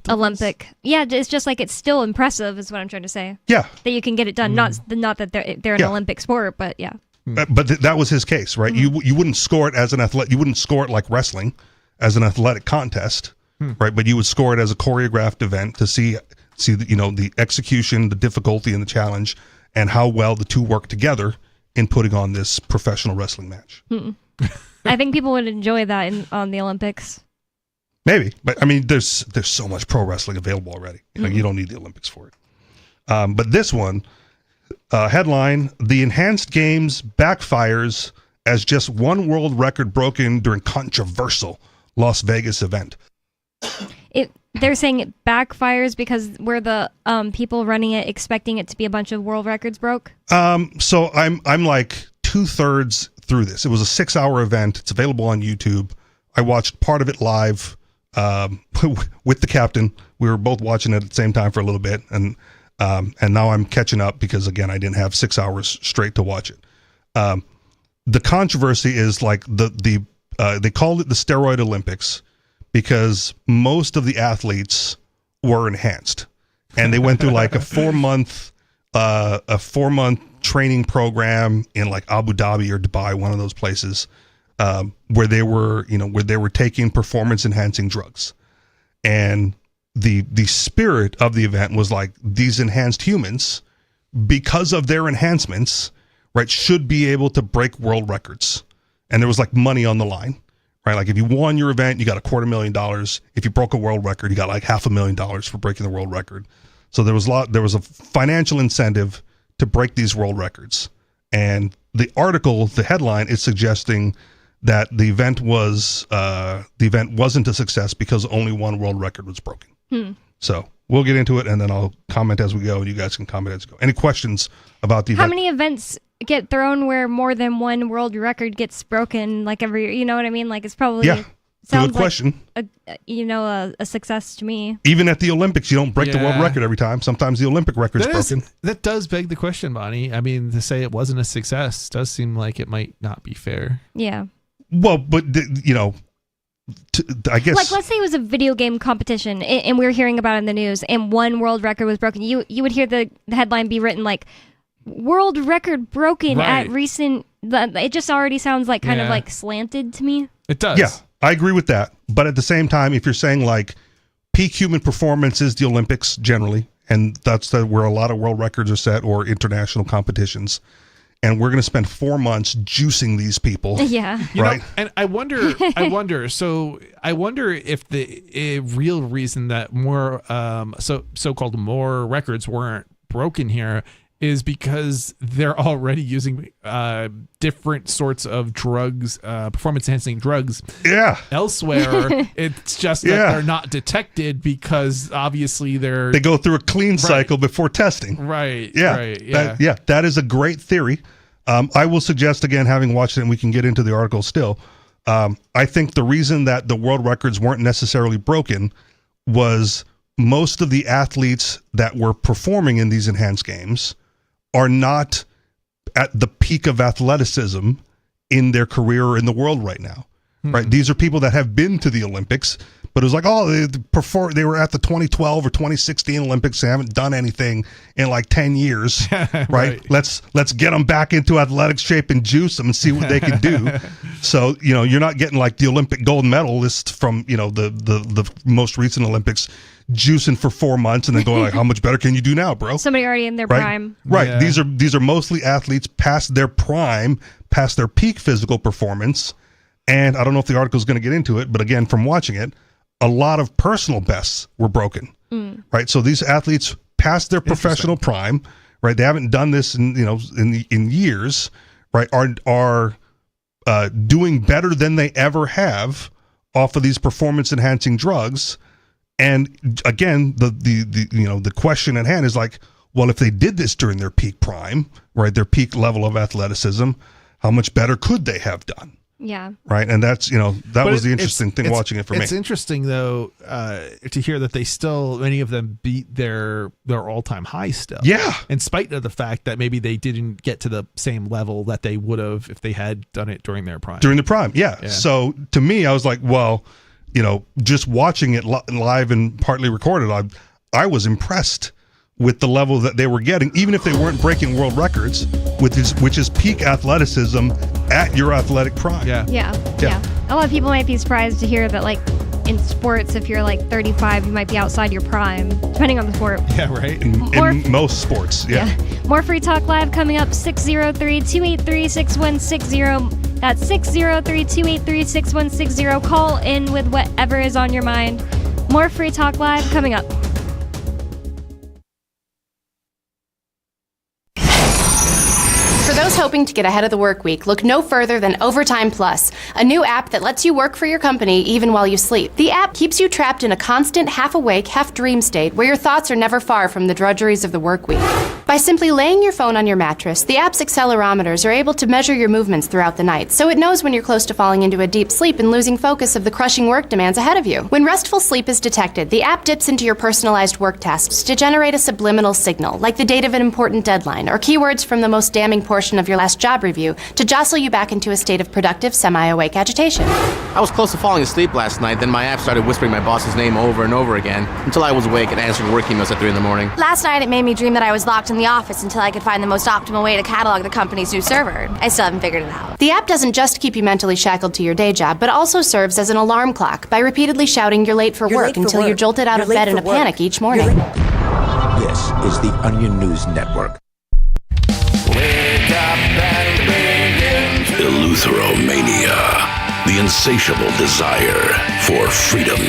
Olympic. Yeah, it's just like it's still impressive, is what I'm trying to say. Yeah, that you can get it done. Not that they're an Olympic sport, but yeah. But that was his case, right? You wouldn't score it as an athlete. You wouldn't score it like wrestling, as an athletic contest, right? But you would score it as a choreographed event to see the execution, the difficulty, and the challenge, and how well the two work together in putting on this professional wrestling match. I think people would enjoy that on the Olympics. Maybe, but I mean, there's so much pro wrestling available already. Like you don't need the Olympics for it. But this one. Headline, the enhanced games backfires as just one world record broken during controversial Las Vegas event. They're saying it backfires because we're the people running it expecting it to be a bunch of world records broke. So I'm like 2/3 through this. It was a 6-hour event. It's available on YouTube. I watched part of it live with the captain. We were both watching it at the same time for a little bit, and now I'm catching up because, again, I didn't have 6 hours straight to watch it. The controversy is like they called it the steroid Olympics because most of the athletes were enhanced, and they went through like a 4-month training program in like Abu Dhabi or Dubai, one of those places, where they were taking performance enhancing drugs, and the spirit of the event was like these enhanced humans, because of their enhancements, right, should be able to break world records. And there was like money on the line, right? Like if you won your event, you got $250,000. If you broke a world record, you got like $500,000 for breaking the world record. So there was a financial incentive to break these world records. And the article, the headline, is suggesting that the event wasn't a success because only one world record was broken. So we'll get into it, and then I'll comment as we go, and you guys can comment as we go. Any questions about the event? How many events get thrown where more than one world record gets broken like every year? You know what I mean? Like it's probably sounds good question. Like a success to me. Even at the Olympics, you don't break the world record every time. Sometimes the Olympic record's broken. That does beg the question, Bonnie. I mean, to say it wasn't a success does seem like it might not be fair. Yeah. Well, but I guess, like, let's say it was a video game competition and we were hearing about it in the news and one world record was broken. You would hear the headline be written like world record broken at recent It just already sounds like kind of Yeah. like slanted to me. It does. Yeah, I agree with that. But at the same time, if you're saying like peak human performance is the Olympics generally, and that's where a lot of world records are set or international competitions, and we're going to spend 4 months juicing these people. Yeah. You know, right. and I wonder if the real reason that more so-called more records weren't broken here is because they're already using different sorts of drugs, performance-enhancing drugs. Yeah. Elsewhere, it's just that they're not detected because obviously they go through a clean cycle before testing. Right. Yeah. Right. Yeah. That is a great theory. I will suggest, again, having watched it, and we can get into the article still, I think the reason that the world records weren't necessarily broken was most of the athletes that were performing in these enhanced games are not at the peak of athleticism in their career or in the world right now. Right? These are people that have been to the Olympics, but it was like, they were at the 2012 or 2016 Olympics. They haven't done anything in like 10 years, right? Let's get them back into athletic shape and juice them and see what they can do. So, you're not getting like the Olympic gold medalists from, the most recent Olympics juicing for 4 months and then going like, how much better can you do now, bro? Somebody already in their Right? prime. Right. Yeah. These are mostly athletes past their prime, past their peak physical performance. And I don't know if the article is going to get into it, but again, from watching it, a lot of personal bests were broken. Right. So these athletes past their professional prime, right? They haven't done this in years, right? Are doing better than they ever have off of these performance enhancing drugs. And again, the question at hand is like, well, if they did this during their peak prime, right, their peak level of athleticism, how much better could they have done? Yeah. Right. And that's, that But was the interesting thing watching it for me. It's interesting though to hear that many of them beat their all-time high still. Yeah. In spite of the fact that maybe they didn't get to the same level that they would have if they had done it during their prime. During the prime, yeah. So to me, I was like, well, just watching it live and partly recorded, I was impressed with the level that they were getting, even if they weren't breaking world records, which is peak athleticism at your athletic prime. Yeah. A lot of people might be surprised to hear that, like, in sports, if you're like 35, you might be outside your prime, depending on the sport. Yeah, right. In most sports, yeah. More Free Talk Live coming up, 603-283-6160. That's 603-283-6160. Call in with whatever is on your mind. More Free Talk Live coming up. For those hoping to get ahead of the work week, look no further than Overtime Plus, a new app that lets you work for your company even while you sleep. The app keeps you trapped in a constant half-awake, half-dream state where your thoughts are never far from the drudgeries of the work week. By simply laying your phone on your mattress, the app's accelerometers are able to measure your movements throughout the night, so it knows when you're close to falling into a deep sleep and losing focus of the crushing work demands ahead of you. When restful sleep is detected, the app dips into your personalized work tasks to generate a subliminal signal, like the date of an important deadline or keywords from the most damning portion of your last job review, to jostle you back into a state of productive, semi-awake agitation. I was close to falling asleep last night, then my app started whispering my boss's name over and over again until I was awake and answering work emails at 3 in the morning. Last night it made me dream that I was locked in the office until I could find the most optimal way to catalog the company's new server. I still haven't figured it out. The app doesn't just keep you mentally shackled to your day job, but also serves as an alarm clock by repeatedly shouting you're late for work until you're jolted out of bed in a panic each morning. This is the Onion News Network. Eleutheromania, the insatiable desire for freedom.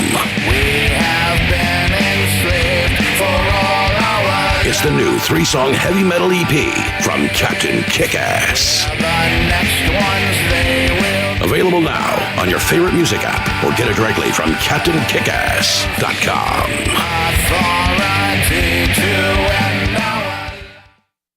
It's the new 3-song heavy metal EP from Captain Kickass. Available now on your favorite music app or get it directly from CaptainKickass.com.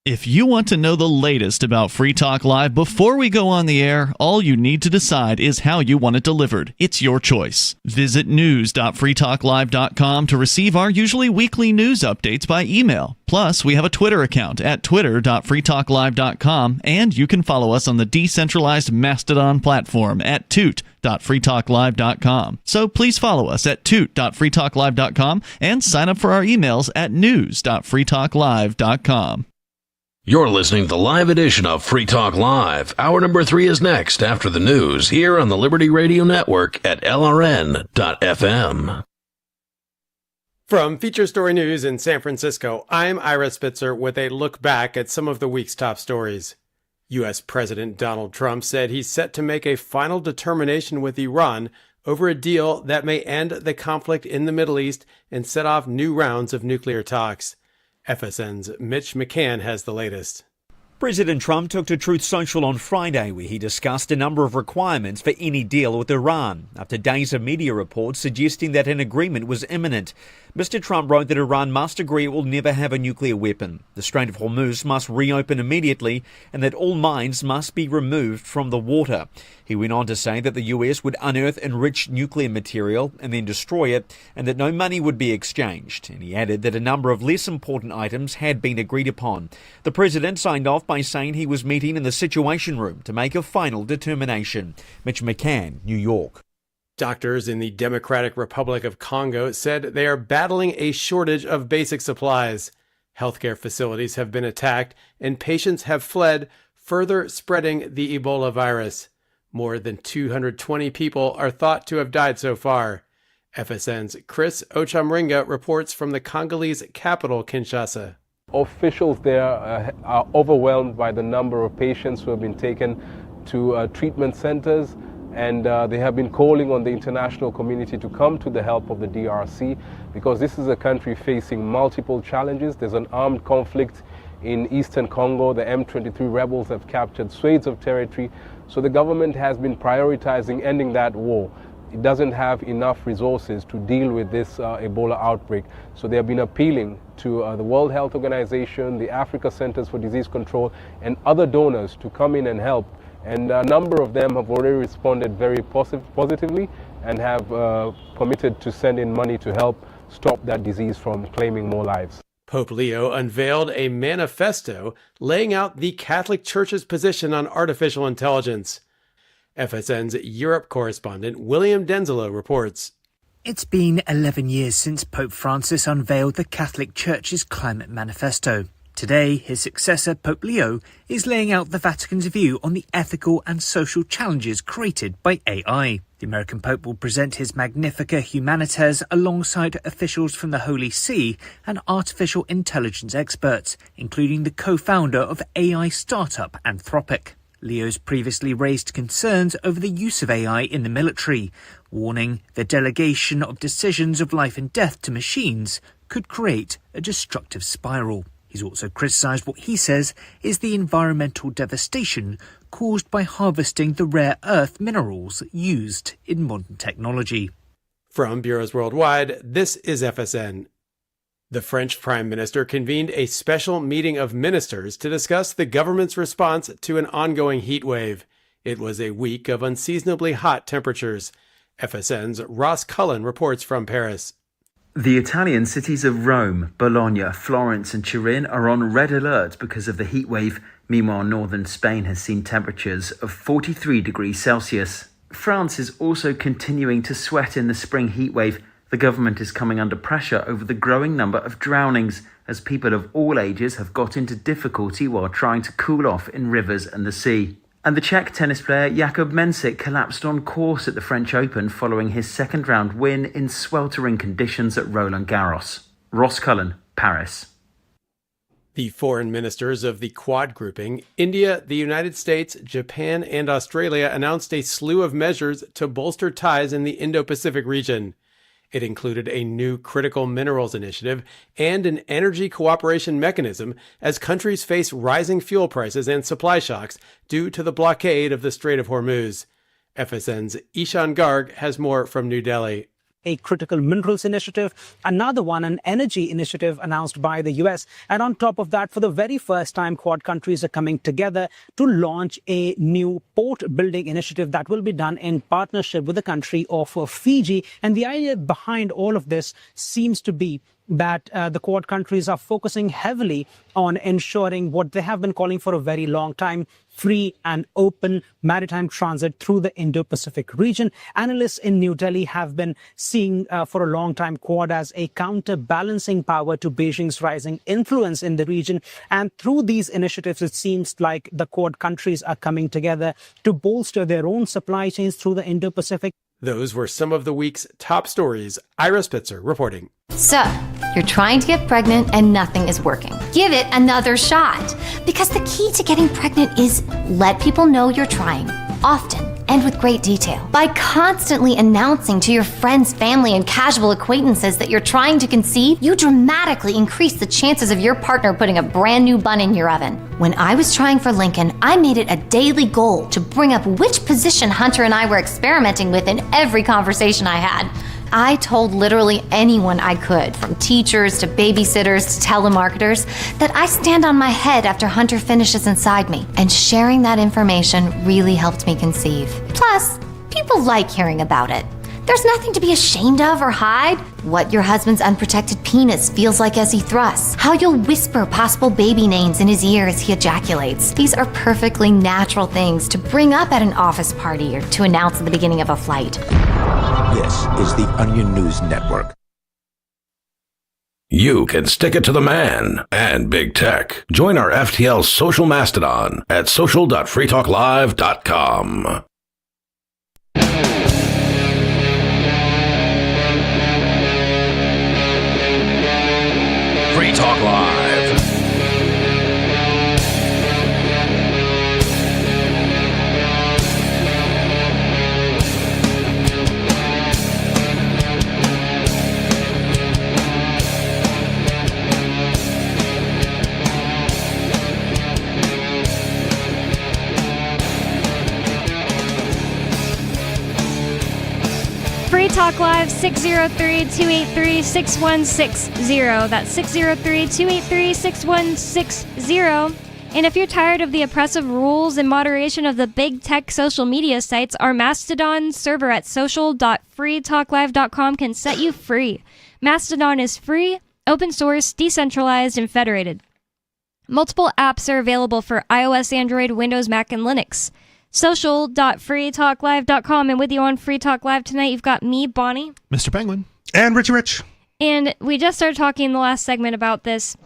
If you want to know the latest about Free Talk Live before we go on the air, all you need to decide is how you want it delivered. It's your choice. Visit news.freetalklive.com to receive our usually weekly news updates by email. Plus, we have a Twitter account at twitter.freetalklive.com, and you can follow us on the decentralized Mastodon platform at toot.freetalklive.com. So please follow us at toot.freetalklive.com and sign up for our emails at news.freetalklive.com. You're listening to the live edition of Free Talk Live. Hour number 3 is next after the news here on the Liberty Radio Network at LRN.FM. From Feature Story News in San Francisco, I'm Ira Spitzer with a look back at some of the week's top stories. U.S. President Donald Trump said he's set to make a final determination with Iran over a deal that may end the conflict in the Middle East and set off new rounds of nuclear talks. FSN's Mitch McCann has the latest. President Trump took to Truth Social on Friday where he discussed a number of requirements for any deal with Iran, after days of media reports suggesting that an agreement was imminent. Mr. Trump wrote that Iran must agree it will never have a nuclear weapon, the Strait of Hormuz must reopen immediately, and that all mines must be removed from the water. He went on to say that the US would unearth enriched nuclear material and then destroy it, and that no money would be exchanged. And he added that a number of less important items had been agreed upon. The president signed off by saying he was meeting in the Situation Room to make a final determination. Mitch McCann, New York. Doctors in the Democratic Republic of Congo said they are battling a shortage of basic supplies. Healthcare facilities have been attacked and patients have fled, further spreading the Ebola virus. More than 220 people are thought to have died so far. FSN's Chris Ochamringa reports from the Congolese capital, Kinshasa. Officials there are overwhelmed by the number of patients who have been taken to treatment centers, and they have been calling on the international community to come to the help of the DRC because this is a country facing multiple challenges. There's an armed conflict in eastern Congo. The M23 rebels have captured swathes of territory, so the government has been prioritizing ending that war. It doesn't have enough resources to deal with this Ebola outbreak. So they have been appealing to the World Health Organization, the Africa Centers for Disease Control, and other donors to come in and help. And a number of them have already responded very positively and have committed to send in money to help stop that disease from claiming more lives. Pope Leo unveiled a manifesto laying out the Catholic Church's position on artificial intelligence. FSN's Europe correspondent William Denzelo reports. It's been 11 years since Pope Francis unveiled the Catholic Church's climate manifesto. Today, his successor, Pope Leo, is laying out the Vatican's view on the ethical and social challenges created by AI. The American Pope will present his Magnificat Humanitas alongside officials from the Holy See and artificial intelligence experts, including the co-founder of AI startup Anthropic. Leo's previously raised concerns over the use of AI in the military, warning the delegation of decisions of life and death to machines could create a destructive spiral. He's also criticised what he says is the environmental devastation caused by harvesting the rare earth minerals used in modern technology. From Bureaus Worldwide, this is FSN. The French Prime Minister convened a special meeting of ministers to discuss the government's response to an ongoing heat wave. It was a week of unseasonably hot temperatures. FSN's Ross Cullen reports from Paris. The Italian cities of Rome, Bologna, Florence and Turin are on red alert because of the heat wave. Meanwhile, northern Spain has seen temperatures of 43 degrees Celsius. France is also continuing to sweat in the spring heat wave. The government is coming under pressure over the growing number of drownings as people of all ages have got into difficulty while trying to cool off in rivers and the sea. And the Czech tennis player Jakub Mensik collapsed on course at the French Open following his second round win in sweltering conditions at Roland Garros. Ross Cullen, Paris. The foreign ministers of the Quad grouping, India, the United States, Japan, and Australia announced a slew of measures to bolster ties in the Indo-Pacific region. It included a new critical minerals initiative and an energy cooperation mechanism as countries face rising fuel prices and supply shocks due to the blockade of the Strait of Hormuz. FSN's Ishan Garg has more from New Delhi. A critical minerals initiative, another one, an energy initiative announced by the US. And on top of that, for the very first time, Quad countries are coming together to launch a new port building initiative that will be done in partnership with the country of Fiji. And the idea behind all of this seems to be that the Quad countries are focusing heavily on ensuring what they have been calling for a very long time, free and open maritime transit through the Indo-Pacific region. Analysts in New Delhi have been seeing for a long time Quad as a counterbalancing power to Beijing's rising influence in the region. And through these initiatives, it seems like the Quad countries are coming together to bolster their own supply chains through the Indo-Pacific. Those were some of the week's top stories. Ira Spitzer reporting. So, you're trying to get pregnant and nothing is working. Give it another shot. Because the key to getting pregnant is let people know you're trying, often and with great detail. By constantly announcing to your friends, family, and casual acquaintances that you're trying to conceive, you dramatically increase the chances of your partner putting a brand new bun in your oven. When I was trying for Lincoln, I made it a daily goal to bring up which position Hunter and I were experimenting with in every conversation I had. I told literally anyone I could, from teachers to babysitters to telemarketers, that I stand on my head after Hunter finishes inside me. And sharing that information really helped me conceive. Plus, people like hearing about it. There's nothing to be ashamed of or hide. What your husband's unprotected penis feels like as he thrusts. How you'll whisper possible baby names in his ear as he ejaculates. These are perfectly natural things to bring up at an office party or to announce at the beginning of a flight. This is the Onion News Network. You can stick it to the man and big tech. Join our FTL social mastodon at social.freetalklive.com. Free Talk Live. Free Talk Live, 603-283-6160. That's 603-283-6160. And if you're tired of the oppressive rules and moderation of the big tech social media sites, our Mastodon server at social.freetalklive.com can set you free. Mastodon is free, open source, decentralized, and federated. Multiple apps are available for iOS, Android, Windows, Mac, and Linux. Social.freetalklive.com. And with you on Free Talk Live tonight, you've got me, Bonnie. Mr. Penguin. And Richie Rich. And we just started talking in the last segment about this.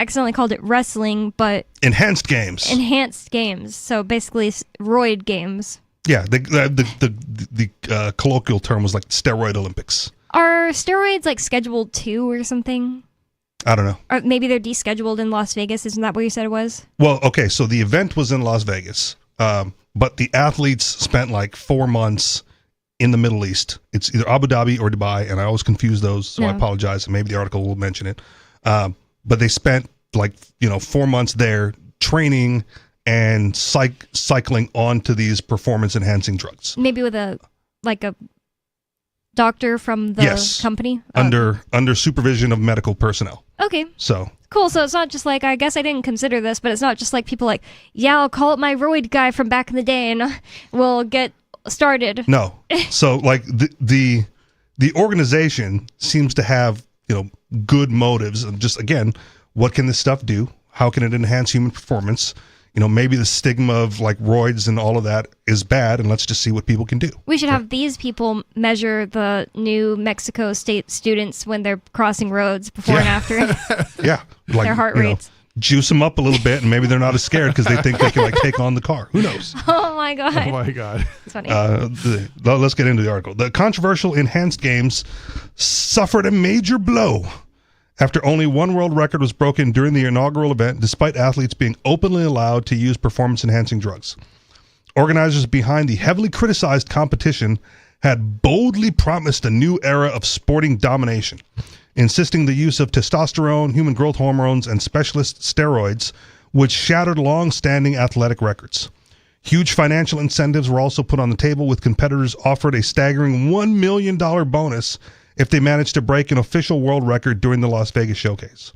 Accidentally called it wrestling, but... Enhanced games. Enhanced games. So basically, roid games. Yeah, the colloquial term was like steroid Olympics. Are steroids like scheduled to or something? I don't know. Or maybe they're descheduled in Las Vegas. Isn't that what you said it was? Well, okay, so the event was in Las Vegas. But the athletes spent like 4 months in the Middle East. It's either Abu Dhabi or Dubai, and I always confuse those, so I apologize, and maybe the article will mention it. But they spent 4 months there training and cycling onto these performance-enhancing drugs. Maybe with a doctor from the company? Under supervision of medical personnel. Okay. So... Cool, so it's not just like, I guess I didn't consider this, but it's not just like people like, yeah, I'll call up my roid guy from back in the day and we'll get started. No. So like the organization seems to have, good motives of just, again, what can this stuff do? How can it enhance human performance? Maybe the stigma of like roids and all of that is bad, and let's just see what people can do. We should have these people measure the New Mexico State students when they're crossing roads before and after. Yeah. Like, their heart rates. Juice them up a little bit, and maybe they're not as scared because they think they can take on the car. Who knows? Oh my God. Oh my God. It's funny. Let's get into the article. The controversial enhanced games suffered a major blow after only one world record was broken during the inaugural event, despite athletes being openly allowed to use performance-enhancing drugs. Organizers behind the heavily criticized competition had boldly promised a new era of sporting domination, insisting the use of testosterone, human growth hormones, and specialist steroids, which shattered long-standing athletic records. Huge financial incentives were also put on the table, with competitors offered a staggering $1 million bonus if they managed to break an official world record during the Las Vegas showcase.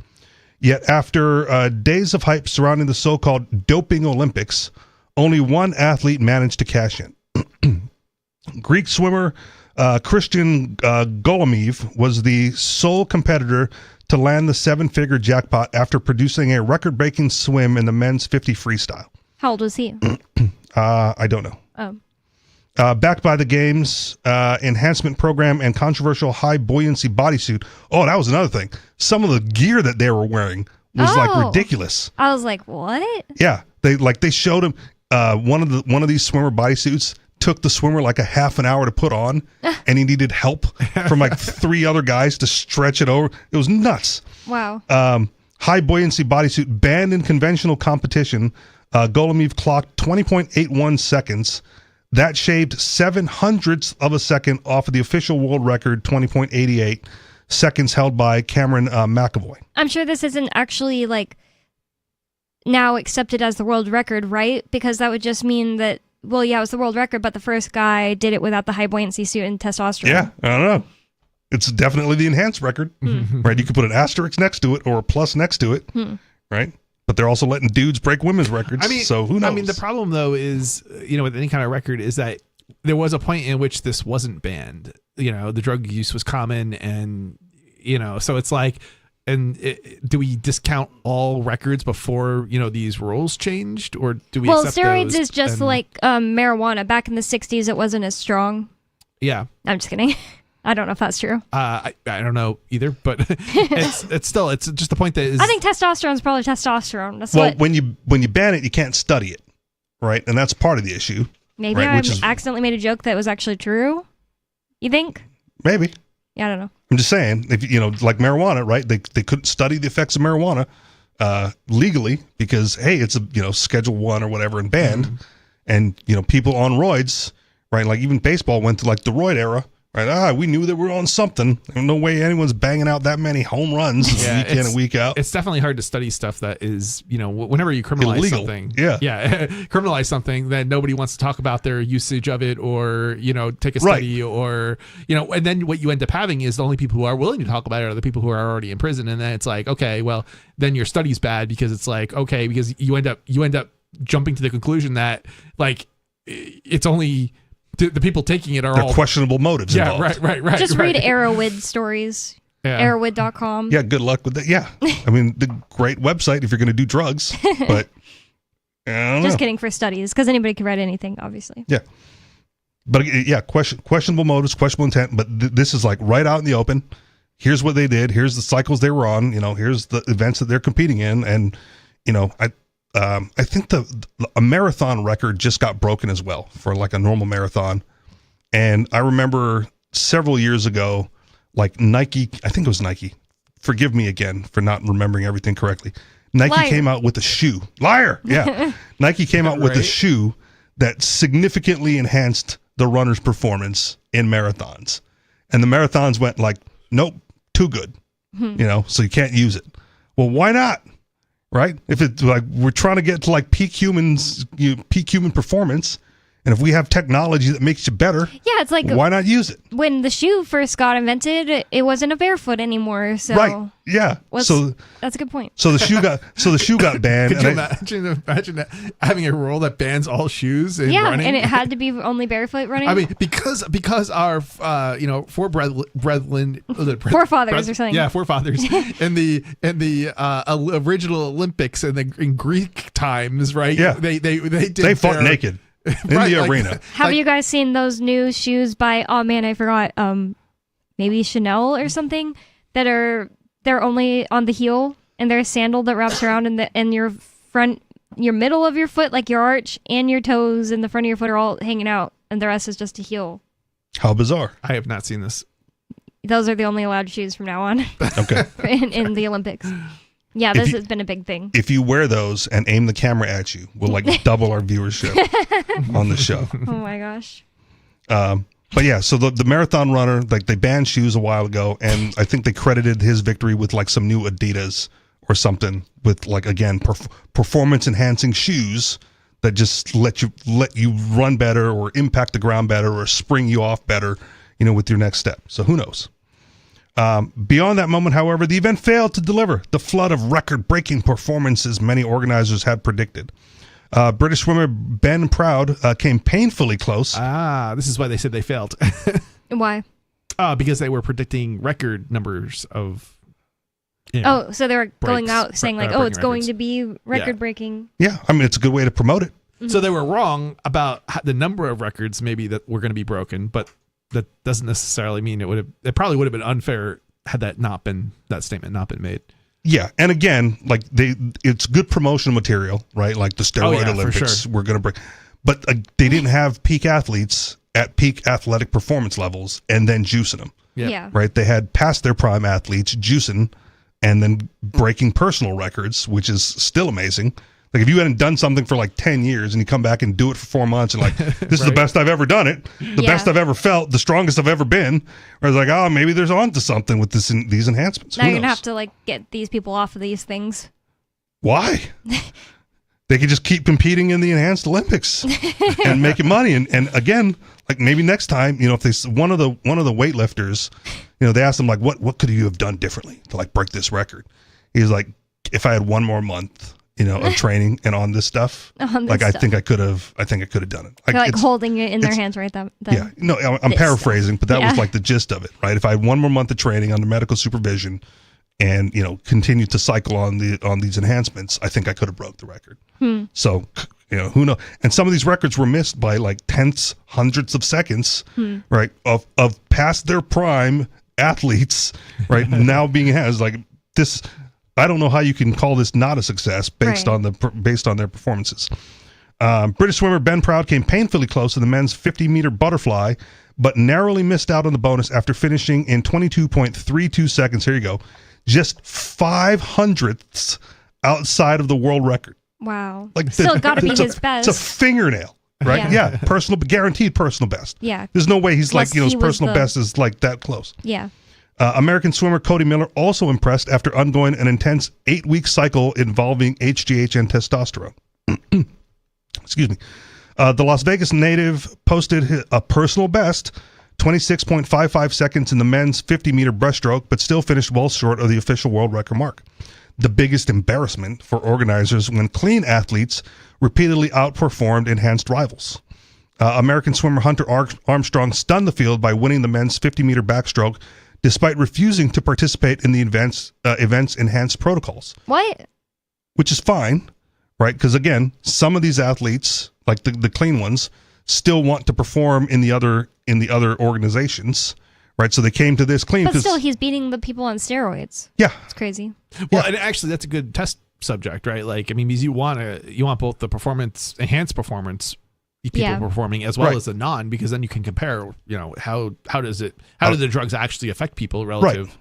Yet after days of hype surrounding the so-called doping Olympics, only one athlete managed to cash in. Greek swimmer Christian Golomev was the sole competitor to land the 7-figure jackpot after producing a record-breaking swim in the men's 50 freestyle. How old was he? I don't know. Oh. Backed by the game's enhancement program and controversial high buoyancy bodysuit. Oh, that was another thing. Some of the gear that they were wearing was like ridiculous. I was like, what? Yeah, they showed him one of these swimmer bodysuits took the swimmer like a half an hour to put on, and he needed help from like 3 other guys to stretch it over. It was nuts. Wow. High buoyancy bodysuit banned in conventional competition. Golomev clocked 20.81 seconds. That shaved 0.07 of a second off of the official world record, 20.88 seconds held by Cameron McAvoy. I'm sure this isn't actually like now accepted as the world record, right? Because that would just mean that, well, yeah, it was the world record, but the first guy did it without the high buoyancy suit and testosterone. Yeah, I don't know. It's definitely the enhanced record, right? You could put an asterisk next to it or a plus next to it, right? But they're also letting dudes break women's records. I mean, so who knows? I mean, the problem though is, with any kind of record is that there was a point in which this wasn't banned. The drug use was common, and so it's like, do we discount all records before these rules changed, or do we? Well, accept steroids those is just like marijuana. Back in the 60s, it wasn't as strong. Yeah, I'm just kidding. I don't know if that's true. I don't know either, but it's just the point that is. I think testosterone is probably testosterone. That's well, what, when you ban it, you can't study it, right? And that's part of the issue. maybe right? I accidentally made a joke that was actually true. You think? Maybe. Yeah, I don't know. I'm just saying, if like marijuana, right? They couldn't study the effects of marijuana legally because hey, it's a Schedule 1 or whatever and banned, and people on roids, right? Like even baseball went to like the roid era. Right, we knew that we were on something. There's no way anyone's banging out that many home runs week in and week out. It's definitely hard to study stuff that is, whenever you criminalize illegal. Something. Yeah. Criminalize something, then nobody wants to talk about their usage of it or, take a study or, and then what you end up having is the only people who are willing to talk about it are the people who are already in prison. And then it's like, okay, well, then your study's bad because it's like, okay, because you end up jumping to the conclusion that like it's only the people taking it are all questionable motives. Yeah, involved. right. Just read Arrowwood stories. Yeah. Arrowwood.com. Yeah, good luck with that. Yeah, I mean, the great website if you're going to do drugs, but I don't know. Just kidding for studies, because anybody can write anything, obviously. Yeah, but yeah, questionable motives, questionable intent. But this is like right out in the open. Here's what they did. Here's the cycles they were on. Here's the events that they're competing in, and I think a marathon record just got broken as well for like a normal marathon. And I remember several years ago, like Nike, I think it was Nike. Forgive me again for not remembering everything correctly. Nike came out with a shoe. Liar. Yeah. Nike came out with a shoe that significantly enhanced the runner's performance in marathons. And the marathons went like, nope, too good. So you can't use it. Well, why not? Right? If it's like we're trying to get to like peak human performance, and if we have technology that makes you better, yeah, it's like why not use it? When the shoe first got invented, it wasn't a barefoot anymore. So right, yeah. So that's a good point. So the shoe got banned. Could you imagine that, having a rule that bans all shoes in running? And it had to be only barefoot running. I mean, because our forefathers or something. Yeah, forefathers in the original Olympics in Greek times, right? Yeah, they fought naked. In the arena. Have you guys seen those new shoes by, oh man, I forgot, maybe Chanel or something, they're only on the heel, and they're a sandal that wraps around in your middle of your foot, like your arch, and your toes and the front of your foot are all hanging out, and the rest is just a heel. How bizarre. I have not seen this. Those are the only allowed shoes from now on. Okay. in the Olympics. Yeah, this has been a big thing. If you wear those and aim the camera at you, we'll like double our viewership on the show. Oh my gosh. But yeah, so the marathon runner, like they banned shoes a while ago, and I think they credited his victory with like some new Adidas or something with like, again, performance enhancing shoes that just let you run better or impact the ground better or spring you off better, with your next step. So who knows? Beyond that moment, however, the event failed to deliver the flood of record-breaking performances many organizers had predicted. British swimmer Ben Proud came painfully close. This is why they said they failed. Why? Because they were predicting record numbers of. So they were going breaks, out saying like, breaking it's going records. to be record breaking. Yeah, I mean, it's a good way to promote it. So they were wrong about the number of records maybe that were going to be broken, but that doesn't necessarily mean it probably would have been unfair had that statement not been made. Yeah, and again, like it's good promotional material, right? Like the steroid Olympics, sure. we're going to break, but they didn't have peak athletes at peak athletic performance levels and then juicing them. Yeah. Right. They had past their prime athletes juicing and then breaking personal records, which is still amazing. Like if you hadn't done something for like 10 years and you come back and do it for 4 months and like, this is the best I've ever done it, the best I've ever felt, the strongest I've ever been. Or it's like, oh, maybe there's on to something with these enhancements. Now Who you're going to knows? have to like get these people off of these things. Why? They could just keep competing in the enhanced Olympics and making money. And again, like maybe next time, you know, if they one of the weightlifters, you know, they asked him like, what could you have done differently to like break this record? He's like, if I had one more month, you know, of training and on this stuff, I think I could have done it. They're like holding it in their hands right then. Yeah, no, I'm paraphrasing, but that was like the gist of it, right? If I had one more month of training under medical supervision and, you know, continue to cycle on these enhancements, I think I could have broke the record. So, you know, who knows? And some of these records were missed by like tenths, hundreds of seconds, right? Of past their prime athletes, right? Now being has like this. I don't know how you can call this not a success based on their performances. British swimmer Ben Proud came painfully close to the men's 50-meter butterfly, but narrowly missed out on the bonus after finishing in 22.32 seconds. Here you go. Just 500ths outside of the world record. Wow. Like Still got to be his best. It's a fingernail, right? Yeah. Guaranteed personal best. Yeah. There's no way he's Unless like, you know, his he was personal best is like that close. Yeah. American swimmer Cody Miller also impressed after undergoing an intense 8-week cycle involving HGH and testosterone. Excuse me. The Las Vegas native posted a personal best, 26.55 seconds in the men's 50-meter breaststroke, but still finished well short of the official world record mark. The biggest embarrassment for organizers when clean athletes repeatedly outperformed enhanced rivals. American swimmer Hunter Armstrong stunned the field by winning the men's 50-meter backstroke despite refusing to participate in the event's enhanced protocols. What? Which is fine, right? Because again, some of these athletes, like the clean ones, still want to perform in the other organizations, right? So they came to this clean. But still, he's beating the people on steroids. Yeah. It's crazy. Well, and actually, that's a good test subject, right? Like, I mean, because you want both the enhanced performance people performing as well as the non, because then you can compare, you know, how do the drugs actually affect people relative,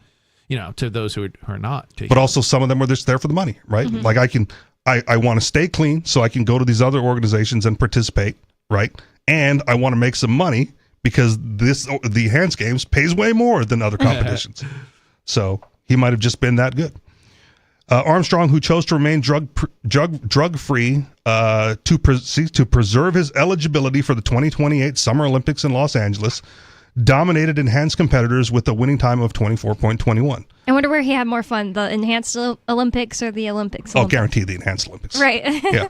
you know, to those who are not taking. But also some of them were just there for the money, right? Mm-hmm. Like I want to stay clean so I can go to these other organizations and participate, right? And I want to make some money because the enhanced games pays way more than other competitions. So he might have just been that good. Armstrong, who chose to remain drug-free to preserve his eligibility for the 2028 Summer Olympics in Los Angeles, dominated enhanced competitors with a winning time of 24.21. I wonder where he had more fun, the enhanced Olympics or the Olympics? Oh, guaranteed the enhanced Olympics. Right. Yeah.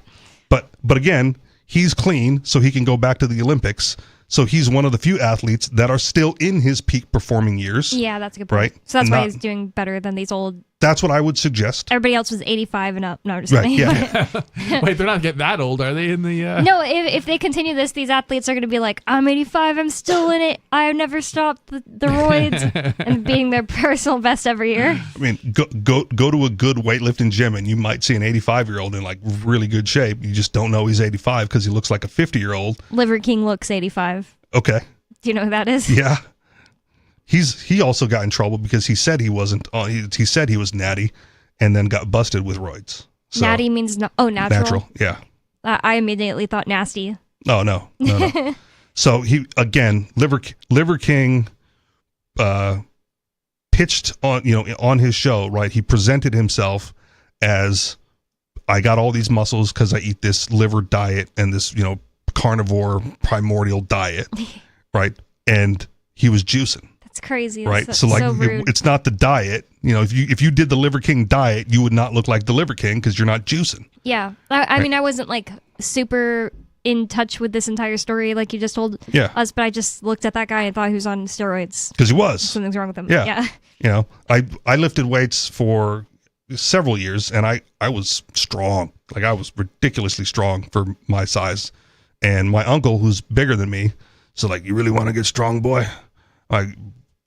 But again, he's clean, so he can go back to the Olympics. So he's one of the few athletes that are still in his peak performing years. Yeah, that's a good point. Right? So that's why he's doing better than these old. That's what I would suggest. Everybody else was 85 and up. No, I'm just Right, kidding. yeah. Wait, they're not getting that old, are they? In the No, if they continue this, these athletes are going to be like, I'm 85, I'm still in it. I've never stopped the roids, and beating their personal best every year. I mean, go to a good weightlifting gym and you might see an 85-year-old in like really good shape. You just don't know he's 85 because he looks like a 50-year-old. Liver King looks 85. Okay. Do you know who that is? Yeah. He also got in trouble because he said he wasn't. He said he was natty, and then got busted with roids. So, Natty means natural. Natural, yeah. I immediately thought nasty. Oh no. So he again, Liver King, pitched on his show, right? He presented himself as, I got all these muscles because I eat this liver diet and this carnivore primordial diet, right? And he was juicing. It's crazy. Right. That's So like, so rude. it's not the diet. If you did the Liver King diet, you would not look like the Liver King because you're not juicing. Yeah. I mean, I wasn't like super in touch with this entire story like you just told us, but I just looked at that guy and thought he was on steroids. Because he was. Something's wrong with him. Yeah. I lifted weights for several years and I was strong. Like I was ridiculously strong for my size. And my uncle, who's bigger than me, so like, you really want to get strong, boy?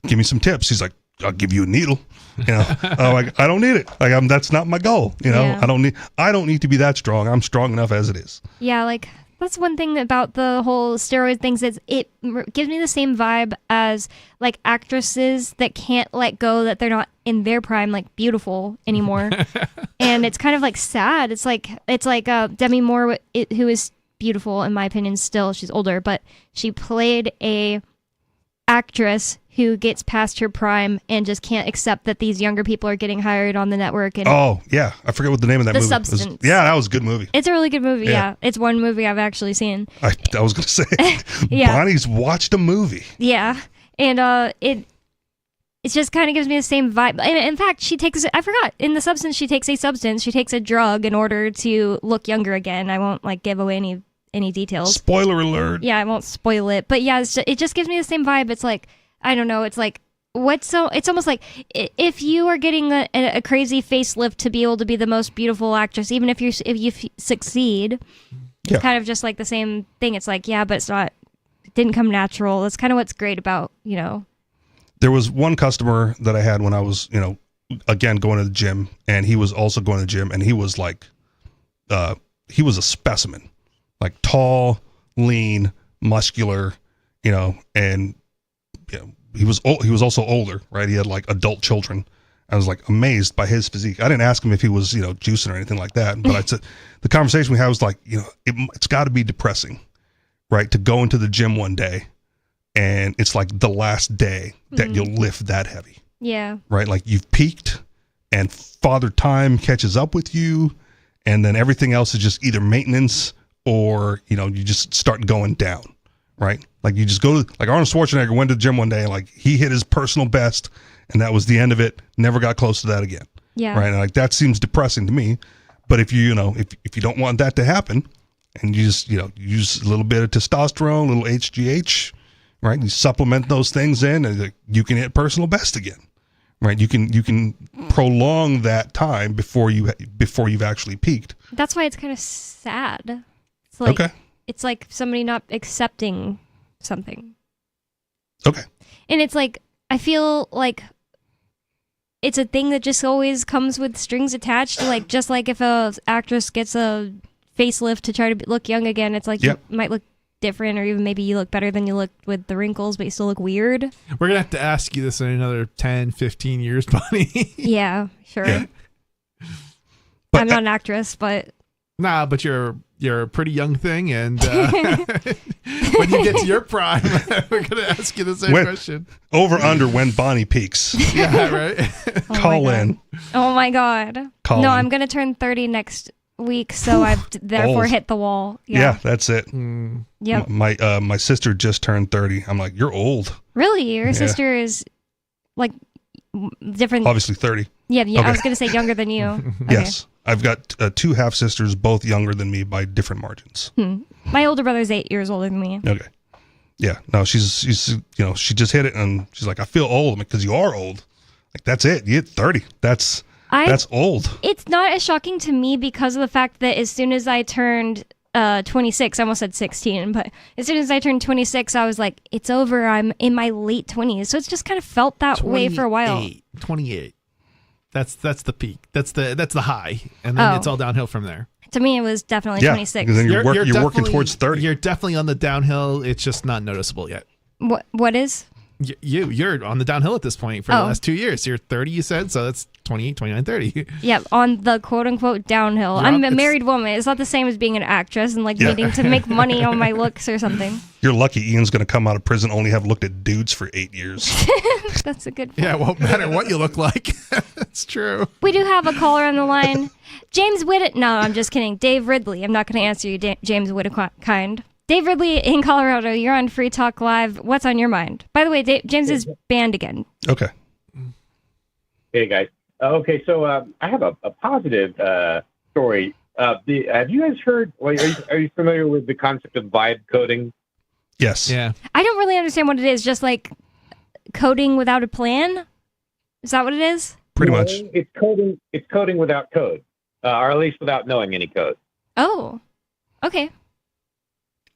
Give me some tips. He's like, I'll give you a needle. I'm like, I don't need it. Like that's not my goal. Yeah. I don't need to be that strong. I'm strong enough as it is. Yeah, like that's one thing about the whole steroid things is it gives me the same vibe as like actresses that can't let go that they're not in their prime, like beautiful anymore. And it's kind of like sad. It's like Demi Moore, who is beautiful in my opinion still. She's older, but she played a actress who gets past her prime and just can't accept that these younger people are getting hired on the network. And oh yeah, I forget what the name of that The movie. Substance. That was a good movie. it's a really good movie. Yeah. Yeah, it's one movie I've actually seen. I was gonna say, Yeah. Bonnie's watched a movie. Yeah, and it just kind of gives me the same vibe. And in fact, I forgot, in The Substance, she takes a drug in order to look younger again. I won't like give away any details. Spoiler alert. Yeah, I won't spoil it. But yeah, it just gives me the same vibe. It's like, I don't know, it's like, it's almost like if you are getting a crazy facelift to be able to be the most beautiful actress, even if you succeed, it's kind of just like the same thing. It's like, yeah, but it didn't come natural. That's kind of what's great about, There was one customer that I had when I was, again, going to the gym, and he was also going to the gym, and he was like, he was a specimen, like tall, lean, muscular, and he was also older, right? He had like adult children. I was like amazed by his physique. I didn't ask him if he was, juicing or anything like that, but the conversation we had was like, it's got to be depressing, right? To go into the gym one day and it's like the last day that you'll lift that heavy. Yeah. Right? Like you've peaked and Father Time catches up with you, and then everything else is just either maintenance or, you just start going down, right? Like you just go to, like Arnold Schwarzenegger went to the gym one day and like he hit his personal best and that was the end of it. Never got close to that again. Yeah. Right. And like that seems depressing to me. But if you don't want that to happen and you just, use a little bit of testosterone, a little HGH, right? You supplement those things in and you can hit personal best again. Right. You can prolong that time before you've actually peaked. That's why it's kind of sad. It's like, It's like somebody not accepting something. Okay. And it's like, I feel like it's a thing that just always comes with strings attached. Like, just like if a actress gets a facelift to try to look young again, it's like you might look different, or even maybe you look better than you looked with the wrinkles, but you still look weird. We're going to have to ask you this in another 10, 15 years, Bonnie. Yeah, sure. Yeah. I'm not an actress, but... Nah, but you're a pretty young thing, and when you get to your prime, we're going to ask you the same question. Over under when Bonnie peaks. Yeah, right? Call in. Oh my God. Call no, in. I'm going to turn 30 next week, so I've therefore Old. hit the wall. Yeah, that's it. Yep. My sister just turned 30. I'm like, you're old. Really? Your sister is like different. Obviously 30. Yeah, Okay. I was going to say younger than you. Okay. Yes. I've got two half sisters, both younger than me by different margins. My older brother's 8 years older than me. Okay. Yeah. No, she's she just hit it and she's like, I feel old. Because you are old. Like, that's it. You hit 30. That's old. It's not as shocking to me because of the fact that as soon as I turned 26, I almost said 16, but as soon as I turned 26, I was like, it's over. I'm in my late 20s. So it's just kind of felt that way for a while. 28. That's the peak. That's the high, and then it's all downhill from there. To me, it was definitely 26. Because then you're working towards 30. You're definitely on the downhill. It's just not noticeable yet. What is? You're on the downhill at this point for the last 2 years. You're 30, you said, so that's 28, 29, 30. Yeah, on the quote-unquote downhill. I'm a married woman. It's not the same as being an actress and like needing to make money on my looks or something. You're lucky Ian's going to come out of prison only have looked at dudes for 8 years. That's a good point. Yeah, it won't matter what you look like. That's true. We do have a caller on the line. James No, I'm just kidding. Dave Ridley. I'm not going to answer you, James Whittakind. Dave Ridley in Colorado, you're on Free Talk Live. What's on your mind? By the way, James is banned again. Okay. Hey, guys. Okay, so I have a positive story. Have you guys heard, are you familiar with the concept of vibe coding? Yes. Yeah. I don't really understand what it is, just like coding without a plan? Is that what it is? Pretty much. It's coding without code, or at least without knowing any code. Oh, okay.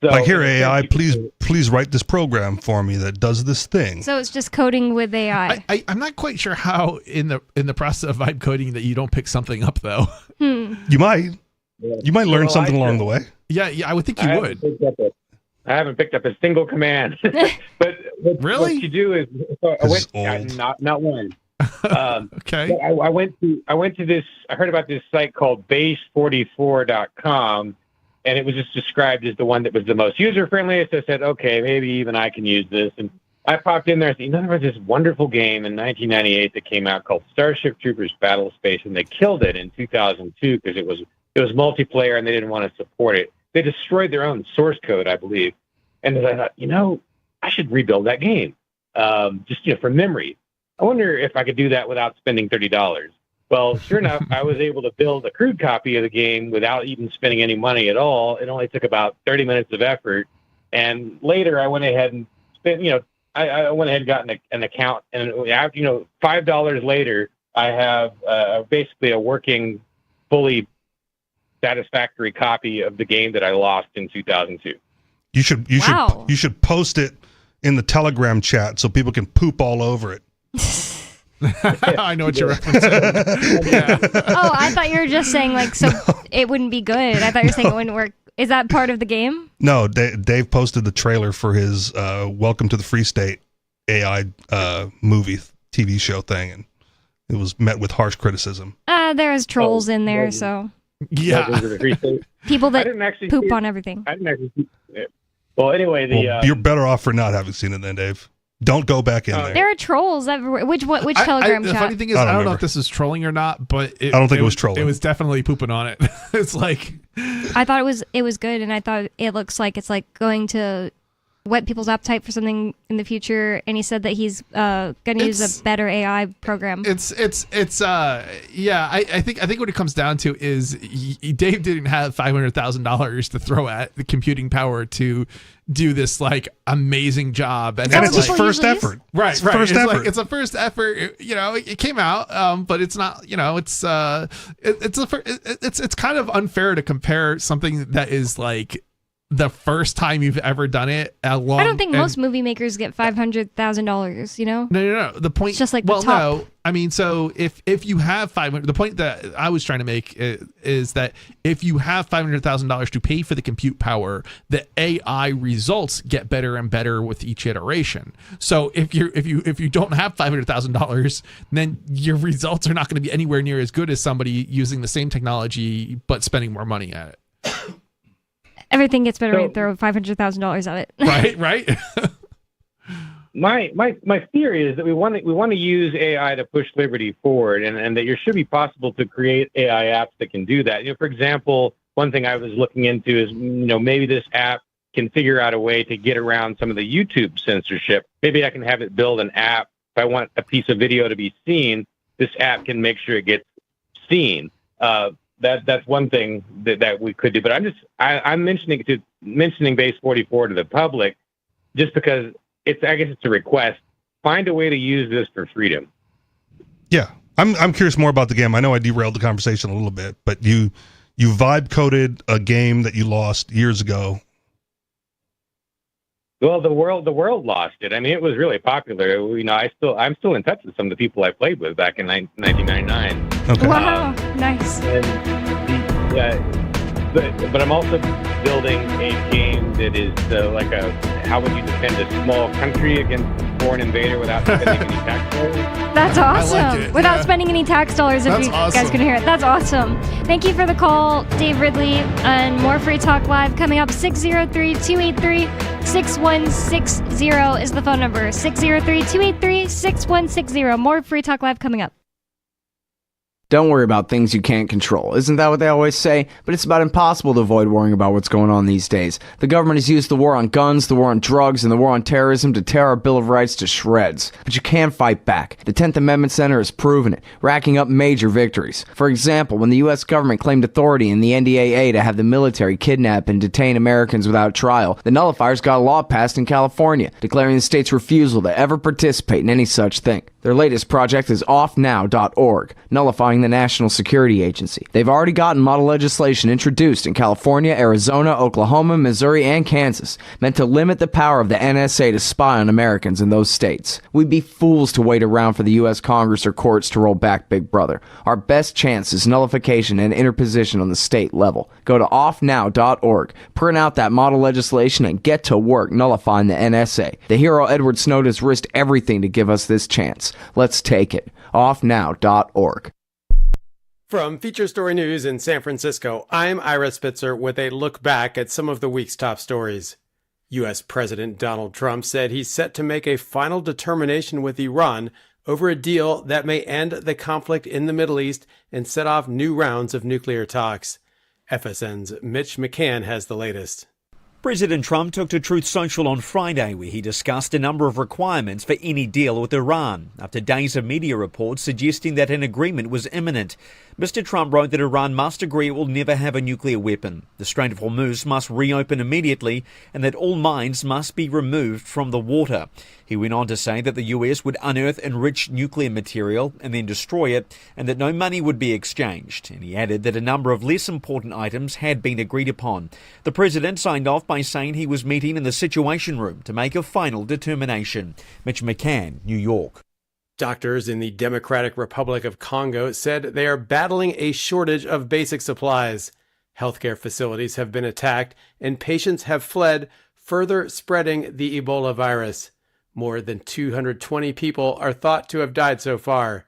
So, like, here, AI, please write this program for me that does this thing. So it's just coding with AI. I'm not quite sure how in the process of vibe coding that you don't pick something up though. You might. You might learn something along the way. Yeah, I would think you would. I haven't picked up a single command. but really? What you do is not one. Okay. I went to this. I heard about this site called base44.com, and it was just described as the one that was the most user friendly. So I said, okay, maybe even I can use this. And I popped in there and said, there was this wonderful game in 1998 that came out called Starship Troopers Battle Space, and they killed it in 2002 because it was multiplayer and they didn't want to support it. They destroyed their own source code, I believe. And I thought, I should rebuild that game, just from memory. I wonder if I could do that without spending $30. Well, sure enough, I was able to build a crude copy of the game without even spending any money at all. It only took about 30 minutes of effort. And later, I went ahead and spent, I went ahead and got an account. And after, $5 later, I have basically a working, fully satisfactory copy of the game that I lost in 2002. You should post it in the Telegram chat so people can poop all over it. I know what you're referencing. Yeah. Oh, I thought you were just saying it wouldn't be good. I thought you were saying it wouldn't work. Is that part of the game? No, Dave posted the trailer for his Welcome to the Free State AI movie TV show thing, and it was met with harsh criticism. There's trolls in there, so yeah, people that poop on everything. I didn't actually see it. Well, anyway, you're better off for not having seen it then, Dave. Don't go back in there. There are trolls everywhere. Which Telegram chat? The funny thing is, I don't know if this is trolling or not, but I don't think it was trolling. It was definitely pooping on it. It's like I thought it was good, and I thought it looks like it's like going to whet people's appetite for something in the future. And he said that he's going to use a better AI program. I think what it comes down to is Dave didn't have $500,000 to throw at the computing power to do this like amazing job, and it's his first effort. Right. It's a first effort. It came out, but it's not. It's kind of unfair to compare something that is like the first time you've ever done it. I don't think most movie makers get $500,000. No. The point, it's just like well, the top. no. I mean, so if you have 500, the point that I was trying to make is that if you have $500,000 to pay for the compute power, the AI results get better and better with each iteration. So if you don't have $500,000, then your results are not going to be anywhere near as good as somebody using the same technology but spending more money at it. Everything gets better when you throw $500,000 at it. Right. My theory is that we want to use AI to push liberty forward, and that it should be possible to create AI apps that can do that. For example, one thing I was looking into is maybe this app can figure out a way to get around some of the YouTube censorship. Maybe I can have it build an app. If I want a piece of video to be seen, this app can make sure it gets seen. That's one thing that we could do. But I'm mentioning Base 44 to the public just because I guess it's a request. Find a way to use this for freedom. Yeah, I'm curious more about the game. I know I derailed the conversation a little bit, but you vibe coded a game that you lost years ago. Well, the world lost it. I mean, it was really popular. I'm still in touch with some of the people I played with back in 1999. Okay. Wow, nice. But I'm also building a game that is how would you defend a small country against a foreign invader without spending any tax dollars? That's awesome. I like it, without spending any tax dollars, if you guys can hear it. That's awesome. Thank you for the call, Dave Ridley. And more Free Talk Live coming up. 603-283-6160 is the phone number. 603-283-6160. More Free Talk Live coming up. Don't worry about things you can't control. Isn't that what they always say? But it's about impossible to avoid worrying about what's going on these days. The government has used the war on guns, the war on drugs, and the war on terrorism to tear our Bill of Rights to shreds. But you can fight back. The 10th Amendment Center has proven it, racking up major victories. For example, when the U.S. government claimed authority in the NDAA to have the military kidnap and detain Americans without trial, the nullifiers got a law passed in California, declaring the state's refusal to ever participate in any such thing. Their latest project is offnow.org, nullifying the National Security Agency. They've already gotten model legislation introduced in California, Arizona, Oklahoma, Missouri, and Kansas, meant to limit the power of the NSA to spy on Americans in those states. We'd be fools to wait around for the U.S. Congress or courts to roll back Big Brother. Our best chance is nullification and interposition on the state level. Go to offnow.org, print out that model legislation, and get to work nullifying the NSA. The hero Edward Snowden has risked everything to give us this chance. Let's take it. Offnow.org. From Feature Story News in San Francisco, I'm Ira Spitzer with a look back at some of the week's top stories. U.S. President Donald Trump said he's set to make a final determination with Iran over a deal that may end the conflict in the Middle East and set off new rounds of nuclear talks. FSN's Mitch McCann has the latest. President Trump took to Truth Social on Friday, where he discussed a number of requirements for any deal with Iran, after days of media reports suggesting that an agreement was imminent. Mr. Trump wrote that Iran must agree it will never have a nuclear weapon, the Strait of Hormuz must reopen immediately, and that all mines must be removed from the water. He went on to say that the US would unearth enriched nuclear material and then destroy it, and that no money would be exchanged. And he added that a number of less important items had been agreed upon. The president signed off by saying he was meeting in the Situation Room to make a final determination. Mitch McCann, New York. Doctors in the Democratic Republic of Congo said they are battling a shortage of basic supplies. Healthcare facilities have been attacked and patients have fled, further spreading the Ebola virus. More than 220 people are thought to have died so far.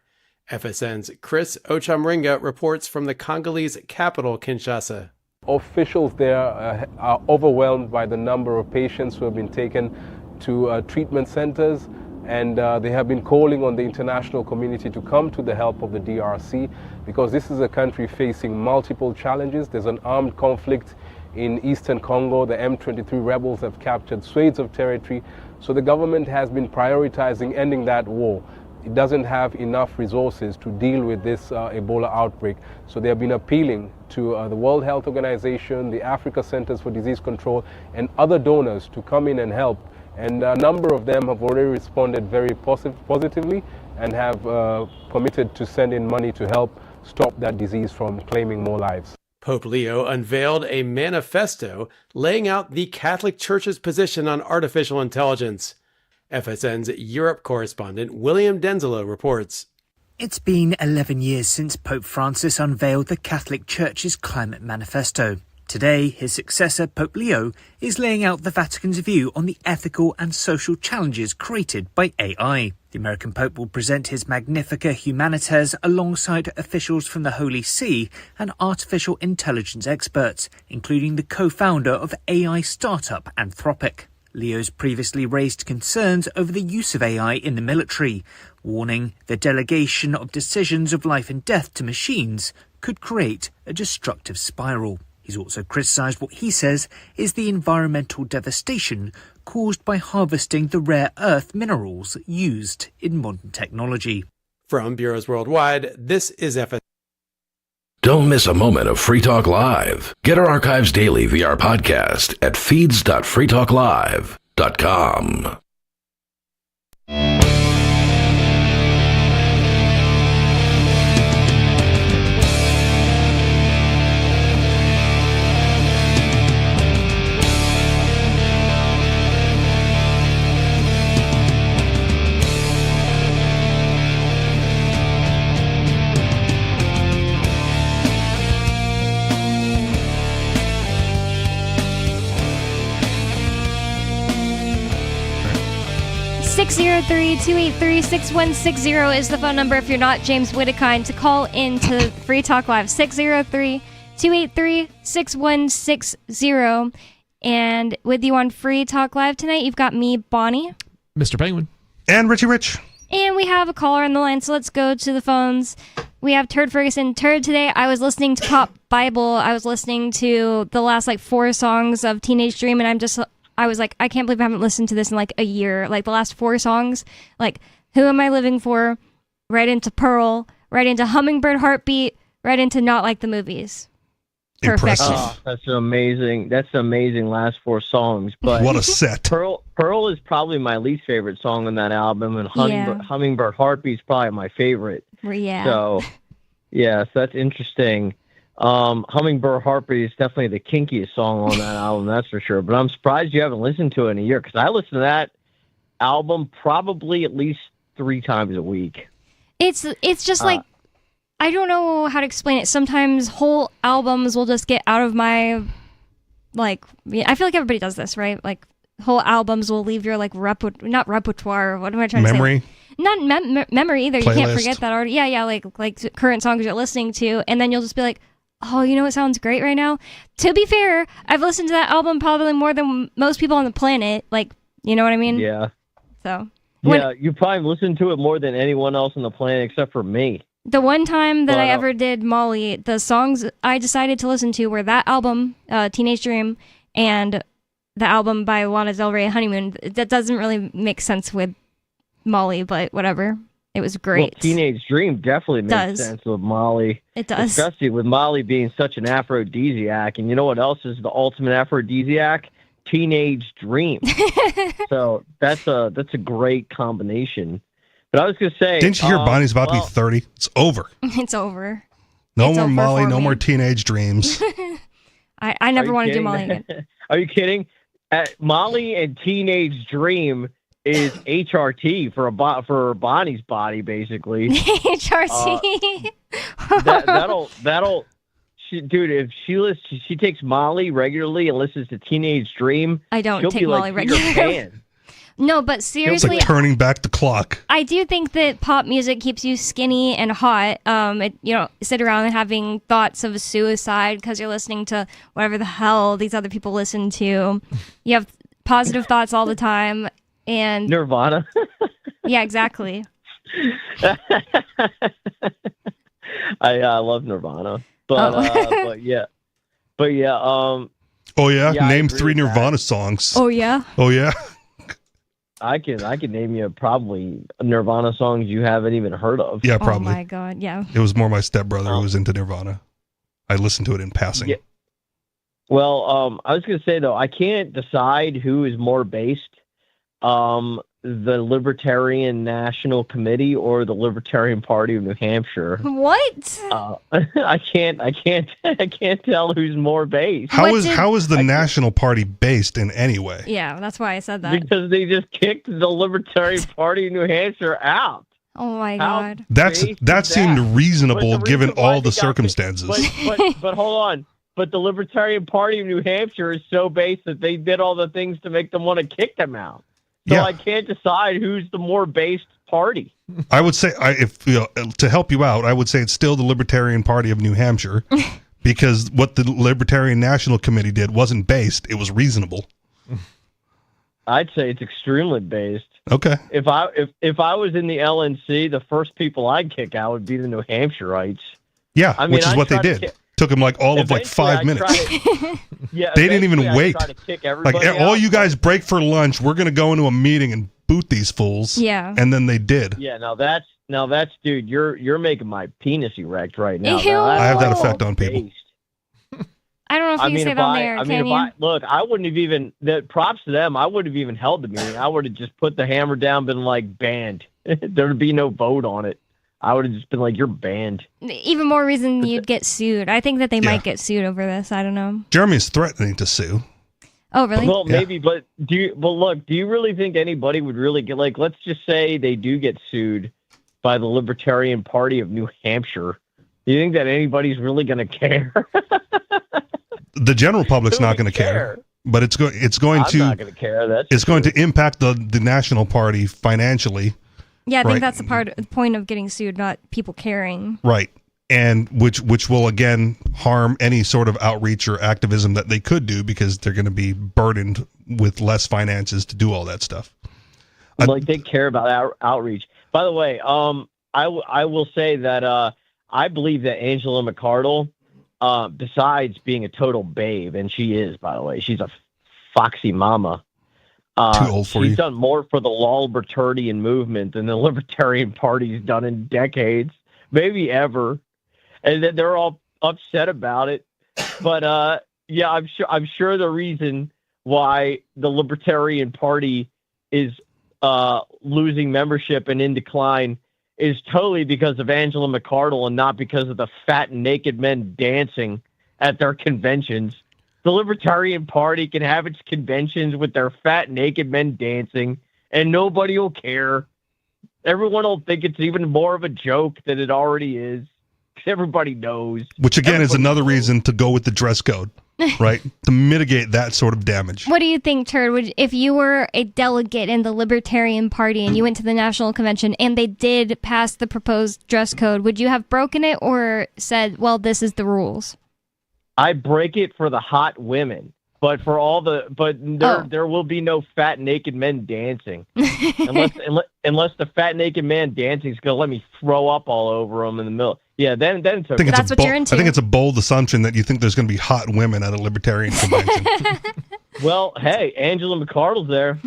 FSN's Chris Ochamringa reports from the Congolese capital, Kinshasa. Officials there are overwhelmed by the number of patients who have been taken to treatment centers, and they have been calling on the international community to come to the help of the DRC, because this is a country facing multiple challenges. There's an armed conflict in eastern Congo. The M23 rebels have captured swathes of territory, so the government has been prioritizing ending that war. It doesn't have enough resources to deal with this Ebola outbreak, so they have been appealing to the World Health Organization, the Africa Centers for Disease Control, and other donors to come in and help. And a number of them have already responded very positively and have committed to send in money to help stop that disease from claiming more lives. Pope Leo unveiled a manifesto laying out the Catholic Church's position on artificial intelligence. FSN's Europe correspondent William Denzela reports. It's been 11 years since Pope Francis unveiled the Catholic Church's climate manifesto. Today, his successor, Pope Leo, is laying out the Vatican's view on the ethical and social challenges created by AI. The American Pope will present his Magnificat Humanitas alongside officials from the Holy See and artificial intelligence experts, including the co-founder of AI startup Anthropic. Leo's previously raised concerns over the use of AI in the military, warning the delegation of decisions of life and death to machines could create a destructive spiral. He's also criticised what he says is the environmental devastation caused by harvesting the rare earth minerals used in modern technology. From Bureaus Worldwide, this is FSN. Don't miss a moment of Free Talk Live. Get our archives daily via our podcast at feeds.freetalklive.com. Six 603-283-6160 is the phone number if you're not James Whittakind to call in to Free Talk Live. 603-283-6160. And with you on Free Talk Live tonight, you've got me, Bonnie. Mr. Penguin. And Richie Rich. And we have a caller on the line, so let's go to the phones. We have Turd Ferguson. Turd, today I was listening to Pop Bible. I was listening to the last 4 songs of Teenage Dream, and I was like, I can't believe I haven't listened to this in a year. The last 4 songs, Who Am I Living For? Right into Pearl, right into Hummingbird Heartbeat, right into Not Like the Movies. Perfection. Oh, that's amazing. That's an amazing last 4 songs. But what a set. Pearl is probably my least favorite song on that album, and Hummingbird Heartbeat is probably my favorite. Yeah. So, yeah, so that's interesting. Hummingbird Heartbeat is definitely the kinkiest song on that album, that's for sure. But I'm surprised you haven't listened to it in a year, because I listen to that album probably at least 3 times a week. It's just I don't know how to explain it. Sometimes whole albums will just get out of my, I feel like everybody does this, right? Whole albums will leave your, not repertoire, what am I trying to say? Memory? Not memory either. Playlist. You can't forget that already. Yeah, like current songs you're listening to, and then you'll just be like, oh, you know what sounds great right now? To be fair, I've listened to that album probably more than most people on the planet. You know what I mean? Yeah. So. You probably listened to it more than anyone else on the planet except for me. The one time that I ever did Molly, the songs I decided to listen to were that album, Teenage Dream, and the album by Lana Del Rey, Honeymoon. That doesn't really make sense with Molly, but whatever. It was great. Well, Teenage Dream definitely makes sense with Molly. It does. Especially with Molly being such an aphrodisiac. And you know what else is the ultimate aphrodisiac? Teenage Dream. So that's a great combination. But I was going to say... Didn't you hear Bonnie's about to be 30? It's over. It's over. No more Molly, no more Teenage Dreams. I never want to do Molly again. Are you kidding? Molly and Teenage Dream is HRT for Bonnie's body, basically. HRT? That'll... Dude, if she takes Molly regularly and listens to Teenage Dream, I don't she'll take be Molly like Peter regularly. Pan. No, but It's seriously, like turning back the clock. I do think that pop music keeps you skinny and hot. Sit around and having thoughts of suicide because you're listening to whatever the hell these other people listen to. You have positive thoughts all the time, and Nirvana. Yeah, exactly. I love Nirvana, but yeah. Oh yeah, name 3 Nirvana songs. Oh yeah. Oh yeah. I can name you probably Nirvana songs you haven't even heard of. Yeah, probably. Oh my god, yeah. It was more my stepbrother who was into Nirvana. I listened to it in passing. Yeah. Well, I was going to say though, I can't decide who is more based, the Libertarian National Committee or the Libertarian Party of New Hampshire. What? I can't tell who's more based. How is the National Party based in any way? Yeah, that's why I said that. Because they just kicked the Libertarian Party of New Hampshire out. Oh my god. That seemed reasonable given all the circumstances. But hold on. But the Libertarian Party of New Hampshire is so based that they did all the things to make them want to kick them out. So I can't decide who's the more based party. I would say, to help you out, I would say it's still the Libertarian Party of New Hampshire, because what the Libertarian National Committee did wasn't based; it was reasonable. I'd say it's extremely based. Okay. If I was in the LNC, the first people I'd kick out would be the New Hampshireites. Yeah, I mean, which is what they did. Took them all of 5 minutes. They didn't even wait. All you guys break for lunch. We're going to go into a meeting and boot these fools. Yeah. And then they did. Yeah. Now that's dude. You're making my penis erect right now. Ew. I have that effect on people. I don't know if you can say that on there. I wouldn't have even. Props to them. I wouldn't have even held the meeting. I would have just put the hammer down, been like banned. There would be no vote on it. I would have just been like, you're banned. Even more reason you'd get sued. I think that they might get sued over this. I don't know. Jeremy's threatening to sue. Oh, really? Well, maybe, but do you really think anybody would really get, let's just say they do get sued by the Libertarian Party of New Hampshire. Do you think that anybody's really going to care? The general public's not going to care. But it's going I'm not going to care. It's going to impact the National Party financially. Yeah, I think that's the point of getting sued, not people caring. Right. And which will, again, harm any sort of outreach or activism that they could do because they're going to be burdened with less finances to do all that stuff. They care about outreach. By the way, I will say that I believe that Angela McArdle, besides being a total babe, and she is, by the way, she's a foxy mama. Too old for she's you. done more for the libertarian movement than the Libertarian Party's done in decades, maybe ever. And then they're all upset about it. But yeah, I'm sure the reason why the Libertarian Party is losing membership and in decline is totally because of Angela McArdle and not because of the fat naked men dancing at their conventions. The Libertarian Party can have its conventions with their fat naked men dancing, and nobody will care. Everyone will think it's even more of a joke than it already is. Everybody knows. Which again is another reason to go with the dress code, right? To mitigate that sort of damage. What do you think, Turd? If you were a delegate in the Libertarian Party and you went to the National Convention and they did pass the proposed dress code, would you have broken it or said, well, this is the rules? I break it for the hot women, but for all there will be no fat naked men dancing unless the fat naked man dancing is gonna let me throw up all over them in the middle. Yeah, then it's okay. That's what you're into. I think it's a bold assumption that you think there's going to be hot women at a libertarian convention. Well, hey, Angela McArdle's there.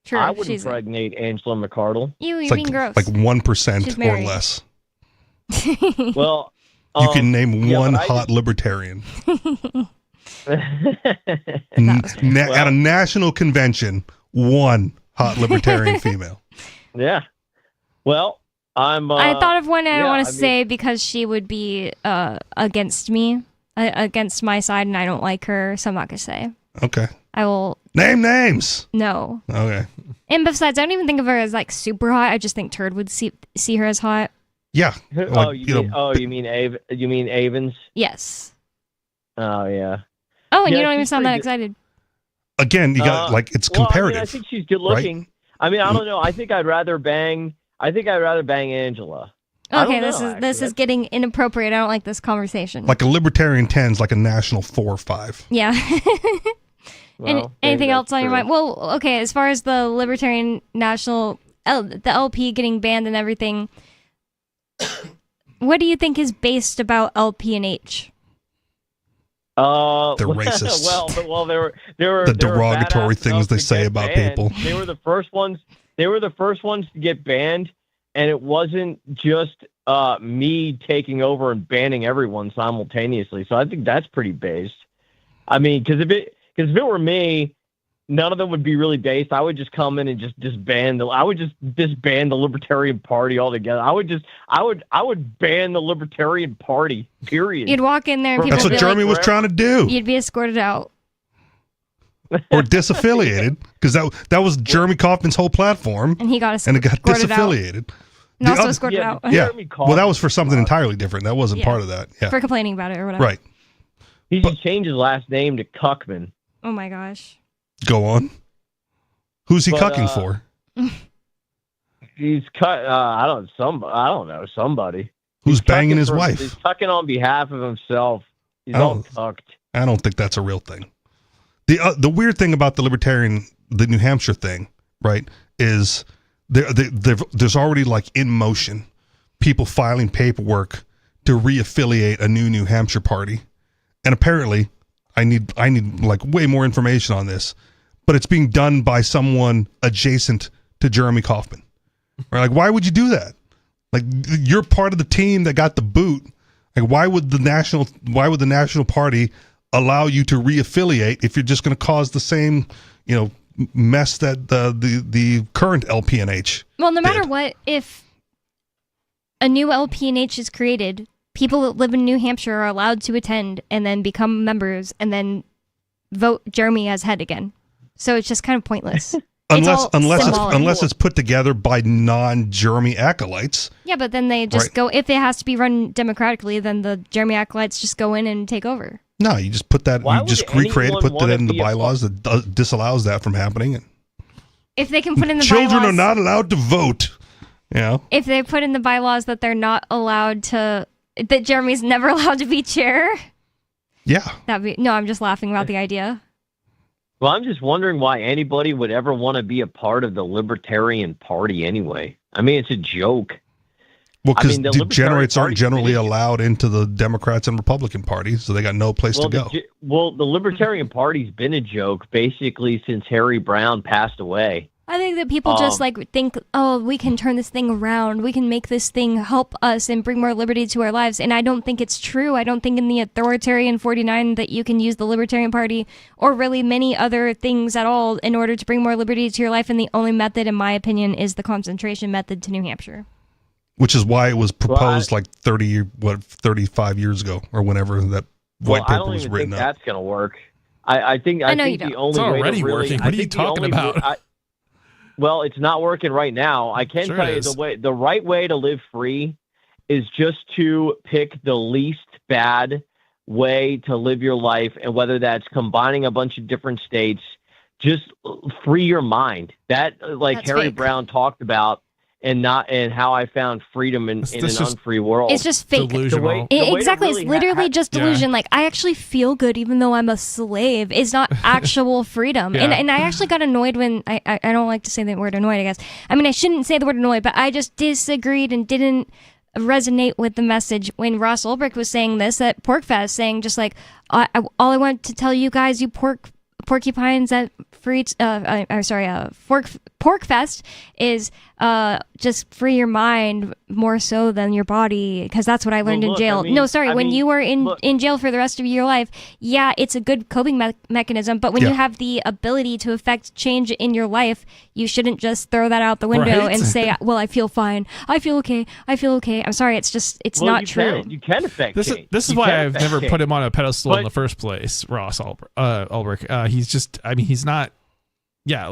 True, I wouldn't impregnate Angela McArdle. You're It's being gross. like 1% She's or married. less. Well, You can name one but hot libertarian. At a national convention, one hot libertarian female. Yeah. Well, I thought of one I don't want to mean- say because she would be against me, against my side, and I don't like her, so I'm not going to say. Okay. I will. Name names. No. Okay. And besides, I don't even think of her as like super hot. I just think Turd would see her as hot. Yeah. You mean Avens? Yes. Oh yeah. Oh, and Yeah, you don't even she's sound that pretty excited. Again, you got it's comparative. I think she's good looking. I mean, I don't know. I think I'd rather bang Angela. I Okay, don't know, this is getting inappropriate. I don't like this conversation. Like a libertarian 10 is like a national 4 or 5. Yeah. Well, Anything maybe else on your true. mind? Well, okay, as far as the Libertarian National, the LP getting banned and everything, what do you think is based about LP and H? They're well, racist. Well, there were The there were derogatory badass things enough they to say get about banned. people. They were the first ones. They were the first ones to get banned, and it wasn't just me taking over and banning everyone simultaneously. So I think that's pretty based. I mean, because if it were me, none of them would be really based. I would just come in and just disband disband the Libertarian Party altogether. I would ban the Libertarian Party. Period. You'd walk in there and people That's would what be Jeremy was trying to do. You'd be escorted out. Or disaffiliated, because that was Jeremy Kaufman's whole platform. And he got and it got escorted out. disaffiliated. And also escorted out. Yeah. Well, that was for something entirely different. That wasn't Yeah. part of that. Yeah. For complaining about it or whatever. Right. He should change his last name to Cuckman. Oh my gosh. Go on. Who's he But, cucking for? He's cut. I don't know somebody. Who's banging cucking his for- wife? He's cucking on behalf of himself. He's Oh. all cucked. I don't think that's a real thing. The weird thing about the New Hampshire thing, right, is there's already like in motion people filing paperwork to reaffiliate a New Hampshire party, and apparently I need like way more information on this, but it's being done by someone adjacent to Jeremy Kaufman. Right? Like, why would you do that? Like, you're part of the team that got the boot. Like, why would the National Party allow you to reaffiliate if you're just going to cause the same, mess that the current LPNH? Well, no matter what, if a new LPNH is created, people that live in New Hampshire are allowed to attend and then become members and then vote Jeremy as head again. So it's just kind of pointless. Unless it's put together by non-Jeremy acolytes. Yeah, but then they just Right. go, if it has to be run democratically, then the Jeremy acolytes just go in and take over. No, you just put that. Why You just would recreate it, anyone put that wanna in the be a bylaws that disallows that from happening. And If they can put in the children bylaws, are not allowed to vote. if they put in the bylaws that they're not allowed to, that Jeremy's never allowed to be chair, Yeah. that'd be, no, I'm just laughing about the idea. Well, I'm just wondering why anybody would ever want to be a part of the Libertarian Party anyway. I mean, it's a joke. Well, because the degenerates aren't Libertarian generally allowed into the Democrats and Republican Party, so they got no place to go. The Libertarian Party's been a joke basically since Harry Brown passed away. I think that people just think, oh, we can turn this thing around. We can make this thing help us and bring more liberty to our lives. And I don't think it's true. I don't think in the authoritarian 49 that you can use the Libertarian Party or really many other things at all in order to bring more liberty to your life. And the only method, in my opinion, is the concentration method to New Hampshire. Which is why it was proposed 35 years ago or whenever that white paper was written up. I don't even think that's going to work. I think the only it's already way to working. What are you talking about? Well, it's not working right now. I can tell you the right way to live free is just to pick the least bad way to live your life, and whether that's combining a bunch of different states, just free your mind. That's Harry fake. Brown talked about, and how I found freedom in an unfree world. It's just fake. Delusional. Exactly. It's literally just delusion. Like, I actually feel good even though I'm a slave is not actual freedom. Yeah. And I actually got annoyed when I don't like to say the word annoyed, I guess. I mean, I shouldn't say the word annoyed, but I just disagreed and didn't resonate with the message when Ross Ulbricht was saying this at PorcFest, saying just like, all I want to tell you guys, you porcupines at PorcFest is just free your mind more so than your body, because that's what I learned in jail. When you were in jail for the rest of your life, yeah, it's a good coping mechanism, but when you have the ability to affect change in your life, you shouldn't just throw that out the window and say, well, I feel fine, I feel okay. I'm sorry, it's not true. You can affect change. This is why I've never put him on a pedestal in the first place, Ross Ulbricht. He's not. Yeah,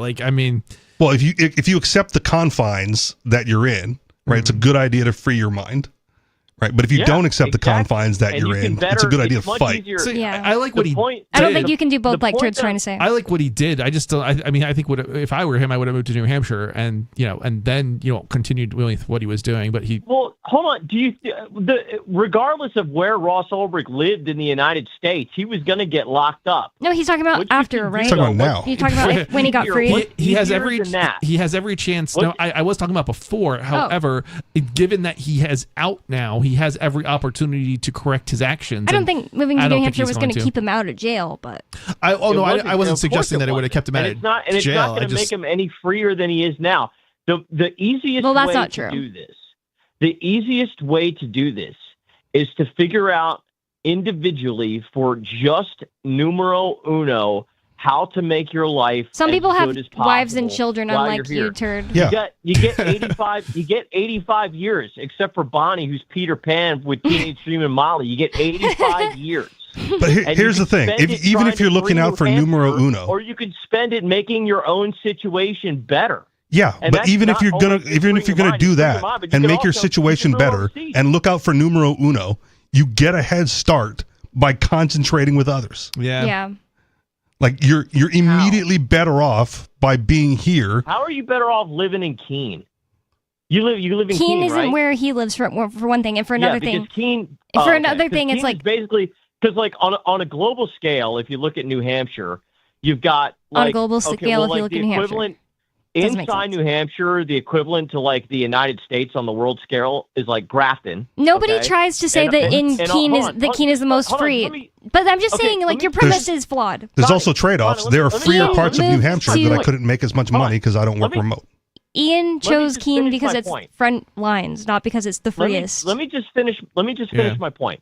well, if you accept the confines that you're in, right, it's a good idea to free your mind, right? But if you don't accept the confines that you're in, it's a good idea to fight. I like what he did. I don't think you can do both, like Turt's trying to say. I like what he did. I just don't. I think if I were him, I would have moved to New Hampshire and then continued with what he was doing. But he. Well, hold on. Regardless of where Ross Ulbricht lived in the United States, he was going to get locked up. No, he's talking about after, right? He's talking about now. You're talking about when he got free. He has every chance. No, I was talking about before. However, given that he has out now, he has every opportunity to correct his actions. I don't think moving to New Hampshire was going to keep him out of jail, but I wasn't suggesting that it would have kept him out of jail. It's not going to make him any freer than he is now. The easiest way to do this. The easiest way to do this is to figure out individually for just numero uno how to make your life. Some people have wives and possible children, while unlike you're here. you, Turd. Yeah. You get 85. You get 85 years, except for Bonnie, who's Peter Pan with Teenage Dream and Molly. You get 85 years. But here's the thing: even if you're looking out for numero uno, or you could spend it making your own situation better. Yeah, And but that's even if not you're gonna only do that but you and can make your also situation keep your own better seat. and look out for numero uno, you get a head start by concentrating with others. Yeah. Like you're immediately better off by being here. How are you better off living in Keene? You live in Keene, Keene isn't right? where he lives for one thing, and for another thing. Keene, another thing, it's Keene like is basically because on a global scale, if you look at New Hampshire, you've got on a global scale. If you look at New Hampshire. Inside New Hampshire, the equivalent to like the United States on the world scale is like Grafton. Nobody tries to say that Keene is the most free. But I'm just saying, like, your premise is flawed. There's also trade-offs. There are freer parts of New Hampshire that I couldn't make as much money because I don't work remote. Ian chose Keene because it's front lines, not because it's the freest. Let me just finish my point.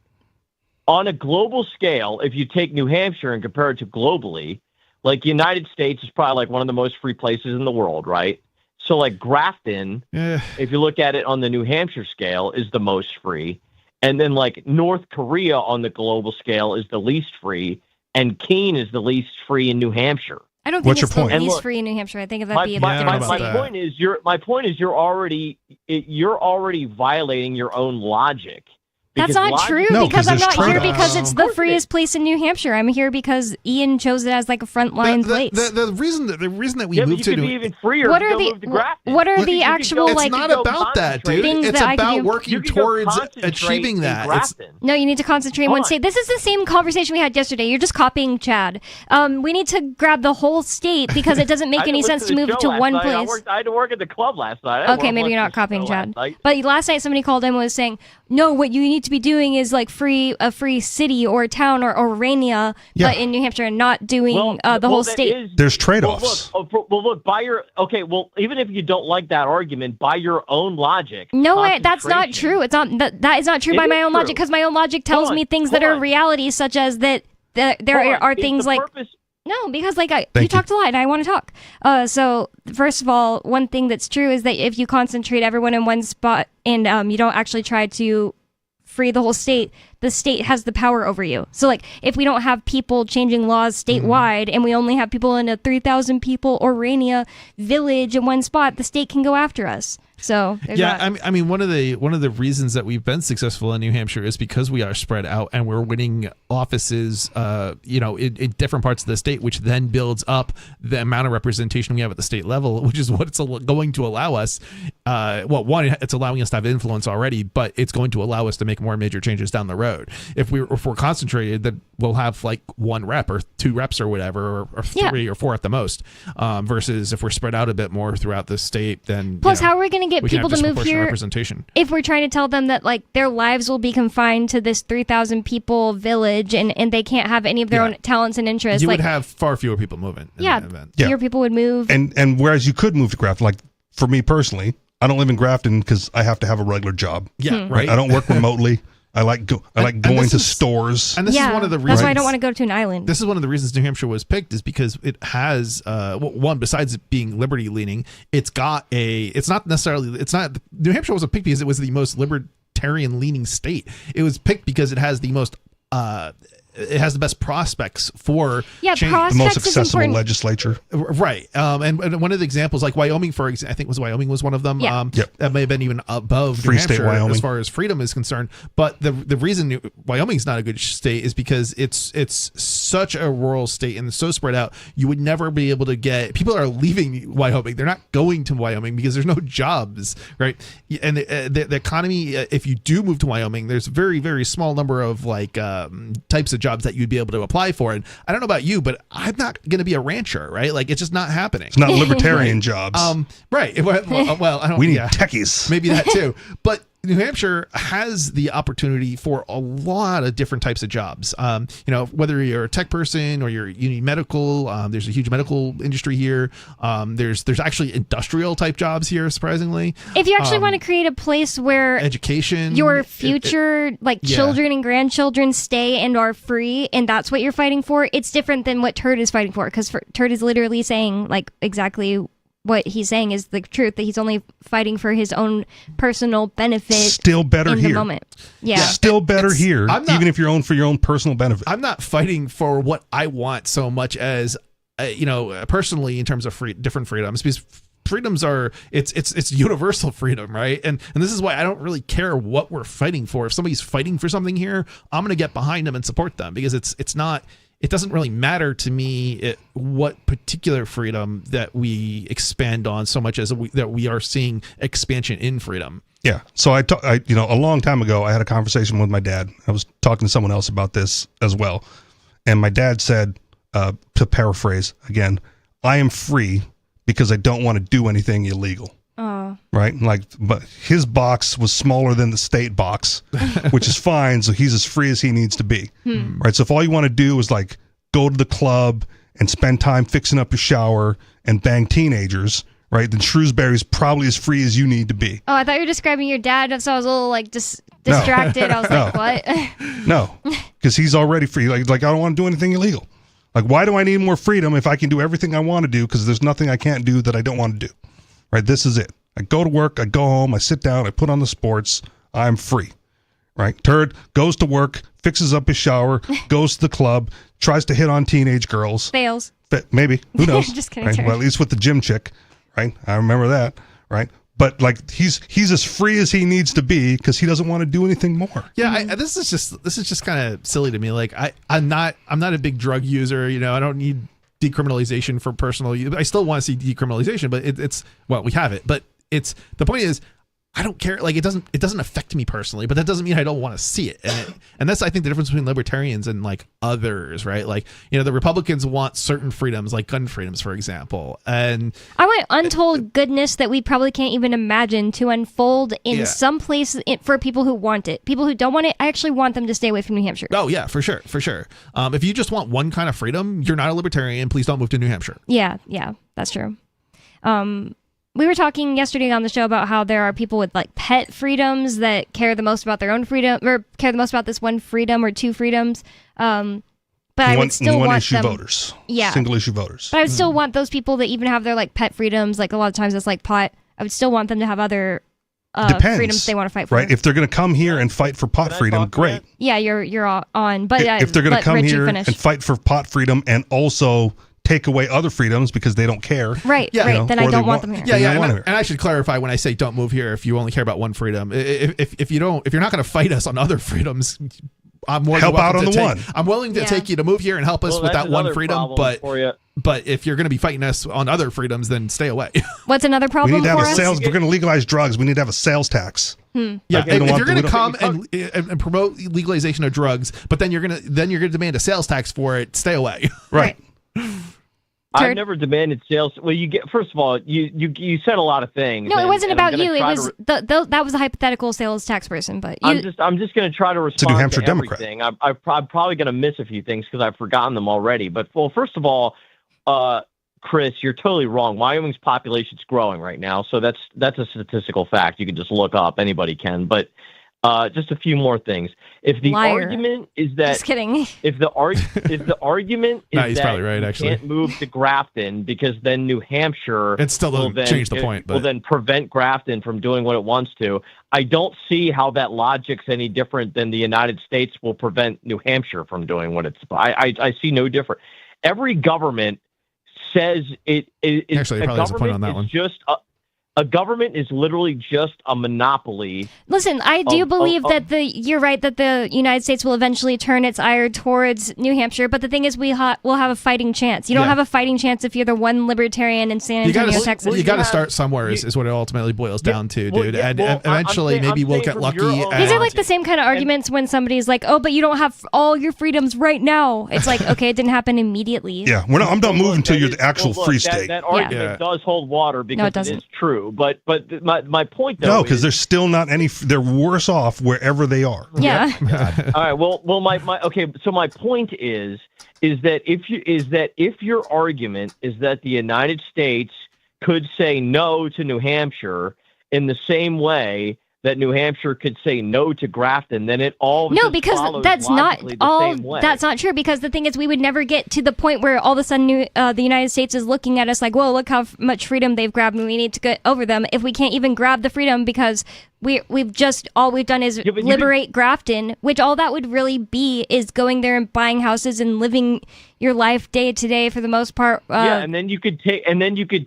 On a global scale, if you take New Hampshire and compare it to globally, like the United States is probably like one of the most free places in the world, right? So like Grafton, if you look at it on the New Hampshire scale, is the most free. And then like North Korea on the global scale is the least free. And Keene is the least free in New Hampshire. I don't think it's the least free in New Hampshire. I think that'd be a different city. My point is you're already violating your own logic. That's not logic- true No, because 'cause I'm there's not here trade-offs. because it's the freest place in New Hampshire. I'm here because Ian chose it as like a frontline place. The reason that we Yeah, but moved you to could be even freer. What if are you the go move to Grafton. what are You the could actual go- it's like not about that, dude. things It's that I can about do? working You could go towards concentrate achieving in that. It's, Grafton. No, you need to concentrate in one state. This is the same conversation we had yesterday. You're just copying Chad. We need to grab the whole state because it doesn't I make didn't any listen sense to the move show to last one night. place. I had to work at the club last night. I Okay, maybe you're not copying Chad. But last night somebody called in and was saying, no, what you need to be doing is like a free city or town or Orania, Yeah. but in New Hampshire and not doing the whole state. There's trade-offs. Look, by your even if you don't like that argument, by your own logic. No, that's not true. It's not that is not true It by is my own true. logic because my own logic tells Hold me on, things that hold are on. reality, such as that there Hold on. are Is things the like purpose- no, because like you Thank you. talked a lot and I want to talk. So first of all, one thing that's true is that if you concentrate everyone in one spot and you don't actually try to free the whole state, the state has the power over you. So like if we don't have people changing laws statewide and we only have people in a 3,000 people Orania village in one spot, the state can go after us. So there's yeah, that. I mean, one of the reasons that we've been successful in New Hampshire is because we are spread out and we're winning offices, in different parts of the state, which then builds up the amount of representation we have at the state level, which is what it's going to allow us. One, it's allowing us to have influence already, but it's going to allow us to make more major changes down the road. If we're concentrated, then we'll have like one rep or two reps or whatever, or three or four at the most. Versus if we're spread out a bit more throughout the state, then Plus, how are we going to get we can people have to move disproportionate here representation. if we're trying to tell them that like their lives will be confined to this 3,000 people village and they can't have any of their own talents and interests? You like, would have far fewer people moving. fewer people would move. And whereas you could move to Grafton, like for me personally, I don't live in Grafton because I have to have a regular job. Yeah, right. I don't work remotely. I like going to stores. And this is one of the reasons. That's why I don't want to go to an island. This is one of the reasons New Hampshire was picked is because it has one, besides it being liberty leaning, New Hampshire wasn't picked because it was the most libertarian leaning state. It was picked because it has the most it has the best prospects for change. The most accessible legislature. Right. And one of the examples, like Wyoming, I think Wyoming was one of them. Yeah. That may have been even above Free New state Hampshire Wyoming. as far as freedom is concerned. But the reason Wyoming's not a good state is because it's such a rural state and so spread out. You would never be able to get people are leaving Wyoming. They're not going to Wyoming because there's no jobs, right? And the economy, if you do move to Wyoming, there's a very, very small number of like types of jobs that you'd be able to apply for. And I don't know about you, but I'm not going to be a rancher, right? Like it's just not happening. It's not libertarian jobs. Right. Well, I don't. We need techies. Maybe that too. But New Hampshire has the opportunity for a lot of different types of jobs. Whether you're a tech person or you need medical, there's a huge medical industry here. There's actually industrial type jobs here, surprisingly. If you actually want to create a place where education, your future children and grandchildren stay and are free, and that's what you're fighting for, it's different than what Turd is fighting for, because Turd is literally saying like exactly what he's saying is the truth, that he's only fighting for his own personal benefit. Still better in here. the moment. Yeah. Still better here, even if you're for your own personal benefit. I'm not fighting for what I want so much as, personally in terms of different freedoms, because freedoms are it's universal freedom, right? And this is why I don't really care what we're fighting for. If somebody's fighting for something here, I'm going to get behind them and support them, because it doesn't really matter to me what particular freedom that we expand on so much as that we are seeing expansion in freedom. Yeah. So a long time ago, I had a conversation with my dad. I was talking to someone else about this as well. And my dad said, to paraphrase again, I am free because I don't want to do anything illegal. Right. But his box was smaller than the state box, which is fine. So he's as free as he needs to be. Right. So if all you want to do is like go to the club and spend time fixing up your shower and bang teenagers, right, then Shrewsbury's probably as free as you need to be. Oh, I thought you were describing your dad, so I was a little like distracted. I was like, what? No, because he's already free. Like I don't want to do anything illegal. Like, why do I need more freedom if I can do everything I want to do? Because there's nothing I can't do that I don't want to do. Right. This is it. I go to work, I go home, I sit down, I put on the sports, I'm free. Right? Turd goes to work, fixes up his shower, goes to the club, tries to hit on teenage girls. Fails. Maybe. Who knows? Just kidding. Right? Well, at least with the gym chick, right? I remember that, right? but like he's as free as he needs to be because he doesn't want to do anything more. Yeah, this is just kind of silly to me. Like I'm not a big drug user. You know, I don't need decriminalization for personal use. I still want to see decriminalization, but it's well, we have it. But the point is, I don't care. Like it doesn't affect me personally, but that doesn't mean I don't want to see it. And that's, I think, the difference between libertarians and like others, right? Like, you know, the Republicans want certain freedoms, like gun freedoms, for example. And I want untold goodness that we probably can't even imagine to unfold in some place for people who want it. People who don't want it, I actually want them to stay away from New Hampshire. Oh yeah, for sure. If you just want one kind of freedom, you're not a libertarian. Please don't move to New Hampshire. Yeah, that's true. We were talking yesterday on the show about how there are people with like pet freedoms that care the most about their own freedom, or care the most about this one freedom or two freedoms. But I would still want issue them, voters. Yeah, single issue voters. But I would still want those people that even have their like pet freedoms. Like a lot of times it's like pot. I would still want them to have other freedoms they want to fight for. Right? If they're going to come here and fight for pot freedom, great. Yeah, you're on. But if they're going to come here and fight for pot freedom and also take away other freedoms because they don't care. Right, you know, then I don't want them here. And I should clarify when I say don't move here if you only care about one freedom. If you're not going to fight us on other freedoms, I'm more help than out on the one. I'm willing to take you to move here and help us with that one freedom. But if you're going to be fighting us on other freedoms, then stay away. What's another problem? We need to have for a sales. We're going to legalize drugs. We need to have a sales tax. Yeah, if you're going to come and promote legalization of drugs, but then you're going to demand a sales tax for it, stay away. Right. I've never demanded sales. Well, first of all, you said a lot of things. No, it wasn't about you. It was that was a hypothetical sales tax person. But I'm just going to try to respond New Hampshire to everything. I'm probably going to miss a few things because I've forgotten them already. But first of all, Chris, you're totally wrong. Wyoming's population's growing right now, so that's a statistical fact. You can just look up. Anybody can. But just a few more things. If the argument is that, just kidding. If the argument is he's that probably right, you actually. can't move to Grafton because then New Hampshire it still doesn't change the point, will then prevent Grafton from doing what it wants to. I don't see how that logic's any different than the United States will prevent New Hampshire from doing what it's. I see no different. Every government says it. Actually, probably has a point on that one. A government is literally just a monopoly. Listen, I do believe that you're right that the United States will eventually turn its ire towards New Hampshire, but the thing is we'll have a fighting chance. You don't have a fighting chance if you're the one libertarian in San Antonio, Texas. You got to start somewhere is what it ultimately boils down to, dude. And eventually maybe we'll get lucky. These are like the same kind of arguments when somebody's like, oh, but you don't have all your freedoms right now. It's like, okay, it didn't happen immediately. Yeah, I'm not moving until you're the actual free state. That argument does hold water because it is true. But my point though, no, because they're still not any. They're worse off wherever they are. Yeah. All right. Well. Okay. So my point is that if your argument is that the United States could say no to New Hampshire in the same way that New Hampshire could say no to Grafton, then it all because that's not all. That's not true because the thing is, we would never get to the point where all of a sudden the United States is looking at us like, "Whoa, look how much freedom they've grabbed, and we need to get over them." If we can't even grab the freedom because we've just all we've done is liberate Grafton, which all that would really be is going there and buying houses and living your life day to day for the most part. And then you could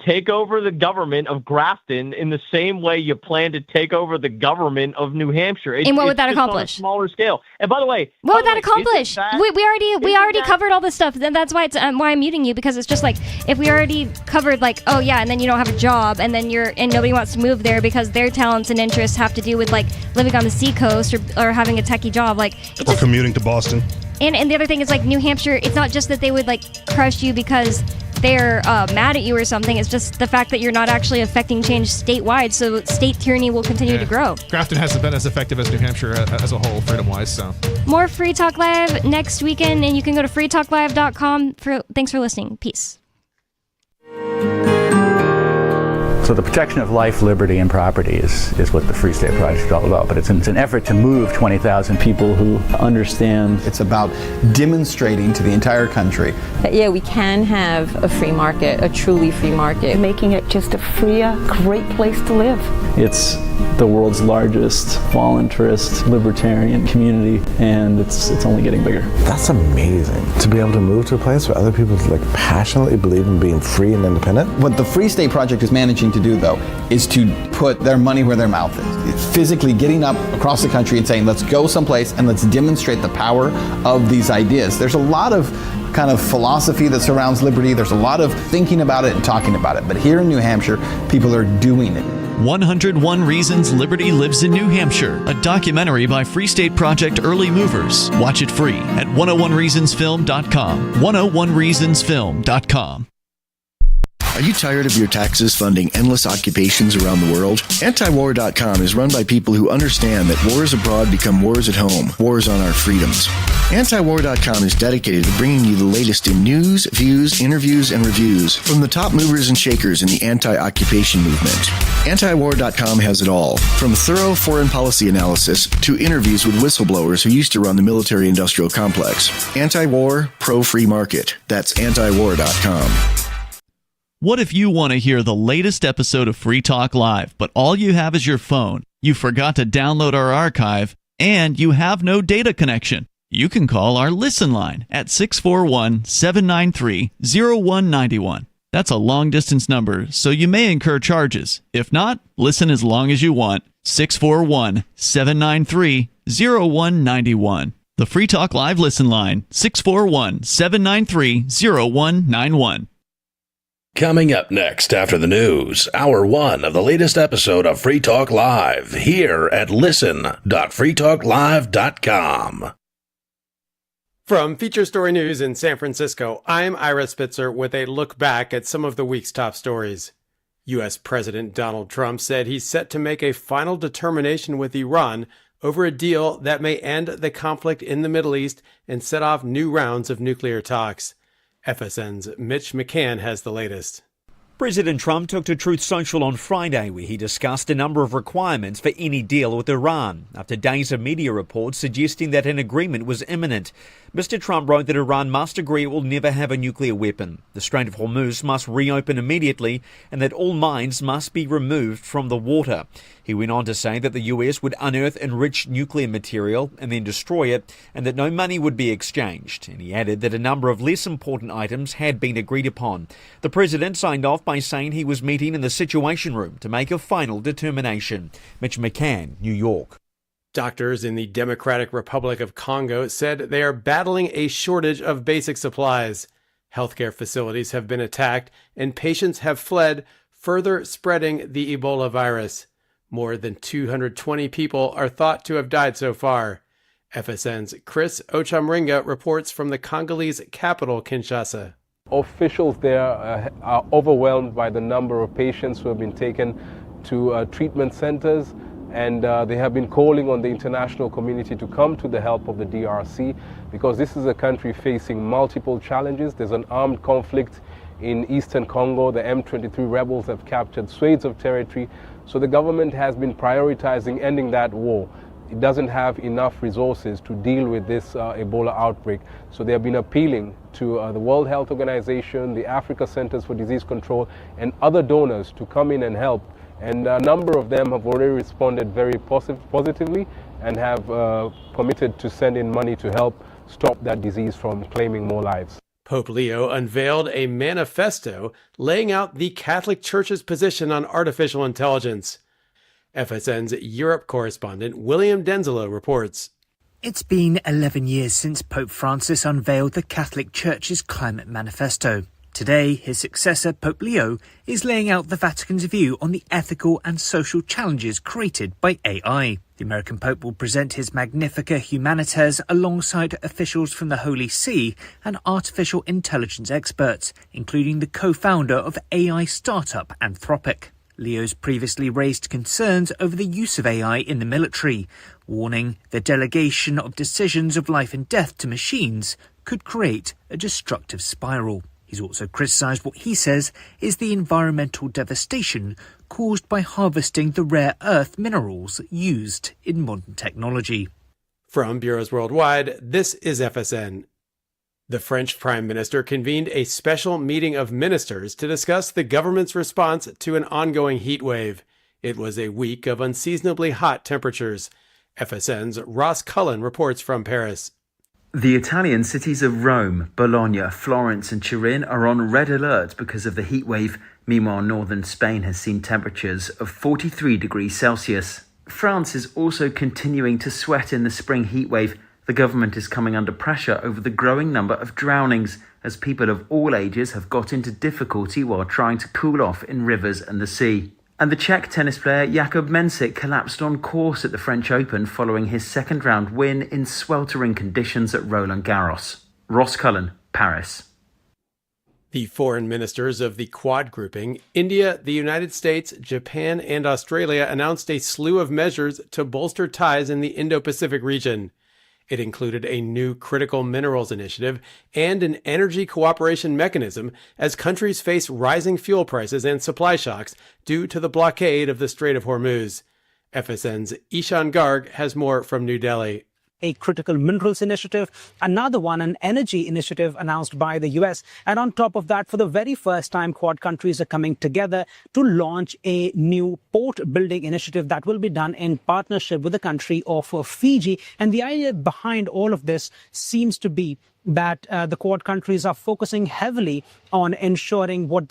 take over the government of Grafton in the same way you plan to take over the government of New Hampshire. And what would that accomplish? On a smaller scale. And by the way, what would that accomplish? We already covered all this stuff, and that's why why I'm muting you because it's just like if we already covered like and then you don't have a job, and then and nobody wants to move there because their talents and interests have to do with like living on the seacoast or having a techie job, like or commuting to Boston. And the other thing is like New Hampshire, it's not just that they would like crush you because they're mad at you or something. It's just the fact that you're not actually affecting change statewide, so state tyranny will continue to grow. Grafton hasn't been as effective as New Hampshire as a whole, freedom-wise. So more Free Talk Live next weekend, and you can go to freetalklive.com. Thanks for listening. Peace. So the protection of life, liberty, and property is what the Free State Project is all about. But it's an effort to move 20,000 people who understand. It's about demonstrating to the entire country that, we can have a free market, a truly free market. Making it just a freer, great place to live. It's the world's largest voluntarist libertarian community, and it's only getting bigger. That's amazing, to be able to move to a place where other people like passionately believe in being free and independent. What the Free State Project is managing to do, though, is to put their money where their mouth is. It's physically getting up across the country and saying, let's go someplace and let's demonstrate the power of these ideas. There's a lot of kind of philosophy that surrounds liberty. There's a lot of thinking about it and talking about it. But here in New Hampshire, people are doing it. 101 Reasons Liberty Lives in New Hampshire, a documentary by Free State Project Early Movers. Watch it free at 101reasonsfilm.com. 101reasonsfilm.com. Are you tired of your taxes funding endless occupations around the world? Antiwar.com is run by people who understand that wars abroad become wars at home, wars on our freedoms. Antiwar.com is dedicated to bringing you the latest in news, views, interviews, and reviews from the top movers and shakers in the anti-occupation movement. Antiwar.com has it all, from thorough foreign policy analysis to interviews with whistleblowers who used to run the military-industrial complex. Anti-war, pro-free market. That's antiwar.com. What if you want to hear the latest episode of Free Talk Live, but all you have is your phone, you forgot to download our archive, and you have no data connection? You can call our Listen line at 641-793-0191. That's a long-distance number, so you may incur charges. If not, listen as long as you want. 641-793-0191. The Free Talk Live Listen line, 641-793-0191. Coming up next after the news, Hour 1 of the latest episode of Free Talk Live, here at listen.freetalklive.com. From Feature Story News in San Francisco, I'm Ira Spitzer with a look back at some of the week's top stories. U.S. President Donald Trump said he's set to make a final determination with Iran over a deal that may end the conflict in the Middle East and set off new rounds of nuclear talks. FSN's Mitch McCann has the latest. President Trump took to Truth Social on Friday where he discussed a number of requirements for any deal with Iran, after days of media reports suggesting that an agreement was imminent. Mr. Trump wrote that Iran must agree it will never have a nuclear weapon, the Strait of Hormuz must reopen immediately, and that all mines must be removed from the water. He went on to say that the US would unearth enriched nuclear material and then destroy it, and that no money would be exchanged. And he added that a number of less important items had been agreed upon. The president signed off by saying he was meeting in the Situation Room to make a final determination. Mitch McCann, New York. Doctors in the Democratic Republic of Congo said they are battling a shortage of basic supplies. Healthcare facilities have been attacked and patients have fled, further spreading the Ebola virus. More than 220 people are thought to have died so far. FSN's Chris Ochamringa reports from the Congolese capital, Kinshasa. Officials there are overwhelmed by the number of patients who have been taken to treatment centers, and they have been calling on the international community to come to the help of the DRC, because this is a country facing multiple challenges. There's an armed conflict in eastern Congo. The M23 rebels have captured swathes of territory, so the government has been prioritizing ending that war. It doesn't have enough resources to deal with this Ebola outbreak, so they have been appealing to the World Health Organization, the Africa Centers for Disease Control, and other donors to come in and help. And a number of them have already responded very positively and have committed to send in money to help stop that disease from claiming more lives. Pope Leo unveiled a manifesto laying out the Catholic Church's position on artificial intelligence. FSN's Europe correspondent William Denzelo reports. It's been 11 years since Pope Francis unveiled the Catholic Church's climate manifesto. Today, his successor, Pope Leo, is laying out the Vatican's view on the ethical and social challenges created by AI. The American Pope will present his Magnificat Humanitas alongside officials from the Holy See and artificial intelligence experts, including the co-founder of AI startup Anthropic. Leo's previously raised concerns over the use of AI in the military, warning the delegation of decisions of life and death to machines could create a destructive spiral. He's also criticised what he says is the environmental devastation caused by harvesting the rare earth minerals used in modern technology. From Bureaus Worldwide, this is FSN. The French Prime Minister convened a special meeting of ministers to discuss the government's response to an ongoing heat wave. It was a week of unseasonably hot temperatures. FSN's Ross Cullen reports from Paris. The Italian cities of Rome, Bologna, Florence and Turin are on red alert because of the heat wave. Meanwhile, northern Spain has seen temperatures of 43 degrees Celsius. France is also continuing to sweat in the spring heat wave. The government is coming under pressure over the growing number of drownings as people of all ages have got into difficulty while trying to cool off in rivers and the sea. And the Czech tennis player Jakub Mensik collapsed on course at the French Open following his second round win in sweltering conditions at Roland Garros. Ross Cullen, Paris. The foreign ministers of the Quad grouping, India, the United States, Japan, and Australia announced a slew of measures to bolster ties in the Indo-Pacific region. It included a new critical minerals initiative and an energy cooperation mechanism as countries face rising fuel prices and supply shocks due to the blockade of the Strait of Hormuz. FSN's Ishan Garg has more from New Delhi. A critical minerals initiative, another one, an energy initiative announced by the US. And on top of that, for the very first time, Quad countries are coming together to launch a new port building initiative that will be done in partnership with the country of Fiji. And the idea behind all of this seems to be that the Quad countries are focusing heavily on ensuring what